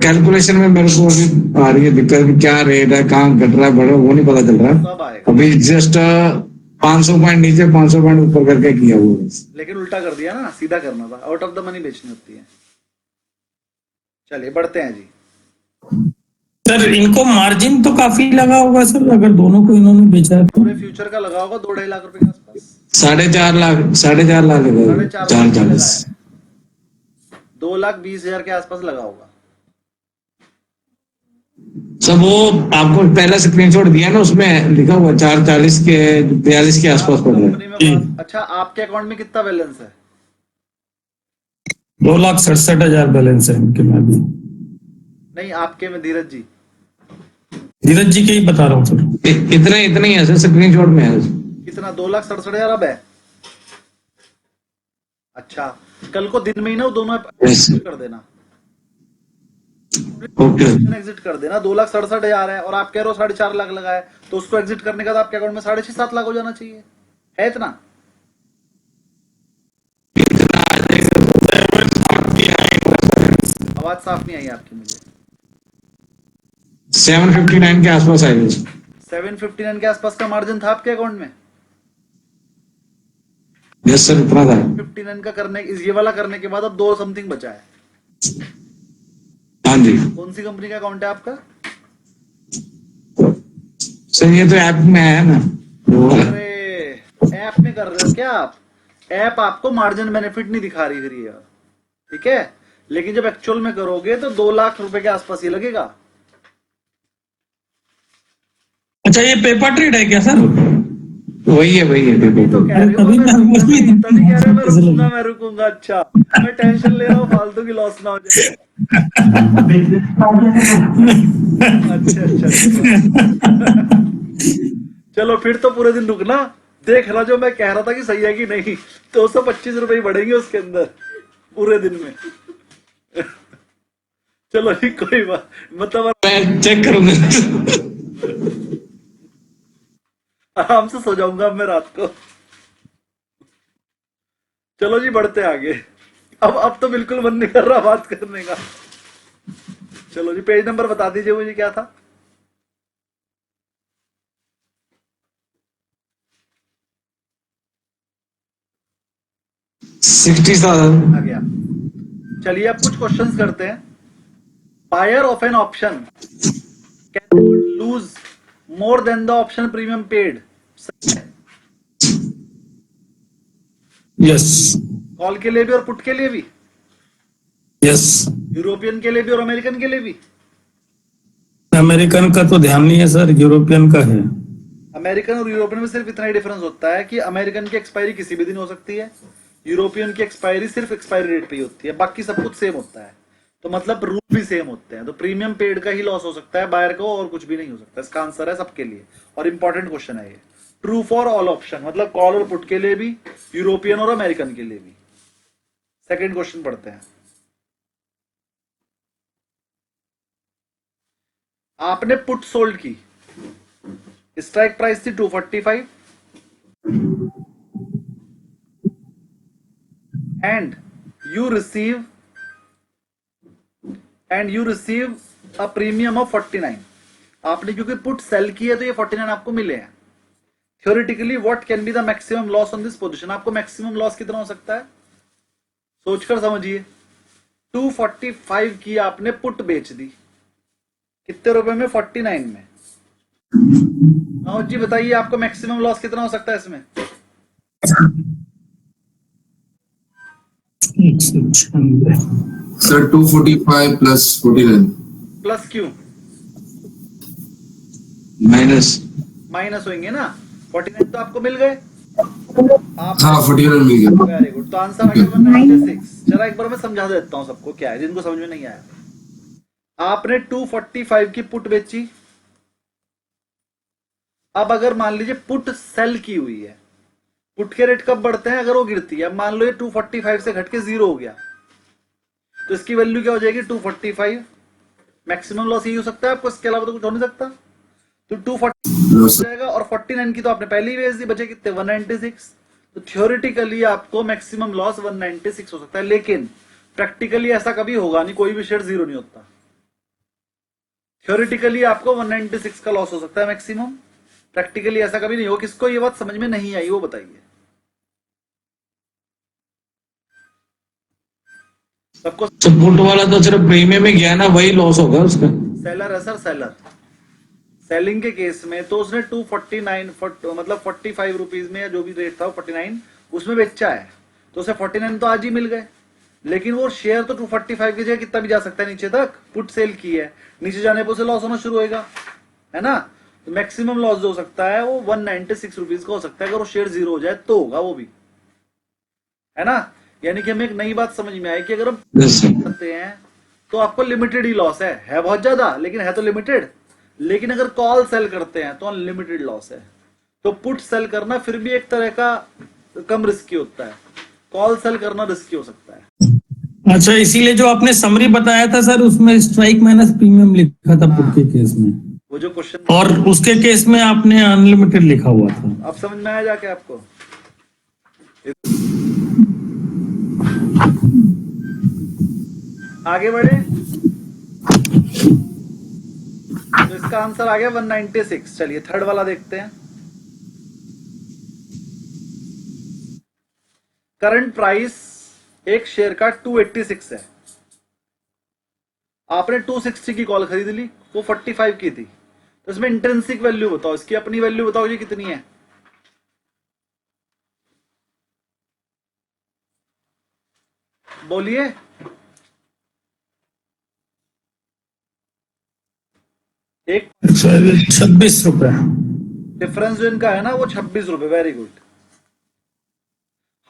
कैलकुलेशन में मेरे को अभी आ रही है दिक्कत कि क्या रेट है, कहाँ घट रहा है बढ़ रहा है वो नहीं पता चल रहा है। सब आएगा। अभी जस्ट 500 पॉइंट नीचे 500 पॉइंट ऊपर करके किया वो, लेकिन उल्टा कर दिया ना, सीधा करना था, आउट ऑफ द मनी बेचनी होती है। चलिए बढ़ते हैं जी। सर इनको मार्जिन तो काफी लगा होगा सर, अगर दोनों को इन्होंने बेचा है तो। पूरे फ्यूचर का लगा होगा 2-2.5 लाख रुपए के आसपास, 4.5 लाख लगा, 4.40 2,20,000 के आसपास लगा होगा। सब वो आपको पहला स्क्रीनशॉट दिया ना, उसमें लिखा हुआ 440 के 42 के आसपास पड़ रहा है। कंपनी में अच्छा, आपके अकाउंट में कितना बैलेंस है? 2,67,000 बैलेंस है इनके में अभी। नहीं, आपके में धीरज जी। धीरज जी के ही बता रहा हूँ सर। इतना ही है सर, स्क्रीनशॉट में है। कितना? 2,67,000 अब है। अच्छा, कल को दिन में ही ना वो दोनों कर देना, एग्जिट कर देना। 2,67,000 है और आप कह रहे हो 4.5 लाख लगा है, तो उसको एग्जिट करने का आपके अकाउंट में 6.5-7 लाख हो जाना चाहिए। है इतना? आवाज साफ नहीं आई आपकी मुझे। 759 के आसपास आएगी। 759 के आसपास का मार्जिन था आपके अकाउंट में? यस सर, इतना था। 59 का करने, ये वाला करने के बाद अब 2 समथिंग बचा है। हाँ जी। कौन सी कंपनी का अकाउंट है आपका? सर ये तो ऐप में है ना। अरे ऐप में कर रहे हो क्या आप? ऐप आपको मार्जिन बेनिफिट नहीं दिखा रही फिर ये, ठीक है। लेकिन जब एक्चुअल में करोगे तो 2 लाख रुपए के आसपास ही लगेगा। अच्छा, ये पेपर ट्रेड है क्या सर? वही है तो कह रही हूँ मैं रुकूंगा। अच्छा, मैं टेंशन ले रहा हूँ फालतू की लॉस ना हो जाए। अच्छा। चलो फिर तो पूरे दिन रुकना, देखना जो मैं कह रहा था कि सही है कि नहीं। 225 रुपए ही बढ़ेंगे उसके अंदर पूरे दिन में। चलो जी, कोई बात, मतलब मैं चेक करूंगा। आराम से सो जाऊंगा अब मैं रात को। चलो जी बढ़ते आगे। अब तो बिल्कुल मन नहीं कर रहा बात करने का। चलो जी, पेज नंबर बता दीजिए मुझे, क्या था? आ गया। चलिए अब कुछ क्वेश्चंस करते हैं। Buyer of an option can lose more than the option premium paid. Yes. Call के लिए भी और पुट के लिए भी? यस। यूरोपियन के लिए भी और अमेरिकन के लिए भी? अमेरिकन का तो ध्यान नहीं है सर, यूरोपियन का है। अमेरिकन और यूरोपियन में सिर्फ इतना ही डिफरेंस होता है कि अमेरिकन की एक्सपायरी किसी भी दिन हो सकती है, यूरोपियन की एक्सपायरी सिर्फ एक्सपायरी रेट पे ही होती है, बाकी सब कुछ सेम होता है। तो मतलब रूल भी सेम होते हैं। तो प्रीमियम पेड का ही लॉस हो सकता है बायर को, और कुछ भी नहीं हो सकता। इसका आंसर है सबके लिए, और इंपॉर्टेंट क्वेश्चन है ये। ट्रू फॉर ऑल ऑप्शन, मतलब कॉल और पुट के लिए भी, यूरोपियन और अमेरिकन के लिए भी। सेकेंड क्वेश्चन पढ़ते हैं। आपने पुट सोल्ड की, स्ट्राइक प्राइस थी 245 and you receive a premium of 49। आपने क्योंकि पुट सेल की है तो ये 49 आपको मिले हैं। Theoretically what can be the maximum loss on this position? आपको मैक्सिमम लॉस कितना हो सकता है सोचकर समझिए। 245 की आपने पुट बेच दी, कितने रुपए में? 49 में। नौज जी बताइए आपको मैक्सिमम लॉस कितना हो सकता है इसमें? सर 245 प्लस 49 प्लस क्यों? माइनस होंगे ना। 49 तो आपको मिल गए। आप हाँ 49 मिल गया। Very good. तो आंसर आ गया 196। जरा एक बार मैं समझा देता हूं सबको क्या है, जिनको समझ में नहीं आया। आपने 245 की पुट बेची। अब अगर मान लीजिए पुट सेल की हुई है, पुट के रेट कब बढ़ते हैं? अगर वो गिरती है। अब मान लो ये 245 से घट के 0 हो गया तो इसकी वैल्यू क्या हो जाएगी? 245। मैक्सिमम लॉस यही हो सकता है आपको, इसके अलावा तो कुछ हो नहीं सकता। तो 240 हो जाएगा और 49 की तो आपने पहले ही बेच दी, बचे कितने? 196। तो थ्योरेटिकली आपको मैक्सिमम लॉस 196 हो सकता है, लेकिन प्रैक्टिकली ऐसा कभी होगा नहीं, कोई भी शेयर 0 नहीं होता। थ्योरेटिकली आपको 196 का लॉस हो सकता है मैक्सिमम, प्रैक्टिकली ऐसा कभी नहीं हो। किसको ये बात समझ में नहीं आई वो बताइए। सबको? तो पुट वाला तो सिर्फ प्रीमियम में गया ना, वही लॉस होगा उसका। सेलर है सर, सेलर। सेलिंग के केस में तो उसने 249 मतलब 45 रुपीज में या जो भी रेट था 49 उसमें बेचा है, तो उसे 49 तो आज ही मिल गए। लेकिन वो शेयर तो 245 की जगह कितना भी जा सकता है नीचे तक। पुट सेल की है, नीचे जाने पर उसे लॉस होना शुरू होगा, है ना। तो मैक्सिमम लॉस जो हो सकता है वो 196 रुपीज का हो सकता है। अगर वो शेयर 0 हो जाए तो होगा वो भी, है ना। यानी कि हमें एक नई बात समझ में आई कि अगर हम करते हैं तो आपको लिमिटेड ही लॉस है बहुत ज्यादा, लेकिन है तो लिमिटेड। लेकिन अगर कॉल सेल करते हैं तो अनलिमिटेड लॉस है। तो पुट सेल करना फिर भी एक तरह का कम रिस्की होता है, कॉल सेल करना रिस्की हो सकता है। अच्छा, इसीलिए जो आपने समरी बताया था सर, उसमें स्ट्राइक माइनस प्रीमियम लिखा था पुट के केस में, वो जो क्वेश्चन और उसके केस में आपने अनलिमिटेड लिखा हुआ था। अब समझ में आया जाके आपको? आगे बढ़े तो इसका आंसर आ गया 196। चलिए थर्ड वाला देखते हैं। करंट प्राइस एक शेयर का 286 है। आपने 260 की कॉल खरीद ली, वो 45 की थी। तो इसमें इंट्रिंसिक वैल्यू बताओ, इसकी अपनी वैल्यू बताओ ये कितनी है? बोलिए। एक 26 रुपए डिफरेंस जो इनका है ना वो 26 रुपए। Very good.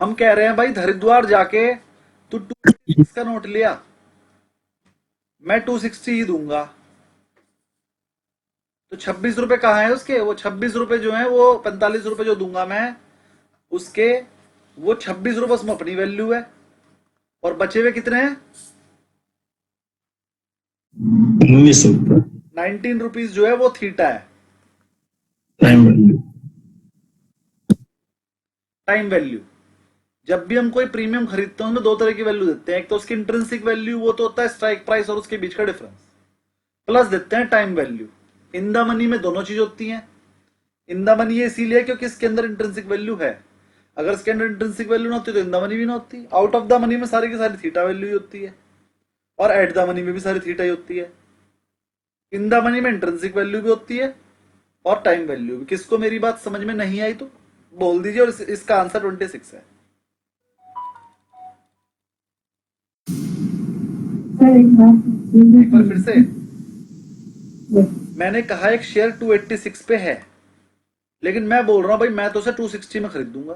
हम कह रहे हैं भाई हरिद्वार जाके तू 260 का नोट लिया, मैं 260 ही दूंगा। तो 26 रुपए कहाँ है उसके? वो 26 रुपए जो है वो 45 रुपए जो दूंगा मैं उसके, वो 26 रुपए उसमें अपनी वैल्यू है, और बचे हुए कितने हैं? 19 रुपए 19 रुपीज जो है वो थीटा है, टाइम वैल्यू। Time value. जब भी हम कोई प्रीमियम खरीदते हैं उसमें दो तरह की वैल्यू देते हैं। एक तो उसकी इंट्रिंसिक वैल्यू, वो तो होता है स्ट्राइक प्राइस और उसके बीच का डिफरेंस, प्लस देते हैं time value. In the money में दोनों चीज होती हैं। इन द मनी ये इसीलिए क्योंकि इसके अंदर इंट्रिंसिक वैल्यू है। अगर इसके अंदर इंट्रिंसिक वैल्यू ना होती तो इन द मनी भी ना होती। आउट ऑफ द मनी में सारी की सारी थीटा वैल्यू ही होती है, और एट द मनी में भी सारी थीटा ही होती है। इन द मनी में इंट्रिंसिक वैल्यू भी होती है और टाइम वैल्यू भी। किसको मेरी बात समझ में नहीं आई तो बोल दीजिए। और इसका आंसर 26 है। एक बार फिर से मैंने कहा एक शेयर 286 पे है, लेकिन मैं बोल रहा हूं भाई मैं तो उसे 260 में खरीद दूंगा।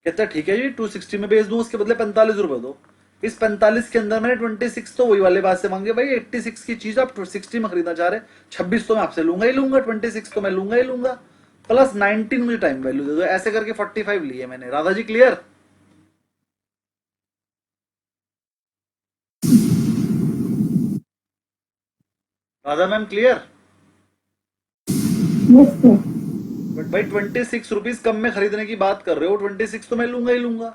कहता है ठीक है जी 260 में बेच दूं, उसके बदले 45 रुपए दो। इस 45 के अंदर मैंने 26 तो वही वाले बात से मांगे भाई। 86 की चीज आप 60 में खरीदना चाह रहे, 26 तो मैं आपसे लूंगा ही लूंगा, 26 तो मैं लूंगा ही लूंगा, प्लस 19 मुझे टाइम वैल्यू दे दो। ऐसे करके 45 लिए मैंने। Radha ji clear? Radha ma'am clear? Yes, sir. But भाई 26 रुपीज कम में खरीदने की बात कर रहे हो, 26 तो मैं लूंगा ही लूंगा।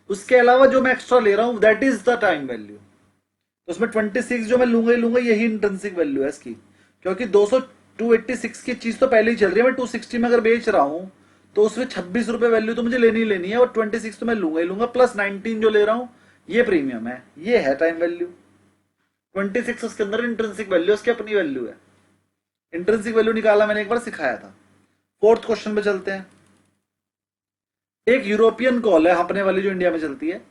उसके अलावा जो मैं एक्स्ट्रा ले रहा हूं that is the time value. तो उसमें 26 जो मैं लूंगा ही लूंगा, यही इंट्रिंसिक वैल्यू है इसकी। क्योंकि 286 की चीज तो पहले ही चल रही है, मैं 260 में अगर बेच रहा हूं तो उसमें 26 रुपए वैल्यू तो मुझे लेनी ही लेनी है, और 26 तो मैं लूंगा ही लूंगा, प्लस 19 जो ले रहा हूं ये प्रीमियम है, ये है टाइम वैल्यू। 26 उसके अंदर इंट्रिंसिक वैल्यू, उसकी अपनी वैल्यू है। इंट्रिंसिक वैल्यू निकाला मैंने एक बार सिखाया था। फोर्थ क्वेश्चन पे चलते हैं। एक यूरोपियन कॉल है अपने वाली जो इंडिया में चलती है,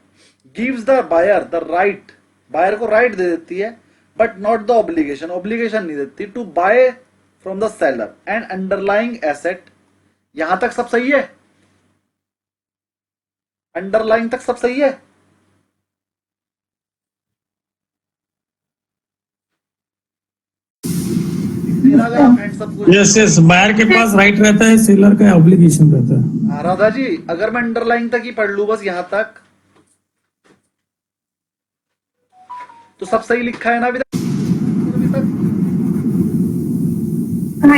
gives the buyer the right, buyer को राइट दे देती है but not the obligation, obligation नहीं देती, to buy from the seller and underlying asset. यहां तक सब सही है? अंडरलाइंग तक सब सही है? यस यस, बायर के पास राइट रहता है, सेलर का ऑब्लिगेशन रहता है। राधा जी, अगर मैं अंडरलाइन तक ही पढ़ लू बस यहां तक, तो सब सही लिखा है ना अभी तक?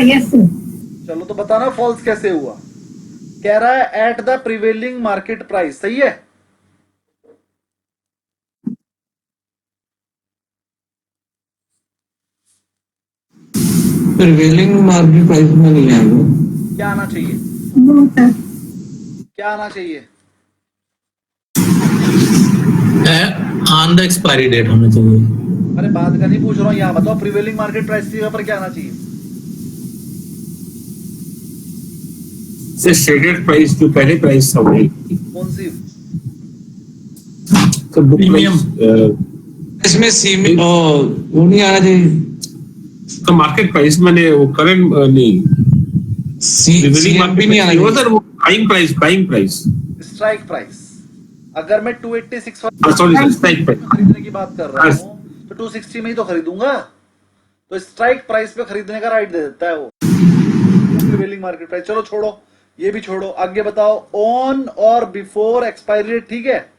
Yes, sir. चलो तो बताना फॉल्स कैसे हुआ। कह रहा है at the prevailing market price, सही है? प्रिवेलिंग मार्केट प्राइस में नहीं आएगा। क्या आना चाहिए? No, sir. क्या आना चाहिए? ऑन द एक्सपायरी डेट होना चाहिए। अरे बात का नहीं पूछ रहा हूँ, यहाँ बताओ प्रिवेलिंग मार्केट प्राइस की जगह पर क्या आना चाहिए? से शेडेड प्राइस जो पहले प्राइस था वही। कौन सी? तो बुक प्रीमियम। इसमें सीमित वो नहीं आना चाहिए। तो मार्केट प्राइस मैंने वो करंट नहीं, सीएम भी नहीं आना वो चाहिए। सर वो बाइंग प्राइस स्ट्राइक प्राइस। अगर मैं 286 सॉरी सर, स्ट्राइक प्राइस खरीदने की बात कर रहा हूँ तो 260 में ही तो खरीदूंगा, तो स्ट्राइक प्राइस पे खरीदने का राइट दे देता है वो प्रिवेलिंग मार्केट प्राइस। चलो छोड़ो, ये भी छोड़ो, आगे बताओ। ऑन और बिफोर एक्सपायरी डेट, ठीक है?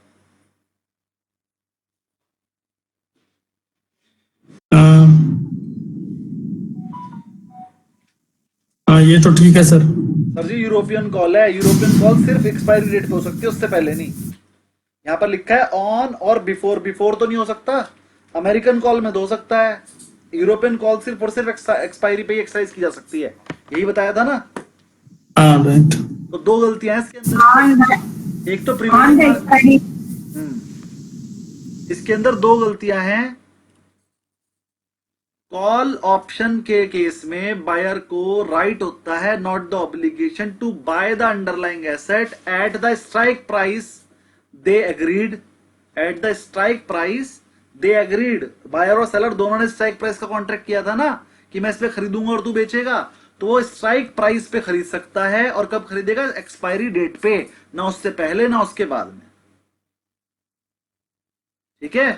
ये तो ठीक है सर। सर जी यूरोपियन कॉल है, यूरोपियन कॉल सिर्फ एक्सपायरी डेट पे हो सकती है, उससे पहले नहीं। यहाँ पर लिखा है ऑन और बिफोर, बिफोर तो नहीं हो सकता। अमेरिकन कॉल में हो सकता है, यूरोपियन कॉल सिर्फ और सिर्फ एक्सपायरी पे ही एक्सरसाइज की जा सकती है, यही बताया था ना? राइट। तो दो गलतियां हैं इसके अंदर। On the, एक तो on the प्रीवियस, expiry. इसके अंदर दो गलतियां हैं। कॉल ऑप्शन के केस में बायर को राइट होता है, not the obligation, to buy the underlying asset at the strike price they agreed. At the strike price they agreed. Buyer और सेलर दोनों ने स्ट्राइक प्राइस का कॉन्ट्रैक्ट किया था ना, कि मैं इस पे खरीदूंगा और तू बेचेगा। तो वो स्ट्राइक प्राइस पे खरीद सकता है, और कब खरीदेगा? एक्सपायरी डेट पे, ना उससे पहले ना उसके बाद में। ठीक है?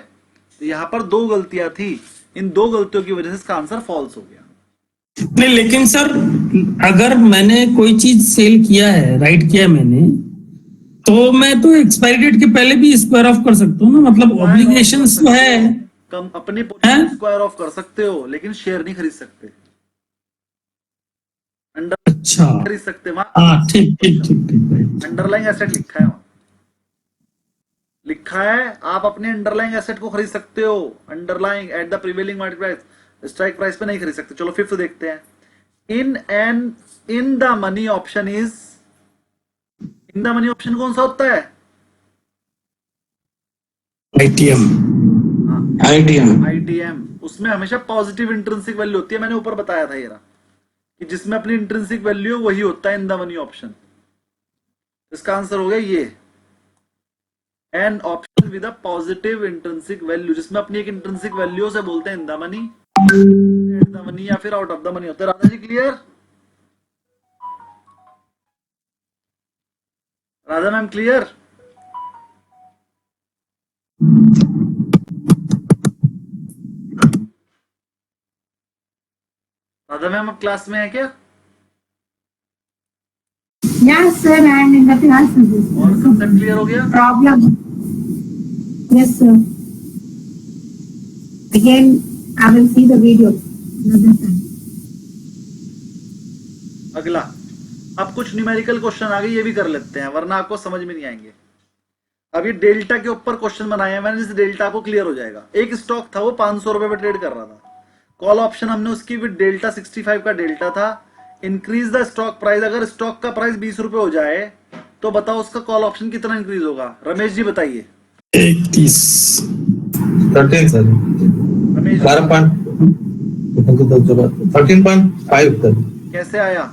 तो यहां पर दो गलतियां थी, इन दो गलतियों की वजह से इसका आंसर फॉल्स हो गया। नहीं लेकिन सर, अगर मैंने कोई चीज सेल किया है, राइट किया है मैंने, तो मैं तो एक्सपायरी डेट के पहले भी स्क्वायर ऑफ कर सकता हूँ ना, मतलब ऑब्लिगेशन तो है। कम अपनी पोजीशन स्क्वायर ऑफ कर सकते हो, लेकिन शेयर नहीं खरीद सकते। अंडर अच्छा, खरीद सकते वहां। हाँ ठीक ठीक ठीक ठीक। अंडरलाइंग एसेट लिखा है वहां, लिखा है आप अपने अंडरलाइंग एसेट को खरीद सकते हो, underlying at the prevailing market price, strike price पे नहीं खरीद सकते। चलो फिफ्थ देखते हैं। In the money option is, in the money option कौन सा होता है? आईटीएम। आईटीएम। उसमें हमेशा पॉजिटिव इंट्रिंसिक वैल्यू होती है, मैंने ऊपर बताया था ये रहा, कि जिसमें अपनी इंट्रिंसिक वैल्यू वही होता है इन द मनी ऑप्शन। इसका आंसर हो गया ये, an option with a positive intrinsic value, जिसमें अपनी एक इंट्रिंसिक वैल्यू से बोलते हैं in the money, at the money या फिर आउट ऑफ द मनी होता है। Radha ji clear? Radha ma'am clear? Radha ma'am अब क्लास में है क्या? Yes, sir, I am in the class. और कंसेप्ट क्लियर हो गया? Problem. Yes, sir. Again, I will see the video. another time. अगला, अब कुछ न्यूमेरिकल क्वेश्चन आ गए, ये भी कर लेते हैं वरना आपको समझ में नहीं आएंगे। अब ये डेल्टा के ऊपर क्वेश्चन बनाए हैं मैंने, जिस डेल्टा आपको क्लियर हो जाएगा। एक स्टॉक था वो 500 रुपए पे ट्रेड कर रहा था, कॉल ऑप्शन हमने उसकी विद डेल्टा 65 का डेल्टा था, इंक्रीज द स्टॉक प्राइस। अगर स्टॉक का प्राइस 20 रुपए हो जाए तो बताओ उसका कॉल ऑप्शन कितना इंक्रीज होगा? रमेश जी बताइए। 31 13 सर, रमेश जी, 13.5 सर, कैसे आया?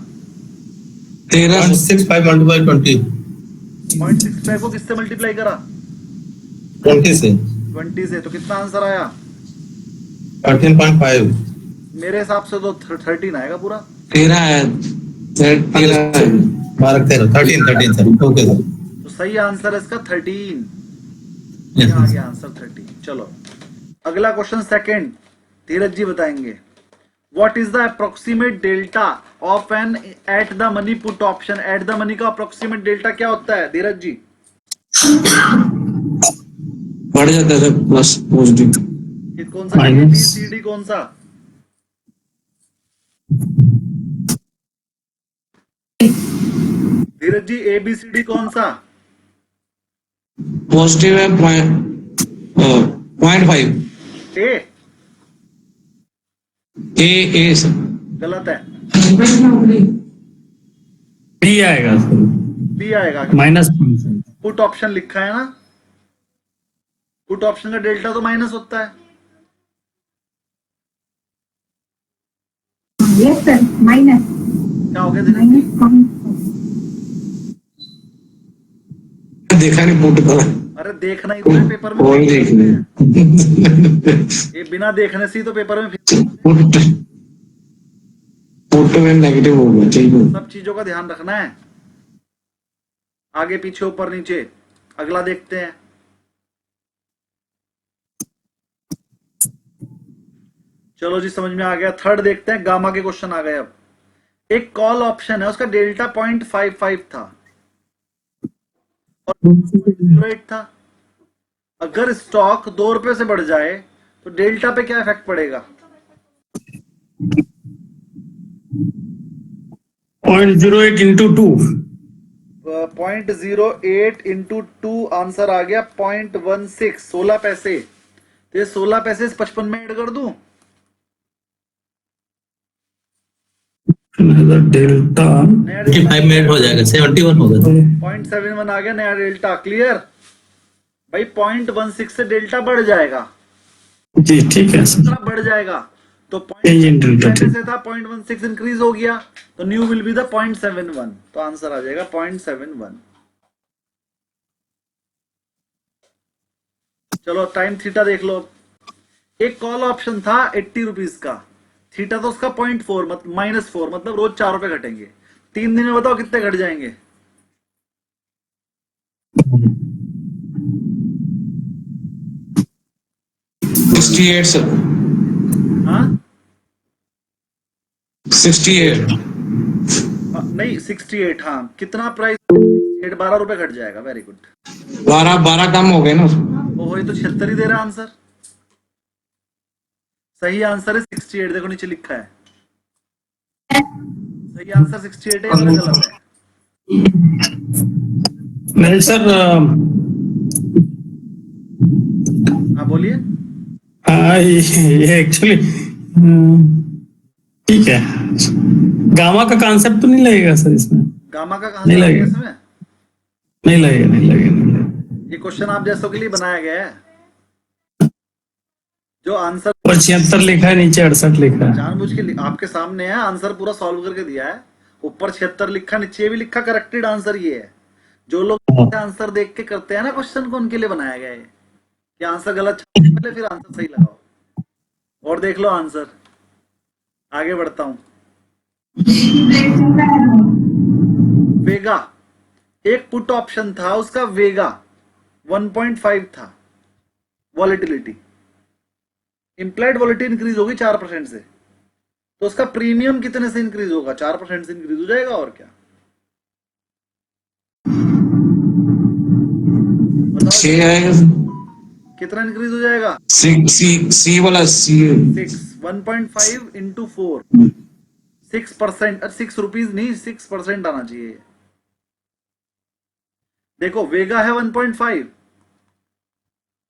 13 0.65 मल्टीप्लाई 20, 0.65 को किससे मल्टीप्लाई करा? 20 से 20 से, तो कितना आंसर आया? 13.5। मेरे हिसाब से तो 13 आएगा पूरा। 13 है, 13 है। 13 सर, ओके सर। तो सही आंसर है इसका 13। Yes, ये आ yes. गया आंसर 13। चलो अगला क्वेश्चन सेकंड, धीरज जी बताएंगे। What is the approximate delta of an at the money put option? At the money का अप्रोक्सीमेट डेल्टा क्या होता है धीरज जी? बढ़ जाता है सर, प्लस पॉजिटिव। ये कौन सा? Minus. ABCD कौन सा? धीरज जी ABCD कौन सा? पॉजिटिव है 0.5। ए ए सर, गलत है, बी आएगा सर, बी आएगा। -0.5। पुट ऑप्शन लिखा है ना, पुट ऑप्शन का डेल्टा तो माइनस होता है। Yes, sir. Minus. क्या हो गया धीरज जी? देखा नहीं पुट का, अरे देखना ही तो है, पेपर में वही देख रहे ये बिना देखने से ही तो पेपर में फिर पुट, पुट में नेगेटिव हो गया, ठीक है। सब चीजों का ध्यान रखना है, आगे पीछे ऊपर नीचे। अगला देखते हैं। चलो जी समझ में आ गया। थर्ड देखते हैं, गामा के क्वेश्चन आ गए। अब एक कॉल ऑप्शन है, उसका डेल्टा 0.55 था और 0.08 था। अगर स्टॉक 2 रुपए से बढ़ जाए तो डेल्टा पे क्या इफेक्ट पड़ेगा? 0.08 into 2। 0.08 इंटू 2 आंसर आ गया 0.16, 16 पैसे। तो ये 16 पैसे इस 55 में ऐड कर दूं? डेल्टा 55 मिनट हो जाएगा, 71 होगा। 0.71 आ गया नया डेल्टा। क्लियर भाई? 0.16 से डेल्टा बढ़ जाएगा जी, ठीक है सर। कितना बढ़ जाएगा? तो Change in delta, पहले से था 0.16 इंक्रीज हो गया, तो न्यू विल बी द 0.71। तो आंसर आ जाएगा 0.71। चलो टाइम थीटा देख लो। एक कॉल ऑप्शन था 80 रुपीज का, थीटा तो उसका 0.4 -4, मतलब रोज 4 रुपए घटेंगे। 3 दिन में बताओ कितने घट जाएंगे? 68 सर, हाँ 68। नहीं 68। हाँ कितना प्राइस? 12 रुपए घट जाएगा। Very good. 12 कम हो गए ना उसमें। वो तो 76 ही दे रहा आंसर। सही आंसर है 68। देखो नीचे लिखा है, सही आंसर 68 है या फिर गलत है? नहीं सर, हाँ बोलिए। ये एक्चुअली ठीक है। गामा का कॉन्सेप्ट तो नहीं लगेगा सर इसमें? गामा का कहां नहीं से लगेगा। आया इसमें? नहीं लगेगा। ये क्वेश्चन आप जैसों के लिए बनाया गया है। जो आंसर और 76 लिखा है, नीचे 68 लिखा है। जानबूझ के आपके सामने है, आंसर पूरा सॉल्व करके दिया है। ऊपर 76 लिखा, नीचे भी लिखा, करेक्टेड आंसर ये है। जो लोग आंसर देख के करते हैं ना क्वेश्चन को, उनके लिए बनाया गया है कि आंसर गलत छापो पहले, फिर आंसर सही लगाओ। और देख लो आंसर। आगे बढ़ता हूं। वेगा, एक पुट ऑप्शन था, उसका वेगा 1.5 था वॉलेटिलिटी। इंप्लाइड वॉलेटिलिटी इंक्रीज होगी 4% से, तो उसका प्रीमियम कितने से इंक्रीज होगा? 4% से इंक्रीज हो जाएगा। और क्या बताओ, कितना इंक्रीज हो जाएगा? सी वाला सी 6, 1.5 इंटू 4 6%, 6 रुपीज नहीं 6% आना चाहिए। देखो वेगा है 1.5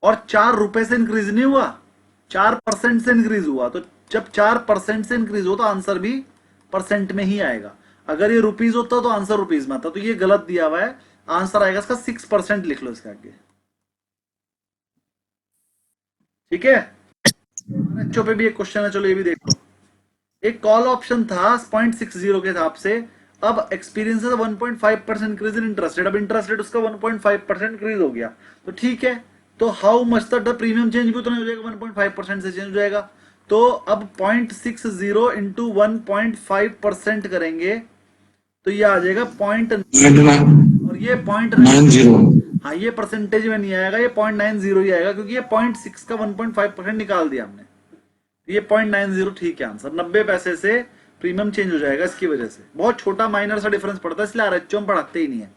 और 4 रुपए से इंक्रीज नहीं हुआ, 4% से इंक्रीज हुआ। तो जब 4% से इंक्रीज हो तो आंसर भी परसेंट में ही आएगा। अगर ये रुपीज होता तो आंसर रुपीज में आता। तो ये गलत दिया हुआ है, आंसर आएगा इसका 6%। लिख लो इसके आगे, ठीक है। बच्चों पे भी एक क्वेश्चन है, चलो ये भी देख लो। एक कॉल ऑप्शन था 0.60 के हिसाब से, अब एक्सपीरियंस है 1.5% इंक्रीज इन इंटरेस्ट रेट। अब इंटरेस्ट रेट उसका 1.5% इंक्रीज हो गया, तो ठीक है। तो how much the premium change भी उतना हो जाएगा, 1.5% से चेंज हो जाएगा। तो अब 0.60 इंटू 1.5% करेंगे तो ये आ जाएगा 0.9 और ये 0.90। हाँ ये परसेंटेज में नहीं आएगा, ये 0.90 ही आएगा, क्योंकि ये 0.6 का 1.5% निकाल दिया हमने। ये 0.90 ठीक है आंसर। 90 पैसे से प्रीमियम चेंज हो जाएगा इसकी वजह से। बहुत छोटा माइनर सा डिफरेंस पड़ता है, इसलिए आरएचओ में पढ़ाते ही नहीं है।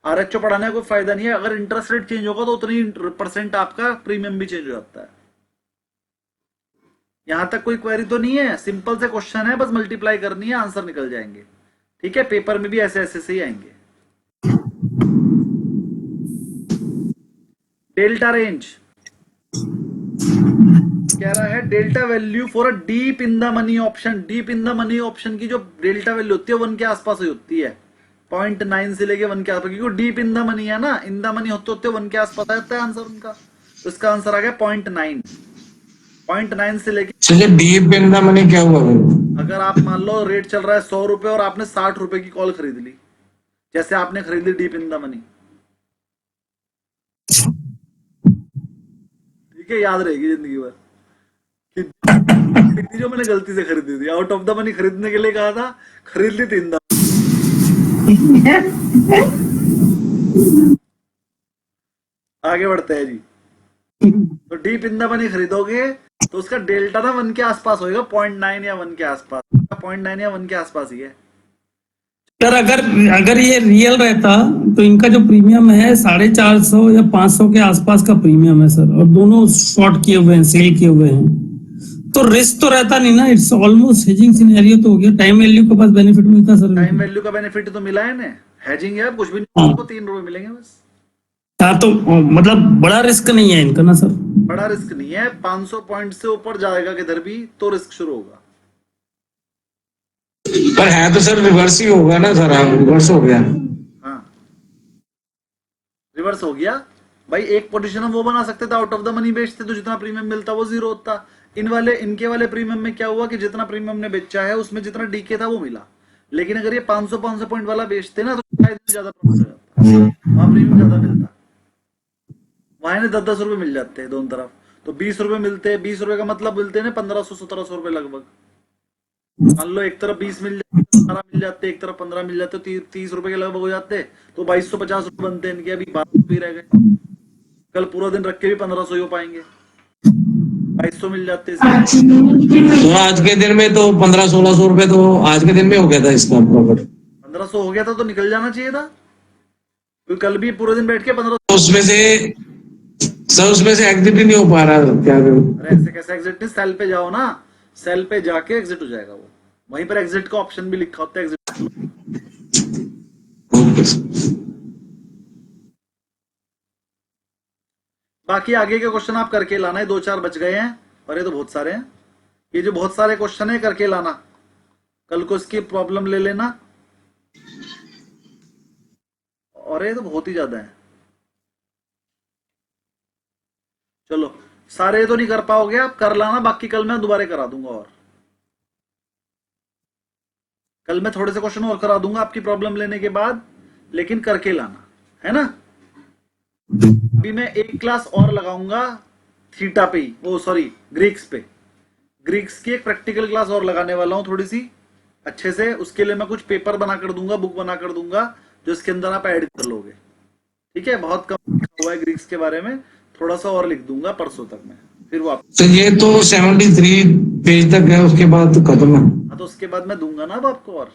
आरएचओ पढ़ाने का कोई फायदा नहीं है। अगर इंटरेस्ट रेट चेंज होगा तो उतनी परसेंट आपका प्रीमियम भी चेंज हो जाता है। यहां तक कोई क्वेरी तो नहीं है, सिंपल से क्वेश्चन है, बस मल्टीप्लाई करनी है, आंसर निकल जाएंगे। ठीक है, पेपर में भी ऐसे ऐसे से ही आएंगे। डेल्टा रेंज कह रहा है delta value for a deep in the money option. Deep in the money option की जो डेल्टा वैल्यू होती है 1 के आसपास ही होती है, 0.9 से लेके 1 के आसपास, क्योंकि डीप इन द मनी है ना, इन द मनी होते होते 1 के आसपास आ जाता है आंसर उनका। तो इसका आंसर आ गया 0.9। 0.9 से लेके चलिए डीप इन द मनी क्या हुआ? अगर आप मान लो रेट चल रहा है 100 रुपए और आपने 60 रुपए की कॉल खरीद ली, जैसे आपने खरीद ली डीप इन द मनी, ठीक है, याद रहेगी जिंदगी भर कि जो मैंने गलती से खरीदी थी। आउट ऑफ द मनी खरीदने के लिए कहा था, खरीद ली थी इन द। आगे बढ़ते हैं जी। तो डीप इन द मनी खरीदोगे तो उसका डेल्टा ना 1 के आसपास होगा, 0.9 या 1 के आसपास, 0.9 या 1 के आसपास ही है। सर अगर ये रियल रहता तो इनका जो प्रीमियम है 450 या 500 के आसपास का प्रीमियम है सर, और दोनों शॉर्ट किए हुए हैं, सेल किए हुए हैं, तो रिस्क तो रहता नहीं ना। इट्स ऑलमोस्ट हेजिंग सिनेरियो तो हो गया। टाइम वैल्यू के पास बेनिफिट मिलता सर। टाइम वैल्यू का बेनिफिट तो मिला है ना, हेजिंग है, कुछ भी नहीं, आपको 3 रुपए मिलेंगे बस। हाँ, तो मतलब बड़ा रिस्क नहीं है इनका ना सर? बड़ा रिस्क नहीं है। 500 पॉइंट से ऊपर जाएगा किधर भी तो रिस्क शुरू होगा। पर है तो सर रिवर्स ही होगा ना सर। रिवर्स हो गया। हाँ रिवर्स हो गया भाई। एक पोजीशन हम वो बना सकते थे, आउट ऑफ द मनी बेचते तो जितना प्रीमियम मिलता वो 0 होता। इनके वाले प्रीमियम में क्या हुआ कि जितना प्रीमियम ने बेचा है उसमें जितना डीके था वो मिला। लेकिन अगर ये 500 पॉइंट वाला बेचते ना तो शायद ज्यादा प्रॉफिट हो जाता, वहां प्रीमियम ज्यादा मिलता। वहां 10-10 रुपए मिल जाते हैं दोनों तरफ, तो 20 रुपए मिलते हैं। 20 रुपए का मतलब मिलते हैं 1500-1700 रुपए लगभग। मान लो एक तरफ 20 मिल जाते, 15 मिल जाते, एक तरफ 15 मिल जाते, तो 30 रुपए के लगभग हो जाते, तो 2250 रुपए बनते हैं इनके। अभी 12 रुपए रह गए, कल पूरा दिन रख के भी 1500 ही हो पाएंगे, 2200 मिल जाते हैं। तो आज के दिन में तो 1500-1600 रुपए तो आज के दिन में हो गया था इसका प्रॉफिट। 1500 हो गया था तो निकल जाना चाहिए था, क्योंकि कल भी पूरे दिन बैठ के 1500। उसमें से एग्जिट ही नहीं हो पा रहा, क्या करूं? अरे ऐसे कैसे एग्जिट नहीं, सेल पे जाओ ना, सेल पे जाके एग्जिट हो जाएगा वो। वहीं पर एग्जिट का ऑप्शन भी लिखा होता है, एग्जिट। बाकी आगे के क्वेश्चन आप करके लाना है। 2-4 बच गए हैं और ये तो बहुत सारे हैं। ये जो बहुत सारे क्वेश्चन है करके लाना, कल को इसकी प्रॉब्लम ले लेना। और ये तो बहुत ही ज्यादा है। चलो सारे तो नहीं कर पाओगे आप, कर लाना, बाकी कल मैं दोबारा करा दूंगा। और कल मैं थोड़े से क्वेश्चन और करा दूंगा आपकी प्रॉब्लम लेने के बाद, लेकिन करके लाना है ना। अभी मैं एक क्लास और लगाऊंगा थीटा पे, वो सॉरी ग्रीक्स पे। ग्रीक्स की एक प्रैक्टिकल क्लास और लगाने वाला हूं थोड़ी सी अच्छे से। उसके लिए मैं कुछ पेपर बना कर दूंगा, बुक बना कर दूंगा, जो इसके अंदर आप ऐड कर लोगे। ठीक है, बहुत कम लिखा हुआ है ग्रीक्स के बारे में, थोड़ा सा और लिख दूंगा परसों तक में, फिर वो आप। तो ये तो 73 पेज तक है, उसके बाद खत्म है। हाँ तो उसके बाद मैं दूंगा ना अब आपको और।